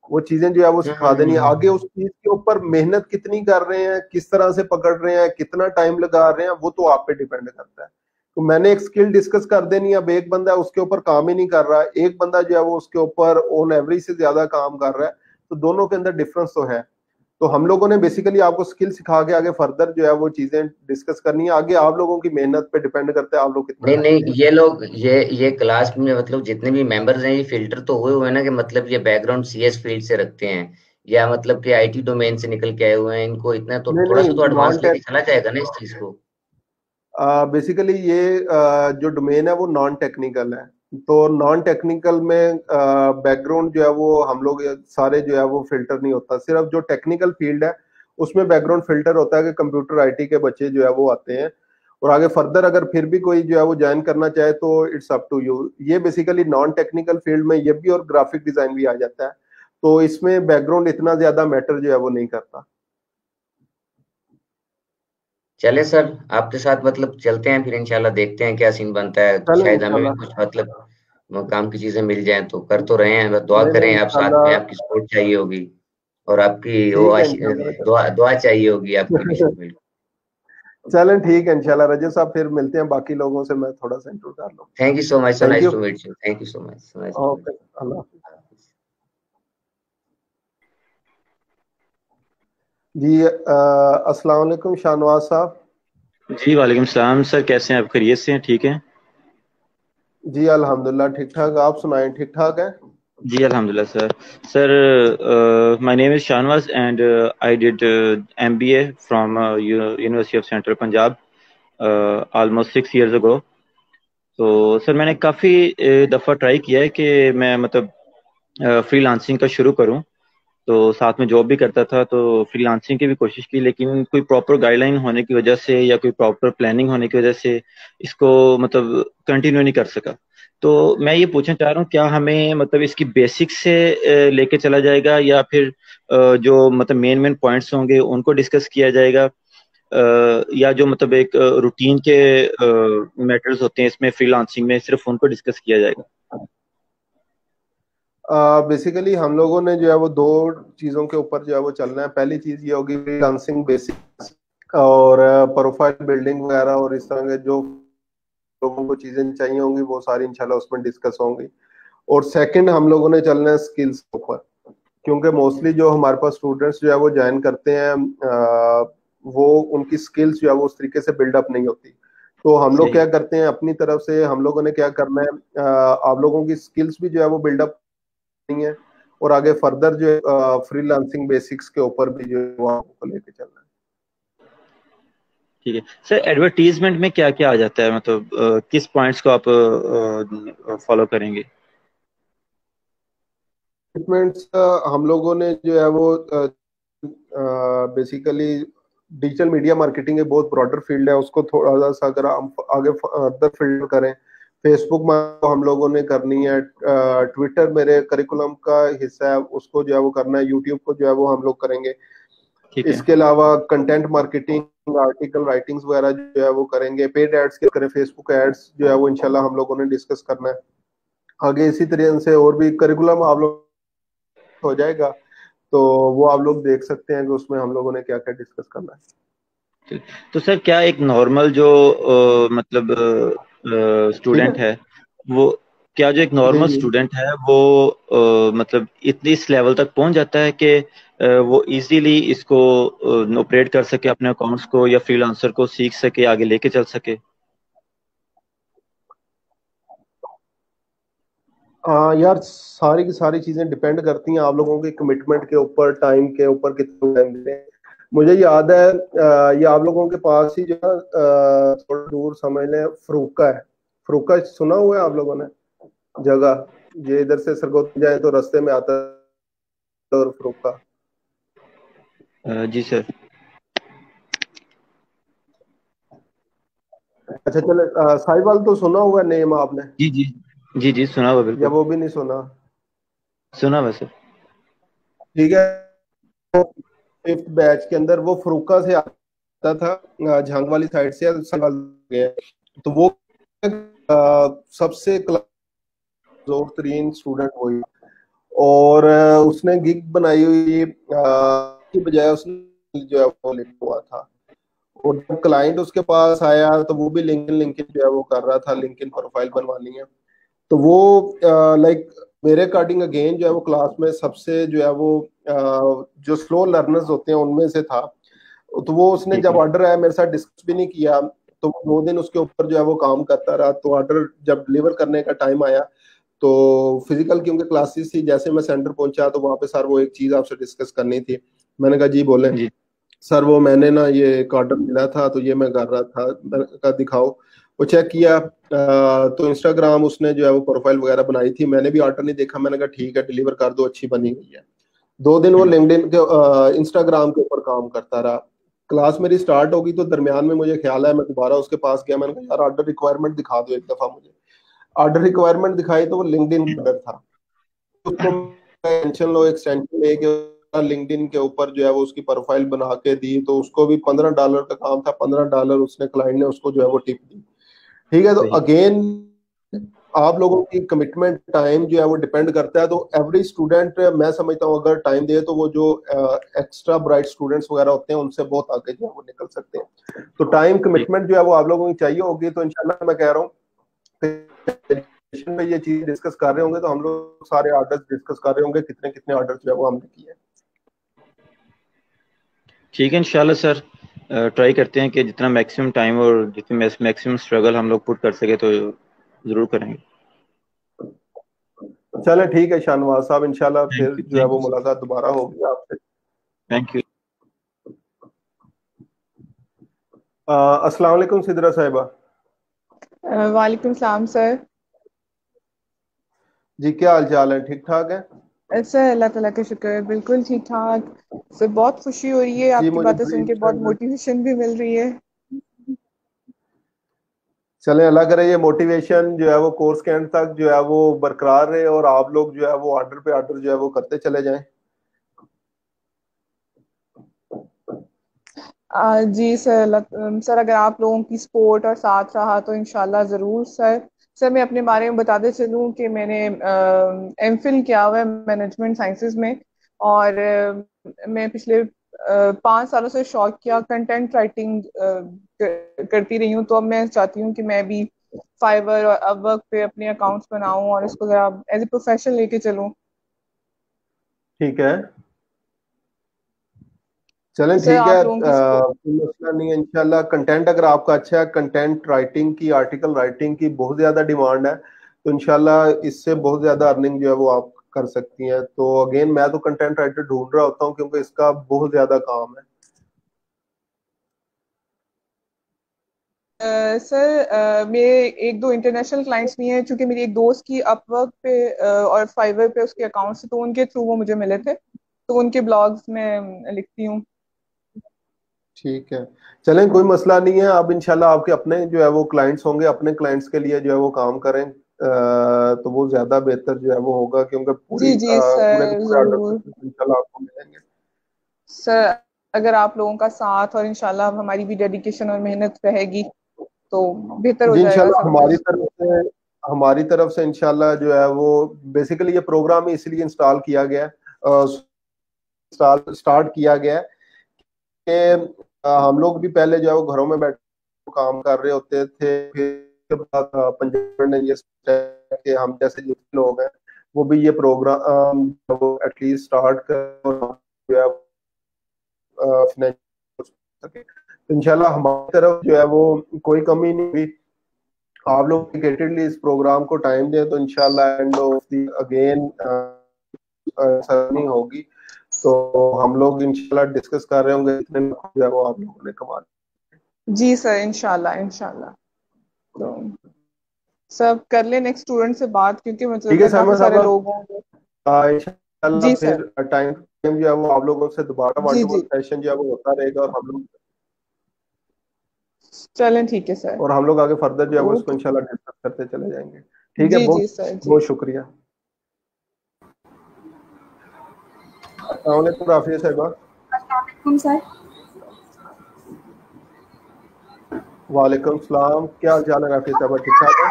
वो चीजें जो है वो सिखा देनी है। आगे उस चीज के ऊपर मेहनत कितनी कर रहे हैं, किस तरह से पकड़ रहे हैं, कितना टाइम लगा रहे हैं, वो तो आप पे डिपेंड करता है। तो मैंने एक स्किल डिस्कस कर देनी है, अब एक बंदा उसके ऊपर काम ही नहीं कर रहा है, एक बंदा जो है वो उसके ऊपर ऑन एवरेज से ज्यादा काम कर रहा है, तो दोनों के अंदर डिफरेंस तो है। तो हम लोगों ने बेसिकली आपको स्किल सिखा के आगे फर्दर जो है वो चीजें डिस्कस करनी है, आगे आप लोगों की मेहनत पे डिपेंड करता है आप लोग कितना नहीं टाइम नहीं, देते ये हैं। लोग ये क्लास में मतलब जितने भी मेंबर्स हैं ये फिल्टर तो हुए हुए हैं ना, कि मतलब ये बैकग्राउंड सीएस फील्ड से रखते हैं या मतलब कि आईटी डोमेन से निकल के आए हुए हैं, इनको इतना तो नहीं थोड़ा सा तो नहीं एडवांस लेके चला जाएगा ना इस चीज को। बेसिकली ये जो डोमेन है वो नॉन टेक्निकल है, तो नॉन टेक्निकल में बैकग्राउंड जो है वो हम लोग सारे जो है वो फिल्टर नहीं होता, सिर्फ जो टेक्निकल फील्ड है उसमें बैकग्राउंड फिल्टर होता है कि कंप्यूटर आईटी के बच्चे जो है वो आते हैं, और आगे फर्दर अगर फिर भी कोई जो है वो ज्वाइन करना चाहे तो इट्स अप टू यू। ये बेसिकली नॉन टेक्निकल फील्ड में ये भी और ग्राफिक डिजाइन भी आ जाता है, तो इसमें बैकग्राउंड इतना ज्यादा मैटर जो है वो नहीं करता। चले सर, आपके साथ मतलब चलते हैं फिर इंशाल्लाह, देखते हैं क्या सीन बनता है, चलो शायद हमें भी इंशाल्लाह। कुछ मतलब काम की चीजें मिल जाएं, तो कर तो रहे हैं, बस दुआ नहीं करें, नहीं आप साथ में इंशाल्लाह। आपकी सपोर्ट चाहिए होगी। और आपकी वो ठीक है इंशाल्लाह। दुआ दुआ चाहिए होगी आपकी डिजिटल फील्ड। चलें ठीक है इंशाल्लाह। रजत साहब फिर मिलते हैं, बाकी लोगों से मैं थोड़ा सा इंट्रो कर लूँ। Thank you so much, so thank nice you. To meet you, thank you so much, so nice to meet okay, अल्लाह हाफिज़। जी अस्सलाम वालेकुम शाहनवाज साहब। जी वालेकुम सलाम सर, कैसे हैं आप? खैरियत से हैं? ठीक हैं जी अल्हम्दुलिल्लाह ठीक ठाक, आप सुनाएं ठीक ठाक हैं? जी अल्हम्दुलिल्लाह sir. Sir my name is Shahnawaz and I did MBA from university of central Punjab almost 6 years ago। तो सर मैंने काफ़ी दफ़ा ट्राई किया है कि मैं मतलब फ्रीलांसिंग का शुरू करूं, तो साथ में जॉब भी करता था, तो फ्रीलांसिंग की भी कोशिश की, लेकिन कोई प्रॉपर गाइडलाइन होने की वजह से या कोई प्रॉपर प्लानिंग होने की वजह से इसको मतलब कंटिन्यू नहीं कर सका। तो मैं ये पूछना चाह रहा हूँ, क्या हमें मतलब इसकी बेसिक्स से लेके चला जाएगा या फिर जो मतलब मेन मेन पॉइंट्स होंगे उनको डिस्कस किया जाएगा, या जो मतलब एक रूटीन के मैटर्स होते हैं इसमें फ्रीलांसिंग में सिर्फ उनको डिस्कस किया जाएगा? बेसिकली हम लोगों ने जो है वो दो चीज़ों के ऊपर जो है वो चलना है। पहली चीज़ ये होगी फ्रीलांसिंग बेसिक्स और प्रोफाइल बिल्डिंग वगैरह, और इस तरह के जो लोगों को चीज़ें चाहिए होंगी वो सारी इंशाल्लाह उसमें डिस्कस होंगी। और सेकंड हम लोगों ने चलना है स्किल्स के ऊपर, क्योंकि मोस्टली जो हमारे पास स्टूडेंट्स जो है वो ज्वाइन करते हैं वो उनकी स्किल्स जो है वो उस तरीके से बिल्डअप नहीं होती। तो हम लोग सही। क्या करते हैं अपनी तरफ से, हम लोगों ने क्या करना है, आप लोगों की स्किल्स भी जो है वो बिल्डअप नहीं है, और आगे फर्दर जो फ्रीलांसिंग बेसिक्स के ऊपर भी जो है वो आपको लेके चलना है। ठीक है सर, एडवर्टीजमेंट में क्या क्या आ जाता है, मतलब किस पॉइंट्स को आप फॉलो करेंगे? ट्रीटमेंट्स हम लोगों ने जो है वो बेसिकली डिजिटल मीडिया मार्केटिंग एक बहुत ब्रॉडर फील्ड है, उसको थोड़ा सा अगर हम आगे फर्दर फील्ड करें, फेसबुक में हम लोगों ने करनी है, ट्विटर मेरे करिकुलम का हिस्सा है, उसको जो है वो करना है, यूट्यूब को जो है वो हम लोग करेंगे। ठीक है। इसके अलावा कंटेंट मार्केटिंग, आर्टिकल राइटिंग्स वगैरह जो है वो करेंगे। पेड एड्स के करें, फेसबुक एड्स जो है वो इंशाल्लाह हम लोगों ने डिस्कस करना है आगे। इसी तरह से और भी करिकुलम आप लोग हो जाएगा, तो वो आप लोग देख सकते हैं कि उसमें हम लोगों ने क्या क्या डिस्कस करना है। तो सर क्या एक नॉर्मल जो मतलब ठीक है स्टूडेंट है, वो क्या जो एक जी नॉर्मल जी। स्टूडेंट है वो मतलब इतनी इस लेवल तक पहुंच जाता है कि वो इजीली इसको ऑपरेट कर सके, अपने अकाउंट्स को या फ्रीलांसर को सीख सके, आगे लेके चल सके? यार सारी की सारी चीजें डिपेंड करती हैं आप लोगों के कमिटमेंट के ऊपर, टाइम के ऊपर, कितना टाइम देते हैं। मुझे याद है ये आप लोगों के पास ही जो है थोड़ा दूर समझ लें, फरूका है। फरूका सुना हुआ है आप लोगों ने जगह? ये इधर से सरगोदा जाए तो रास्ते में आता है और फरूका। जी सर। अच्छा चले, साहिवाल तो सुना हुआ नेम आपने, जी जी। जी जी सुना हुआ, या बिल्कुल वो भी नहीं सुना? सुना हुआ सर। ठीक है, फिफ्थ बैच के अंदर वो फरूका से आता था, झांग वाली साइड से साहिवाल गया। तो वो सबसे कमजोर तरीन स्टूडेंट वही, और उसने गिग बनाई हुई की बजाय उसने जो है वो लिखा हुआ था। और जब क्लाइंट उसके पास आया तो वो भी लिंक्डइन लिंक्डइन जो है वो कर रहा था, लिंक्डइन प्रोफाइल बनवानी है। तो वो लाइक मेरे अकॉर्डिंग अगेन जो है वो क्लास में सबसे जो है वो जो स्लो लर्नर्स होते हैं उनमें से था। तो वो उसने ठीक जब है। ऑर्डर आया मेरे साथ डिस्कस भी नहीं किया, तो 2 दिन उसके ऊपर जो है वो काम करता रहा। तो ऑर्डर जब डिलीवर करने का टाइम आया तो फिजिकल क्योंकि क्लासेस थी, जैसे मैं सेंटर पहुंचा तो वहां पे सर वो एक चीज आपसे डिस्कस करनी थी। मैंने कहा जी बोले। जी सर वो मैंने ना ये एक ऑर्डर मिला था तो ये मैं कर रहा था। मैंने कहा दिखाओ। वो चेक किया, तो इंस्टाग्राम उसने जो है वो प्रोफाइल वगैरह बनाई थी, मैंने भी ऑर्डर नहीं देखा। मैंने कहा ठीक है डिलीवर कर दो, अच्छी बनी हुई है। 2 दिन वो लिंक्डइन के इंस्टाग्राम के ऊपर काम करता रहा। क्लास मेरी स्टार्ट होगी तो दरमियान में मुझे ख्याल है मैं दोबारा उसके पास गया। मैंने कहा यार ऑर्डर रिक्वायरमेंट दिखा दो एक दफा मुझे। ऑर्डर रिक्वायरमेंट दिखाई तो वो लिंक्डइन का ऑर्डर था। उसको टेंशन लो, एक्सटेंशन लेके लिंक्डइन के ऊपर जो है वो उसकी प्रोफाइल बना के दी, तो उसको भी $15 का काम था। $15 उसने क्लाइंट ने उसको जो है वो टिप दी। ठीक है, तो सही। अगेन आप लोगों की कमिटमेंट टाइम जो है वो डिपेंड करता है। तो एवरी स्टूडेंट मैं समझता हूँ अगर टाइम दे तो वो जो एक्स्ट्रा ब्राइट स्टूडेंट्स वगैरह होते हैं उनसे बहुत आगे जो है वो निकल सकते हैं। तो टाइम कमिटमेंट जो है वो आप लोगों की चाहिए होगी। तो इंशाल्लाह मैं कह रहा हूँ में ये चीज डिस्कस कर रहे होंगे तो हम लोग सारे ऑर्डर्स डिस्कस कर रहे होंगे, कितने कितने ऑर्डर्स जो है वो हमने किए। ठीक है इंशाल्लाह सर, ट्राई करते हैं कि जितना मैक्सिमम टाइम और जितनी मैक्सिमम स्ट्रगल हम लोग पुट कर सके तो जरूर करेंगे। चले ठीक है शाहनवाज साहब, इंशाल्लाह फिर जो है वो मुलाकात दोबारा होगी आपसे। Thank you. अस्सलाम वालेकुम सिद्रा साहिबा। वालेकुम सलाम सर। जी क्या हाल चाल है, ठीक ठाक है? सर अल्लाह ताला का शुक्र है, बिल्कुल ठीक ठाक। सर बहुत खुशी हो रही है आपकी बातें सुन के, बहुत मोटिवेशन भी मिल रही है। चले अल्लाह करे ये मोटिवेशन जो है वो कोर्स के एंड तक जो है वो बरकरार रहे और आप लोग जो है वो ऑर्डर पे ऑर्डर जो है वो करते चले जाएं। जी सर, सर अगर आप लोगों की सपोर्ट और साथ रहा तो इंशाल्लाह ज़रूर सर। सर मैं अपने बारे में बताते चलूँ कि मैंने एमफिल किया हुआ है मैनेजमेंट साइंसेज में, और मैं पिछले 5 सालों से शौक किया कंटेंट राइटिंग करती रही हूँ। तो अब मैं चाहती हूँ कि मैं भी फाइवर और अपवर्क पे अपने अकाउंट्स बनाऊं और इसको जरा एज ए प्रोफेशन लेके चलूं। ठीक है, चलें ठीक है, कोई मसला नहीं है। इंशाल्लाह कंटेंट अगर आपका अच्छा है, कंटेंट राइटिंग की, आर्टिकल राइटिंग की बहुत ज्यादा डिमांड है, तो इंशाल्लाह इससे बहुत ज्यादा अर्निंग जो है वो आप कर सकती हैं। तो अगेन मैं तो कंटेंट राइटर ढूंढ रहा होता हूँ क्योंकि इसका बहुत ज्यादा काम है। सर मेरे एक दो इंटरनेशनल क्लाइंट्स भी हैं, चूंकि मेरी एक दोस्त की अपवर्क पे और फाइवर पे उसके अकाउंट से, तो उनके थ्रू वो मुझे मिले थे, तो उनके ब्लॉग्स में लिखती हूँ। ठीक है, चलें कोई मसला नहीं है। अब इंशाल्लाह आपके अपने जो है वो क्लाइंट्स होंगे, अपने क्लाइंट्स के लिए जो है वो काम करें तो वो ज्यादा बेहतर जो है वो होगा, क्योंकि पूरी जी पूरे सर पूरे जरूर ऑर्डर इंशाल्लाह आपको मिलेंगे। सर। अगर आप लोगों का साथ और इंशाल्लाह हमारी भी डेडिकेशन और मेहनत रहेगी तो बेहतर हो जी जाएगा इंशाल्लाह सब कुछ। हमारी तरफ से इंशाल्लाह जो है वो बेसिकली ये प्रोग्राम इसलिए इंस्टॉल किया गया है, स्टार्ट किया गया है कि हम लोग भी पहले जो है वो घरों में बैठ काम कर रहे होते थे, फिर पंजाब ने ये कि हम जैसे जितने लोग हैं वो भी ये प्रोग्राम एटलीस्ट स्टार्ट कर इंशाल्लाह हमारी तरफ जो है वो कोई कमी नहीं हुई। आप लोग डेडिकेटेडली इस प्रोग्राम को टाइम दें तो इंशाल्लाह एंड ऑफ द अगेन नहीं होगी, तो हम लोग इंशाल्लाह डिस्कस कर रहे होंगे इतने जो है वो आप लोगों ने कमा। जी सर इंशाल्लाह इंशाल्लाह। तो सब कर ले नेक्स्ट स्टूडेंट से बात, क्योंकि मतलब काफी सारे लोग होंगे। इंशाल्लाह फिर टाइम जो है वो आप लोगों से दोबारा वन टू वन सेशन जो है वो होता रहेगा, और हम लोग चलें ठीक है सर, और हम लोग आगे फर्दर जो है वो इसको इंशाल्लाह डिस्कस करते चले जाएंगे। ठीक है, बहुत शुक्रिया। अस्सलाम वालेकुम राफिया साहिबा। अस्सलाम वालेकुम सर। वालेकुम सलाम, क्या हाल चाल है राफिया साहिबा, ठीक ठाक है?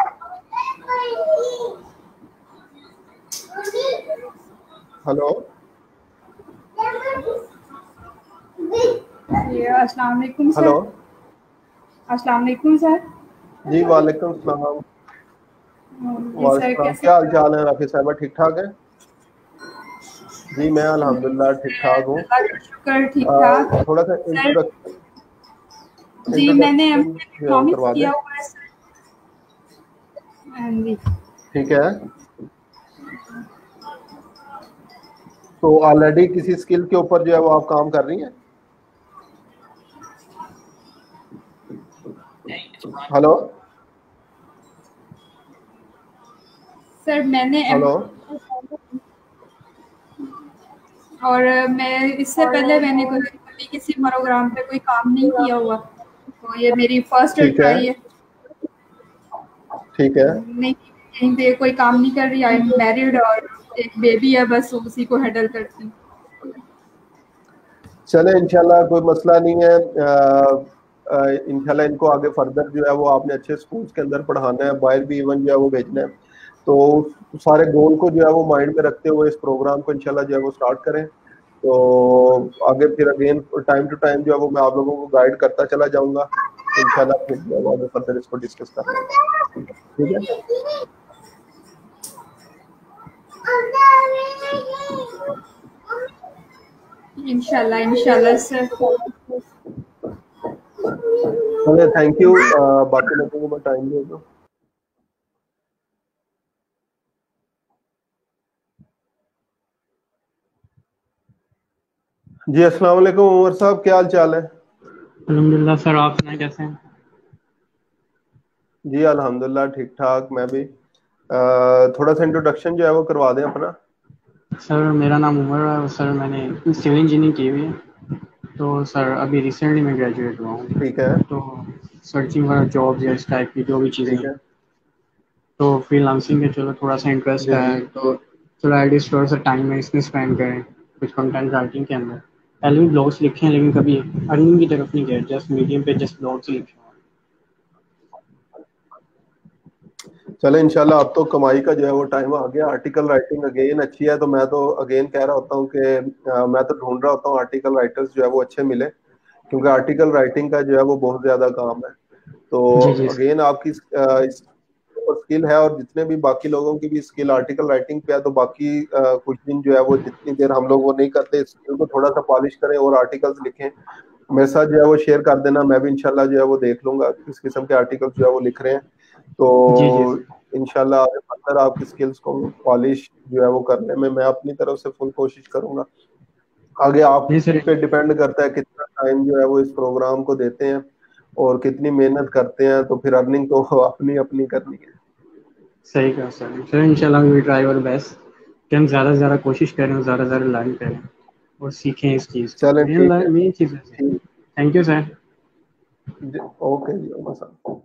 हेलो अस्सलाम वालेकुम सर। हेलो अस्सलाम वालेकुम सर। जी वालेकुम सलाम। क्या हाल चाल है राफिया साहिबा, ठीक ठाक है? जी मैं अल्हम्दुलिल्लाह ठीक ठाक हूँ। शुक्र ठीक ठाक। थोड़ा सा जी मैंने इकोनॉमिक्स किया हुआ है सर। ठीक है, तो ऑलरेडी किसी स्किल के ऊपर जो है वो आप काम कर रही हैं? हेलो सर मैंने हेलो और मैं इससे पहले मैंने कभी किसी प्रोग्राम पे कोई काम नहीं किया हुआ, तो ये मेरी फर्स्ट ट्राई है। ठीक है, नहीं कहीं पे कोई काम नहीं कर रही, आई एम मैरिड और एक बेबी है, बस उसी को हैंडल करती हूँ। चले इंशाल्लाह कोई मसला नहीं है। इंशाल्लाह इनको आगे फर्दर जो है वो आपने अच्छे स्कूल्स के अंदर पढ़ाना है, बाहर भी इवन जो है वो भेजना है। तो सारे गोल को जो है वो माइंड में रखते हुए इस प्रोग्राम को इंशाल्लाह जो है वो स्टार्ट करें। तो आगे फिर अगेन टाइम टू टाइम जो है वो मैं आप लोगों को गाइड करता चला जाऊंगा इंशाल्लाह, फिर जो है वो आगे फर्दर इसको डिस्कस कर लेंगे। ठीक है, इंशाल्लाह सर। चलिए, थैंक यू। बाकी लोगों को मैं टाइम दे दूं। जी अस्सलाम वालेकुम उमर साहब, क्या हाल चाल है? अल्हम्दुलिल्लाह सर, आप सुनाए कैसे हैं? जी अल्हम्दुलिल्लाह ठीक ठाक, मैं भी। थोड़ा सा इंट्रोडक्शन जो है वो करवा दें अपना। सर मेरा नाम उमर है सर, मैंने सिविल इंजीनियरिंग की हुई है। तो सर अभी रिसेंटली मैं ग्रेजुएट हुआ हूँ। ठीक है। तो सर्चिंग फॉर जॉब्स या इस टाइप की जो भी चीज़ें हैं, तो फ्रीलांसिंग में चलो थोड़ा सा इंटरेस्ट है, तो चलो एटलीस्ट थोड़ा सा टाइम में इसमें स्पेंड करें कुछ कंटेंट राइटिंग के अंदर। पहले भी ब्लॉग्स लिखे हैं लेकिन कभी अर्निंग की तरफ नहीं गए, जस्ट मीडियम पे जस्ट ब्लॉग्स लिखे। चले इंशाल्लाह, अब तो कमाई का जो है वो टाइम आ गया। आर्टिकल राइटिंग अगेन अच्छी है, तो मैं तो अगेन कह रहा होता हूँ कि मैं तो ढूंढ रहा होता हूँ आर्टिकल राइटर्स जो है वो अच्छे मिले, क्योंकि आर्टिकल राइटिंग का जो है वो बहुत ज्यादा काम है। तो अगेन आपकी स्किल है, और जितने भी बाकी लोगों की भी स्किल आर्टिकल राइटिंग पे है, तो बाकी कुछ दिन जो है वो जितनी देर हम लोग वो नहीं करते, स्किल को थोड़ा सा पॉलिश करें और आर्टिकल्स लिखें। मेरे साथ जो है वो शेयर कर देना, मैं भी इंशाल्लाह जो है वो देख लूंगा किस किस्म के आर्टिकल्स जो है वो लिख रहे हैं। तो इंशाल्लाह अंदर आपकी स्किल्स को पॉलिश जो है वो करने में मैं अपनी तरफ से फुल कोशिश करूंगा। आगे आप पे डिपेंड करता है कितना टाइम जो है वो इस प्रोग्राम को देते हैं और कितनी मेहनत करते हैं, तो फिर अर्निंग तो अपनी अपनी करनी है। सही कहा सर। फिर इंशाल्लाह वी ट्राई आवर बेस्ट कि हम ज़्यादा से ज़्यादा कोशिश करें और ज़्यादा से ज़्यादा लर्न करें और सीखें इस चीज़ को। चलें, ठीक है, मेन चीज़ है। Thank you sir. ओके जी, उमर साहब।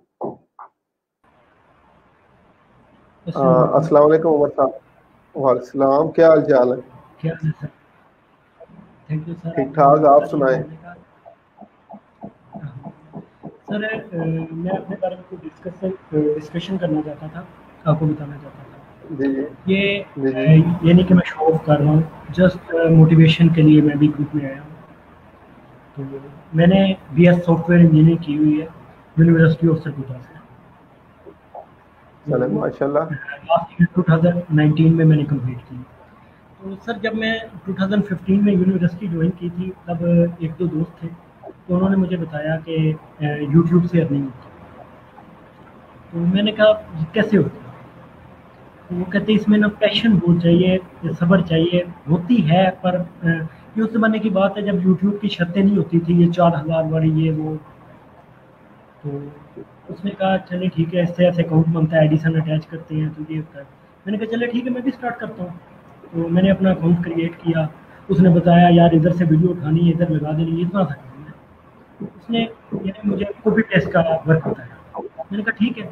अस्सलाम वालेकुम उमर साहब। वालेकुम सलाम, क्या हाल चाल है? क्या हाल है सर? Thank you sir. ठीक ठाक, आप सुनाएं। सर मैं अपने बारे में कुछ डिस्कशन करना चाहता था, आपको बताना चाहता था। ये नहीं कि मैं शो ऑफ कर रहा हूँ, जस्ट मोटिवेशन के लिए मैं भी ग्रुप में आया हूँ। तो मैंने BS सॉफ्टवेयर इंजीनियरिंग की हुई है यूनिवर्सिटी ऑफ सरगुजा से। चलो माशाल्लाह। लास्ट ईयर 2019 में मैंने कंप्लीट की। तो सर जब मैं 2015 में यूनिवर्सिटी ज्वाइन की थी, तब एक दो दोस्त थे, तो उन्होंने मुझे बताया कि यूट्यूब से अर्निंग होती है। तो मैंने कहा कैसे होती है? तो वो कहते इसमें ना पैशन बहुत चाहिए, सब्र चाहिए, होती है, पर ये उस ज़माने की बात है जब यूट्यूब की शर्तें नहीं होती थी, ये 4000 वाली ये वो। तो उसने कहा चले ठीक है, इससे ऐसे अकाउंट बनता है, एडिसन अटैच करते हैं, तो ये होता है। मैंने कहा चले ठीक है, मैं भी स्टार्ट करता हूँ। तो मैंने अपना अकाउंट क्रिएट किया। उसने बताया यार इधर से वीडियो उठानी है, इधर लगा देनी है, इतना था काम है। उसने यानी मुझे कॉपी पेस्ट का वर्क बताया। मैंने कहा ठीक है,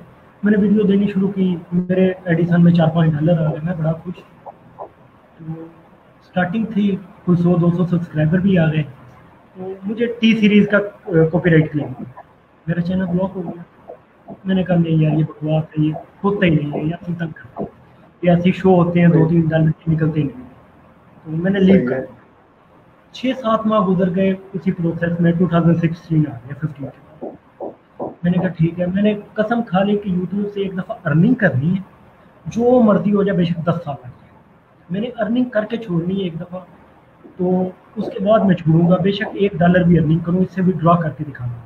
मैंने वीडियो देनी शुरू की, मेरे एडिसन में $4-5 आ गए, मैं बड़ा खुश। तो स्टार्टिंग थी, कुछ 100-200 सब्सक्राइबर भी आ गए। तो मुझे T सीरीज़ का कॉपीराइट क्लेम, मेरा चैनल ब्लॉक हो गया। मैंने कहा नहीं यार ये बकवास है, ये होता ही नहीं है, या तंग करते हैं, ये ऐसे शो होते हैं, 2-3 डॉलर निकलते ही नहीं। तो मैंने लीव कर 6-7 माह गुजर गए उसी प्रोसेस में। 2016 आ गया 15। मैंने कहा ठीक है, मैंने कसम खा ली कि यूट्यूब से एक दफ़ा अर्निंग करनी है, जो मर्जी हो जाए, बेशक 10 साल लग जाए, मैंने अर्निंग करके छोड़नी है एक दफ़ा। तो उसके बाद मैं छोड़ूंगा, बेशक $1 भी अर्निंग करूँ, इससे भी ड्रॉ करके दिखाऊंगा।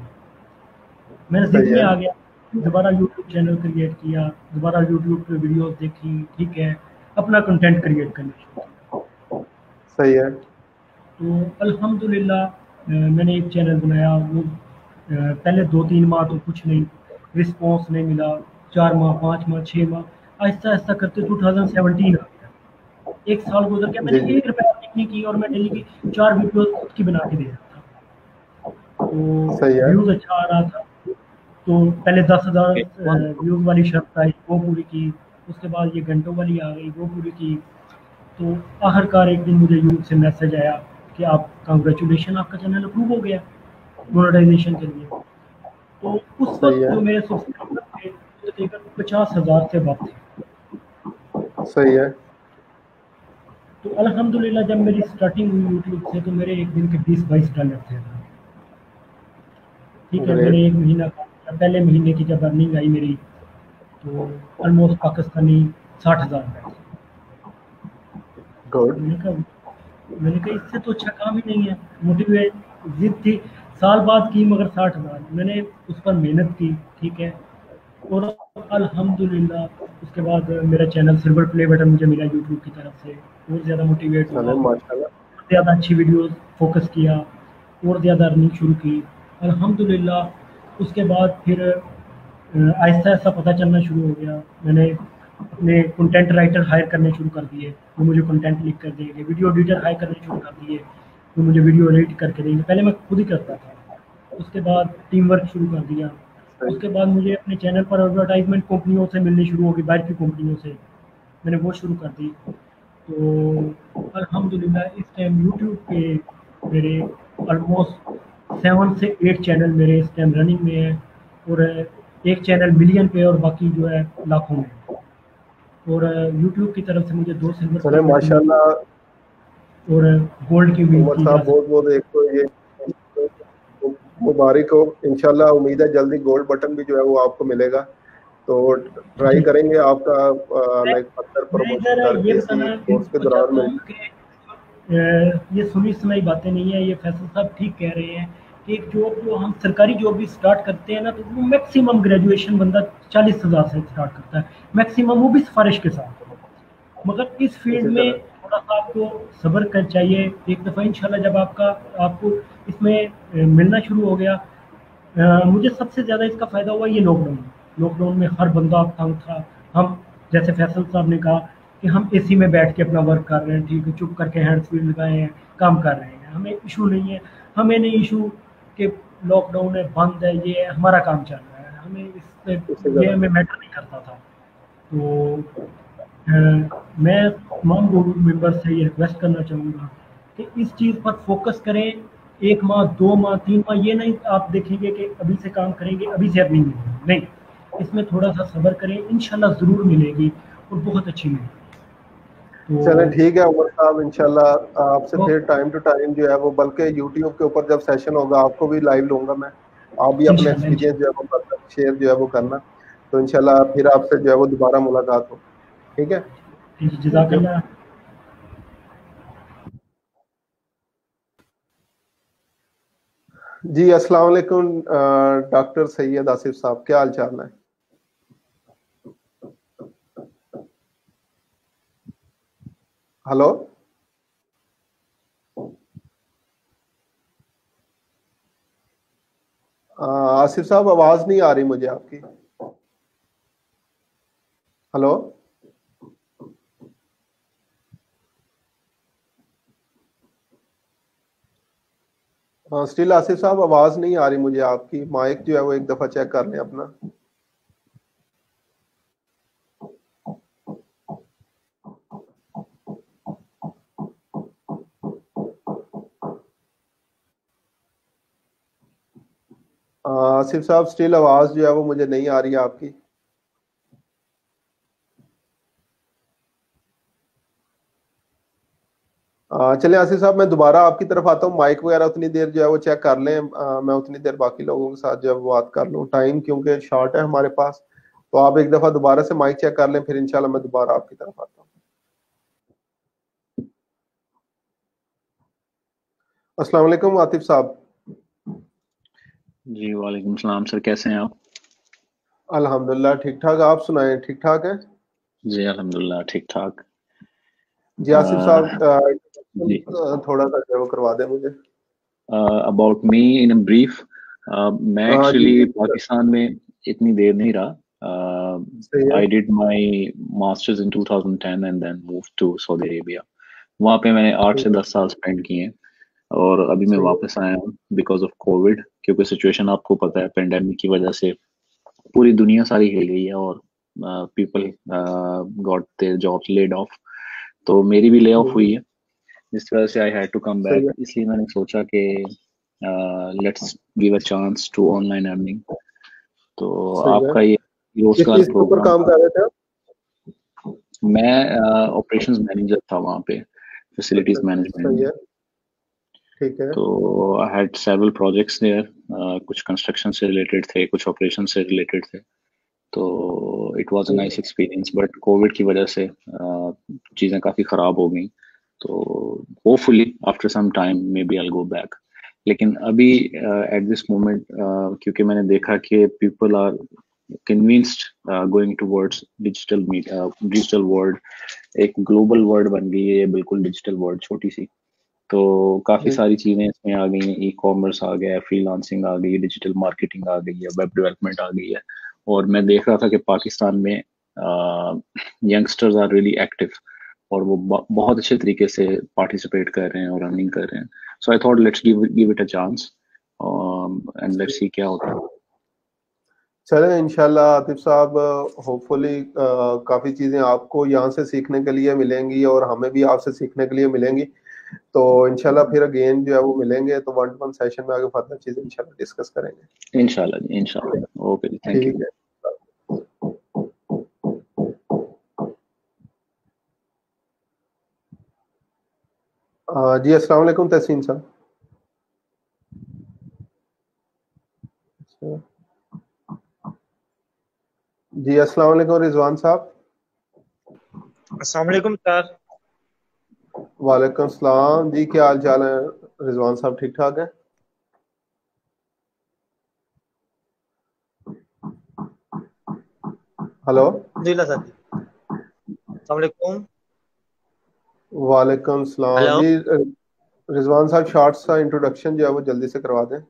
मैंने जिद में आ गया, दोबारा यूट्यूब चैनल क्रिएट किया, दोबारा यूट्यूब पे वीडियोस देखी, ठीक है, अपना कंटेंट क्रिएट करना शुरू। सही है। तो अल्हम्दुलिल्लाह मैंने एक चैनल बनाया। वो पहले 2-3 माह तो कुछ नहीं, रिस्पॉन्स नहीं मिला। 4 माह, 5 माह, 6 माह, आहिस्ता आहिस्ता करते 2017 आ गया। 1 साल गुजर गया, मैंने ₹1 नहीं की, और मैं डेली की 4 वीडियोस खुद की बना के दे रहा था। तो व्यूज़ अच्छा आ रहा था। तो पहले 10,000 व्यूज़ वाली शर्त आई, वो पूरी की। उसके बाद ये घंटों वाली आ गई, वो पूरी की। तो आखिरकार एक दिन मुझे यूट्यूब से मैसेज आया कि आप कांग्रेचुलेशन, आपका चैनल अप्रूव हो गया मोनेटाइजेशन के लिए। तो उस वक्त जो मेरे सब्सक्राइबर थे तकरीबन 50,000 से बात थे। सही है। तो अल्हम्दुलिल्लाह जब मेरी स्टार्टिंग हुई यूट्यूब से तो मेरे एक दिन के $20-22 थे। ठीक है, मैंने एक महीना पहले महीने की जब अर्निंग आई मेरी तो ऑलमोस्ट पाकिस्तानी 60,000 रुपये। मैंने कहा इससे तो अच्छा काम ही नहीं है। मोटिवेट जिद थी, साल बाद की मगर 60,000। मैंने उस पर मेहनत की, ठीक है, और अल्हम्दुलिल्लाह उसके बाद मेरा चैनल सिल्वर प्ले बटन मुझे मिला यूट्यूब की तरफ से। और ज़्यादा मोटिवेट हुआ, ज़्यादा अच्छी वीडियोस फोकस किया और ज़्यादा अर्निंग शुरू की अल्हम्दुलिल्लाह। उसके बाद फिर आहिस्ता आहिस्ता पता चलना शुरू हो गया। मैंने अपने कंटेंट राइटर हायर करने शुरू कर दिए, वो मुझे कंटेंट लिख कर देंगे। वीडियो एडिटर हायर करने शुरू कर दिए, वो मुझे वीडियो एडिट करके देंगे। पहले मैं खुद ही करता था, उसके बाद टीम वर्क शुरू कर दिया। उसके बाद मुझे अपने चैनल पर एडवर्टाइजमेंट कंपनियों से मिलनी शुरू हो गई, बाहर की कंपनियों से मैंने वो शुरू कर दी। तो अल्हम्दुलिल्लाह इस टाइम यूट्यूब पे मेरे ऑलमोस्ट 7 से 8 चैनल मेरे इस टाइम रनिंग में है, और एक चैनल मिलियन पे और बाकी जो है लाखों में। और यूट्यूब की तरफ से मुझे 2 सिल्वर माशाल्लाह और गोल्ड की भी बहुत बहुत एक तो ये मुबारक हो। इंशाल्लाह उम्मीद है जल्दी गोल्ड बटन भी जो है वो आपको मिलेगा, तो ट्राई करेंगे आपका लाइक फर्दर प्रमोशन करके इसी कोर्स के दौरान में। ये सुनी सुनाई बातें नहीं है, ये फैसल साहब ठीक कह रहे हैं कि एक जॉब जो हम सरकारी जॉब भी स्टार्ट करते हैं ना, तो वो मैक्सिमम ग्रेजुएशन बंदा 40,000 से स्टार्ट करता है मैक्सिमम, वो भी सिफारिश के साथ। मगर इस फील्ड में थोड़ा सा आपको सब्र कर चाहिए। एक दफ़ा इंशाल्लाह जब आपको इसमें मिलना शुरू हो गया, मुझे सबसे ज़्यादा इसका फ़ायदा हुआ ये लॉकडाउन में हर बंदा तंग था। हम जैसे फैसल साहब ने कहा कि हम एसी में बैठ के अपना वर्क कर रहे हैं, ठीक है, चुप करके हैंड्स फ्री लगाए हैं, काम कर रहे हैं, हमें इशू नहीं है। हमें नहीं इशू कि लॉकडाउन है, बंद है, ये है, हमारा काम चल रहा है, हमें इससे ये हमें मैटर नहीं करता था। तो मैं तमाम ग्रुप मेंबर से ये रिक्वेस्ट करना चाहूँगा कि इस चीज़ पर फोकस करें। 1 माह 2 माह 3 माह ये नहीं आप देखेंगे कि अभी से काम करेंगे अभी से अर्निंग मिलेगी, नहीं, इसमें थोड़ा सा सब्र करें, इंशाल्लाह ज़रूर मिलेगी और बहुत अच्छी मिलेगी। तो चलें ठीक है उमर साहब, इंशाल्लाह आपसे फिर टाइम टू टाइम जो है वो, बल्कि यूट्यूब के ऊपर जब सेशन होगा आपको भी लाइव लूंगा मैं, आप भी अपने एक्सपीरियंस जो है वो शेयर जो है वो करना, तो इंशाल्लाह फिर आपसे जो है वो दोबारा मुलाकात हो। ठीक है, जज़ाकल्लाह। जी अस्सलाम वालेकुम डॉक्टर सैयद आसिफ साहब, क्या हाल चाल है? हेलो आसिफ साहब, आवाज नहीं आ रही मुझे आपकी। हेलो स्टिल आसिफ साहब आवाज नहीं आ रही मुझे आपकी। माइक जो है वो एक दफा चेक कर लें अपना। आसिफ साहब स्टिल आवाज जो है वो मुझे नहीं आ रही है आपकी। चले आसिफ साहब, मैं दोबारा आपकी तरफ आता हूँ। माइक वगैरह उतनी देर जो है वो चेक कर लें, मैं उतनी देर बाकी लोगों के साथ जो है वो बात कर लूँ। टाइम क्योंकि शॉर्ट है हमारे पास, तो आप एक दफा दोबारा से माइक चेक कर लें, फिर इंशाल्लाह मैं दोबारा आपकी तरफ आता हूँ। अस्सलाम वालेकुम आतिफ साहब। जी वालेकुम सलाम सर, कैसे हैं आप? अल्हम्दुलिल्लाह ठीक ठाक, आप सुनाएं, ठीक ठाक है? जी अल्हम्दुलिल्लाह ठीक ठाक। जी आसिफ साहब थोड़ा सा जो करवा दें मुझे। अबाउट मी इन ब्रीफ, मैं एक्चुअली पाकिस्तान में इतनी देर नहीं रहा। I did my masters in 2010 and then moved to Saudi Arabia. वहाँ पे मैंने 8 से 10 साल स्पेंड किए हैं और अभी मैं वापस आया हूँ बिकॉज ऑफ कोविड, क्योंकि सिचुएशन आपको पता है, पेंडेमिक की वजह से पूरी दुनिया सारी हिल गई है और people got their jobs laid off. तो मेरी भी ले ऑफ हुई है, जिस वजह से I had to come back. इसलिए मैंने सोचा कि let's give a chance to online earning. तो आपका ये रोजगार प्रोग्राम काम कर रहे थे? मैं ऑपरेशंस मैनेजर था वहाँ पे, फैसिलिटीज मैनेजमेंट में। ठीक है। तो I had several projects there, कुछ कंस्ट्रक्शन से रिलेटेड थे, कुछ ऑपरेशन से रिलेटेड थे। तो it was a nice experience, but Covid की वजह से चीज़ें काफ़ी ख़राब हो गई। तो hopefully after some time maybe I go back. लेकिन अभी एट दिस मोमेंट क्योंकि मैंने देखा कि people are convinced going towards digital world, एक ग्लोबल वर्ल्ड बन गई है ये, बिल्कुल डिजिटल वर्ल्ड छोटी सी। तो काफ़ी सारी चीज़ें इसमें आ गई हैं, ई कॉमर्स आ गया है, फ्रीलांसिंग आ गई है, डिजिटल मार्केटिंग आ गई है, वेब डेवलपमेंट आ गई है। और मैं देख रहा था कि पाकिस्तान में यंगस्टर्स आर रियली एक्टिव और वो बहुत अच्छे तरीके से पार्टिसिपेट कर रहे हैं और रनिंग कर रहे हैं। So I thought let's give it a chance and let's see क्या होता है। चलें इंशाल्लाह आतिफ साहब, होपफुली काफ़ी चीज़ें आपको यहाँ से सीखने के लिए मिलेंगी और हमें भी आपसे सीखने के लिए मिलेंगी। तो इंशाल्लाह फिर अगेन जो है वो मिलेंगे, तो 1-to-1 सेशन में आगे फर्दर चीज़ें इंशाल्लाह डिस्कस करेंगे। इंशाल्लाह जी, इंशाल्लाह। ओके जी, थैंक यू। जी अस्सलाम वालेकुम तहसीन साहब। जी अस्सलाम वालेकुम रिजवान साहब। अस्सलाम वालेकुम सर। वालेकुम सलाम जी, क्या हाल चाल है रिजवान साहब, ठीक ठाक है? हेलो जी सर। अस्सलाम वालेकुम। वालेकुम सलाम जी। रिजवान साहब शॉर्ट सा इंट्रोडक्शन जो है वो जल्दी से करवा दें।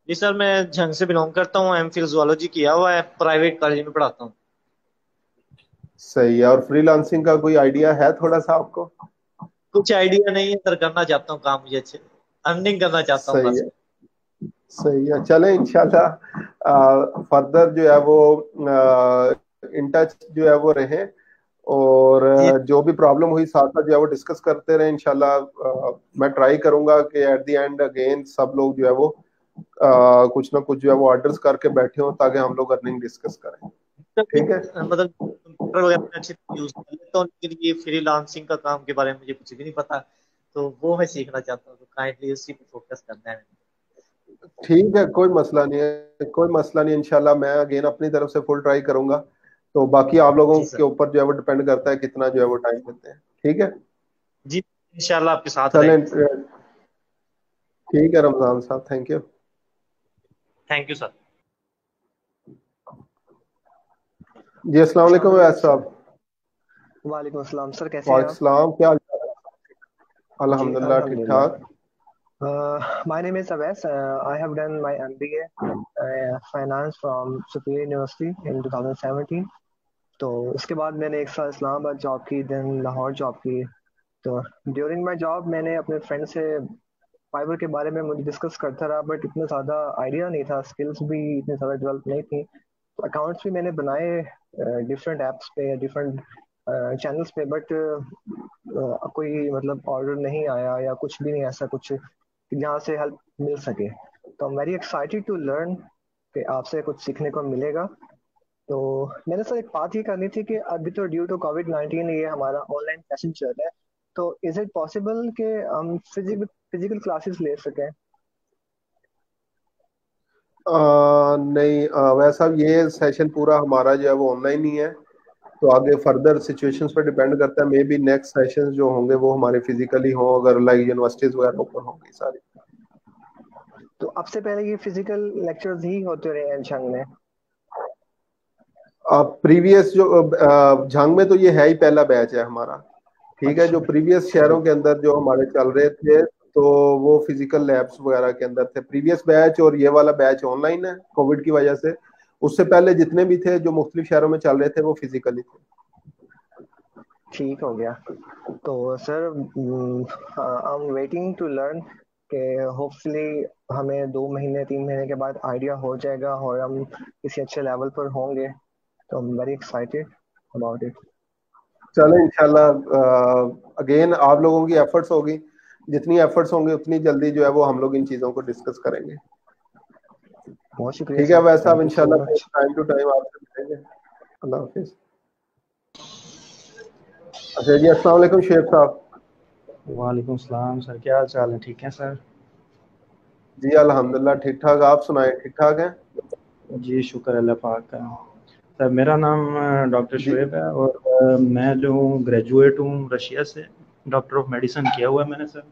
जी सर, मैं झंग से बिलोंग करता हूँ, एमफिल ज़ूलॉजी किया हुआ है, प्राइवेट कॉलेज में पढ़ाता हूँ। सही है। और फ्रीलांसिंग का कोई आइडिया है थोड़ा सा आपको? कुछ आइडिया नहीं है सर, करना चाहता हूँ काम मुझे अच्छे, अर्निंग करना चाहता हूँ बस। सही है। चले इंशाल्लाह फर्दर जो है वो इन टच जो है वो रहे, और जो भी प्रॉब्लम हुई साथ साथ जो है वो डिस्कस करते रहे इंशाल्लाह। मैं ट्राई करूंगा कि एट द एंड अगेन सब लोग जो है वो कुछ ना कुछ जो है वो ऑर्डर्स करके बैठे हो ताकि हम लोग अर्निंग डिस्कस करें। ठीक है, मतलब कंप्यूटर वगैरह में अच्छे से यूज कर लेता हूँ, लेकिन ये फ्रीलांसिंग का काम के बारे में मुझे कुछ भी नहीं पता, तो वो मैं सीखना चाहता हूँ, तो काइंडली उसी पे फोकस करना है। ठीक है, कोई मसला नहीं है, कोई मसला नहीं। इंशाल्लाह मैं अगेन अपनी तरफ से फुल ट्राई करूंगा। तो बाकी आप लोगों के ऊपर जो है वो डिपेंड करता है कितना जो है वो टाइम देते हैं। ठीक है जी, इंशाल्लाह आपके साथ चलें। रहेंगे। ठीक है रमजान साहब, thank you. Thank you sir. जी अस्सलाम वालेकुम वैस साहब। वालेकुम अस्सलाम सर, कैसे हैं आप? वालेकुम सलाम, क्या हाल चाल है? अल्हम्दुलिल्लाह ठीक ठाक। My name is Awais. I have done my MBA finance from Superior University in 2017. तो उसके बाद मैंने एक साल इस्लामाबाद जॉब की, देन लाहौर जॉब की। तो ड्यूरिंग माय जॉब मैंने अपने फ्रेंड से फाइबर के बारे में मुझे डिस्कस करता रहा, बट इतना ज़्यादा आइडिया नहीं था, स्किल्स भी इतनी ज़्यादा डेवलप नहीं थी। अकाउंट्स भी मैंने बनाए डिफरेंट ऐप्स पे, डिफरेंट चैनल्स पे, बट कोई मतलब ऑर्डर नहीं आया या कुछ भी नहीं ऐसा कुछ जहाँ से हेल्प मिल सके। तो I am very excited to learn कि आपसे कुछ सीखने को मिलेगा। तो मैंने सर एक बात ये करनी थी कि अभी तो ड्यू टू कोविड-19 ये हमारा ऑनलाइन सेशन चल रहा है, तो इज इट पॉसिबल कि हम फिजिकल क्लासेस ले सकें? नहीं वैसा ये सेशन पूरा हमारा जो है वो ऑनलाइन ही है। तो आगे फर्दर सिचुएशंस पे डिपेंड करता है, मे बी नेक्स्ट सेशंस जो होंगे वो हमारे फिजिकली हो, अगर लाइक यूनिवर्सिटीज वगैरह ओपन होंगी सारी। तो अब से पहले ये फिजिकल लेक्चर्स ही होते रहे हैं झंग में? प्रीवियस जो झंग में तो ये है ही पहला बैच है हमारा। ठीक है, जो प्रीवियस शहरों के अंदर जो हमारे चल रहे थे तो वो फिजिकल लैब्स वगैरह के अंदर थे प्रीवियस बैच, और ये वाला बैच ऑनलाइन है कोविड की वजह से। उससे पहले जितने भी थे जो मुख्तलिफ शहरों में चल रहे थे वो फिजिकली थे। ठीक हो गया। तो sir I am waiting to learn कि होपफुली हमें 2 महीने 3 महीने के बाद आइडिया हो जाएगा और हम किसी अच्छे लेवल पर होंगे। तो I am very excited about it. चलो इंशाल्लाह अगेन आप लोगों की एफर्ट्स होगी, जितनी एफर्ट्स होंगी उतनी जल्दी जो है वो हम लोग इन चीजों को डिस्कस करेंगे। बहुत शुक्रिया। ठीक है वैसा अब इंशाल्लाह टाइम टू टाइम आपसे मिलेंगे। अल्लाह हाफिज। अच्छा जी, अस्सलाम वालेकुम शेख साहब। वालेकुम सलाम सर, क्या हाल चाल है? ठीक है सर? जी अल्हम्दुलिल्लाह ठीक ठाक, आप सुनाएं, ठीक ठाक हैं? जी शुक्र अल्लाह पाक का। सर मेरा नाम डॉक्टर शुएब है और मैं जो हूँ ग्रेजुएट हूँ रशिया से, डॉक्टर ऑफ मेडिसिन किया हुआ है मैंने सर।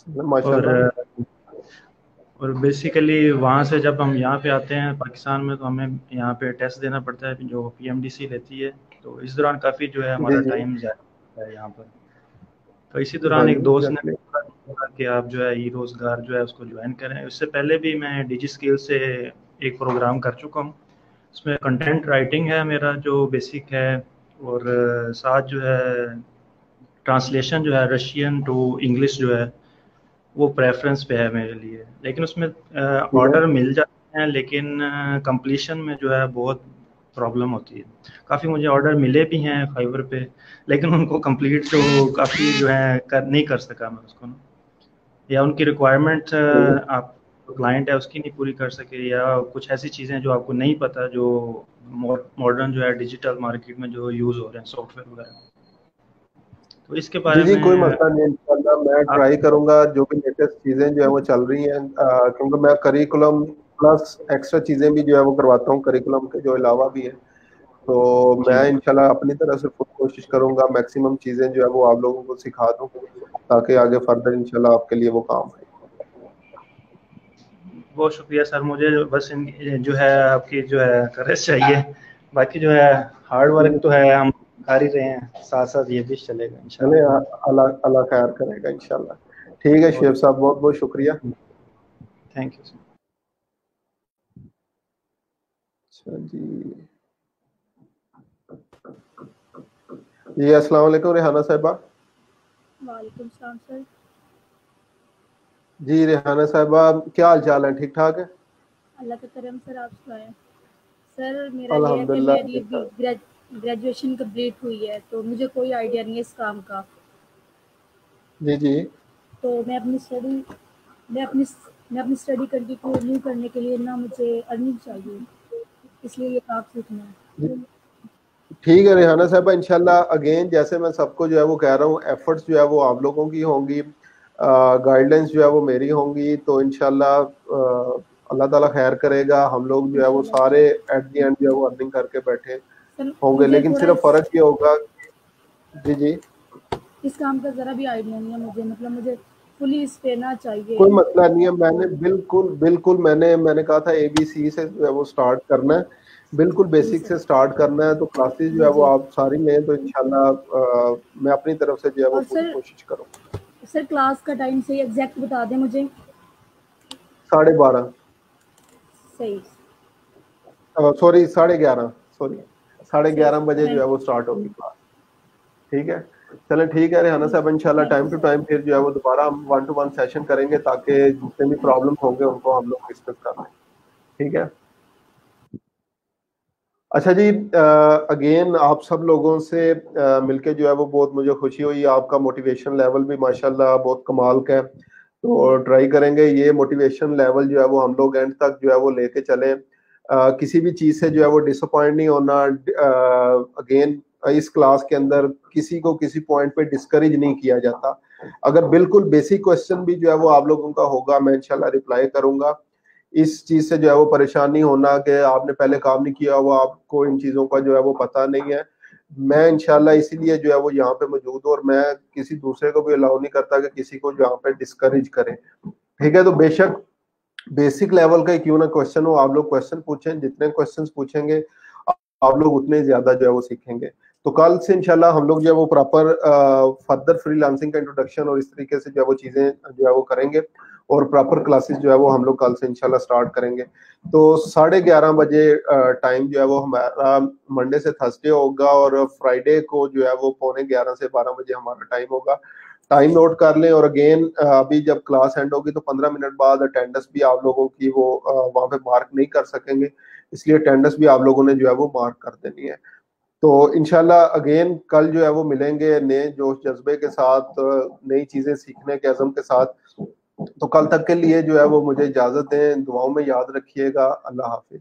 माशाल्लाह। और बेसिकली वहाँ से जब हम यहाँ पे आते हैं पाकिस्तान में, तो हमें यहाँ पे टेस्ट देना पड़ता है जो PMDC रहती है। तो इस दौरान काफ़ी जो है हमारा टाइम ज़्यादा है यहाँ पर। तो इसी दौरान एक दोस्त ने कहा कि आप जो है ई रोजगार जो है उसको ज्वाइन करें। उससे पहले भी मैं डिजी स्किल से एक प्रोग्राम कर चुका हूँ। उसमें कंटेंट राइटिंग है मेरा जो बेसिक है, और साथ जो है ट्रांसलेशन जो है रशियन टू इंग्लिश जो है वो प्रेफरेंस पे है मेरे लिए। लेकिन उसमें ऑर्डर मिल जाते हैं, लेकिन कंप्लीशन में जो है बहुत प्रॉब्लम होती है। काफ़ी मुझे ऑर्डर मिले भी हैं फाइवर पे, लेकिन उनको कंप्लीट तो काफ़ी जो है नहीं कर सका मैं उसको ना, या उनकी रिक्वायरमेंट आप क्लाइंट है उसकी नहीं पूरी कर सके, या कुछ ऐसी चीज़ें जो आपको नहीं पता जो मॉडर्न जो है डिजिटल मार्केट में जो यूज़ हो रहे हैं सॉफ्टवेयर वगैरह। तो इसके बारे में कोई मसला नहीं, इंशाल्लाह मैं ट्राई करूंगा जो भी लेटेस्ट चीज़ें जो है वो चल रही हैं, क्योंकि मैं करिकुलम प्लस एक्स्ट्रा चीज़ें भी जो है वो करवाता हूँ करिकुलम के जो अलावा भी है। तो मैं इंशाल्लाह अपनी तरफ से खुद कोशिश करूंगा मैक्सिमम चीज़ें जो है वो आप लोगों को सिखा दूँ, ताकि आगे फर्दर इंशाल्लाह आपके लिए वो काम आए। बहुत शुक्रिया सर, मुझे बस जो है आपकी जो है करेज चाहिए, बाकी जो है हार्ड वर्क तो है, हम कर ही रहे हैं, साथ साथ ये भी चलेगा इंशाल्लाह। अल्लाह खैर करेगा इंशाल्लाह। ठीक है शेर साहब, बहुत बहुत शुक्रिया। Thank you sir. अच्छा जी अस्सलाम वालेकुम रेहाना साहिबा। वालेकुम सलाम सर। जी रेहाना साहिबा, क्या हाल चाल है? ठीक ठाक है? अल्लाह का करम सर, आप सुनाएं। सर मेरा ये है कि मेरी ग्रेजुएशन कंप्लीट हुई है, तो मुझे कोई आइडिया नहीं है इस काम का। जी तो मैं अपनी स्टडी कंटिन्यू करने के लिए ना मुझे अर्निंग चाहिए, इसलिए ये काम सीखना है। ठीक है रेहाना साहब, इंशाल्लाह अगेन जैसे मैं सबको जो है वो कह रहा हूँ, एफर्ट्स जो है वो आप लोगों की होंगी, गाइडलाइंस जो है वो मेरी होंगी, तो इंशाल्लाह अल्लाह ताला खैर करेगा। हम लोग जो है वो सारे एट द एंड जो है वो अर्निंग करके बैठे होंगे, लेकिन सिर्फ फर्क ये होगा। जी इस काम का जरा भी आइडिया नहीं है मुझे, मतलब मुझे फुली इस पे ना चाहिए। कोई मसला नहीं है, मैंने बिल्कुल मैंने कहा था ABC से जो है वो स्टार्ट करना है, बिल्कुल बेसिक से स्टार्ट करना है। तो क्लासेस जो है वो आप सारी लें, तो इंशाल्लाह मैं अपनी तरफ से जो है वो पूरी कोशिश करूँगा। सर क्लास का टाइम सही एग्जैक्ट बता दें मुझे। 12:30 सही, सॉरी 11:30, सॉरी 11:30 बजे जो है वो स्टार्ट होगी क्लास। ठीक है, चलें ठीक है रेहाना साहब, इंशाल्लाह टाइम टू टाइम फिर जो है वो दोबारा हम 1-to-1 सेशन करेंगे, ताकि जितने भी प्रॉब्लम होंगे उनको हम लोग डिस्कस कर लें। ठीक है, अच्छा जी, अगेन आप सब लोगों से मिलके जो है वो बहुत मुझे खुशी हुई। आपका मोटिवेशन लेवल भी माशाल्लाह बहुत कमाल का है, तो ट्राई करेंगे ये मोटिवेशन लेवल जो है वो हम लोग एंड तक जो है वो लेके चले। किसी भी चीज़ से जो है वो डिसअपॉइंट नहीं होना। अगेन इस क्लास के अंदर किसी को किसी पॉइंट पे डिस्करेज नहीं किया जाता। अगर बिल्कुल बेसिक क्वेश्चन भी जो है वो आप लोगों का होगा, मैं इंशाल्लाह रिप्लाई करूंगा। इस चीज से जो है वो परेशान नहीं होना कि आपने पहले काम नहीं किया हुआ, आपको इन चीजों का जो है वो पता नहीं है। मैं इंशाल्लाह इसीलिए जो है वो यहाँ पे मौजूद हूँ, और मैं किसी दूसरे को भी अलाउ नहीं करता कि किसी को यहाँ पे डिस्करेज करें। ठीक है, तो बेशक बेसिक लेवल का क्यों ना क्वेश्चन हो, आप लोग क्वेश्चन पूछें, जितने क्वेश्चन पूछेंगे आप लोग उतने ज्यादा जो है वो सीखेंगे। तो कल से इंशाल्लाह हम लोग जो है वो प्रॉपर फर्दर फ्रीलांसिंग का इंट्रोडक्शन और इस तरीके से जो है वो चीजें जो है वो करेंगे, और प्रॉपर क्लासेस जो है वो हम लोग कल से इंशाल्लाह स्टार्ट करेंगे। तो 11:30 बजे टाइम जो है वो हमारा मंडे से थर्सडे होगा, और फ्राइडे को जो है वो 11:15 से 12 बजे हमारा टाइम होगा। टाइम नोट कर लें। और अगेन अभी जब क्लास एंड होगी तो 15 मिनट बाद अटेंडेंस भी आप लोगों की वो वहाँ पे मार्क नहीं कर सकेंगे, इसलिए अटेंडेंस भी आप लोगों ने जो है वो मार्क कर देनी है। तो इंशाल्लाह अगेन कल जो है वो मिलेंगे नए जोश जज्बे के साथ, नई चीजें सीखने के अज़म के साथ। तो कल तक के लिए जो है वो मुझे इजाजत दें, दुआओं में याद रखिएगा। अल्लाह हाफिज।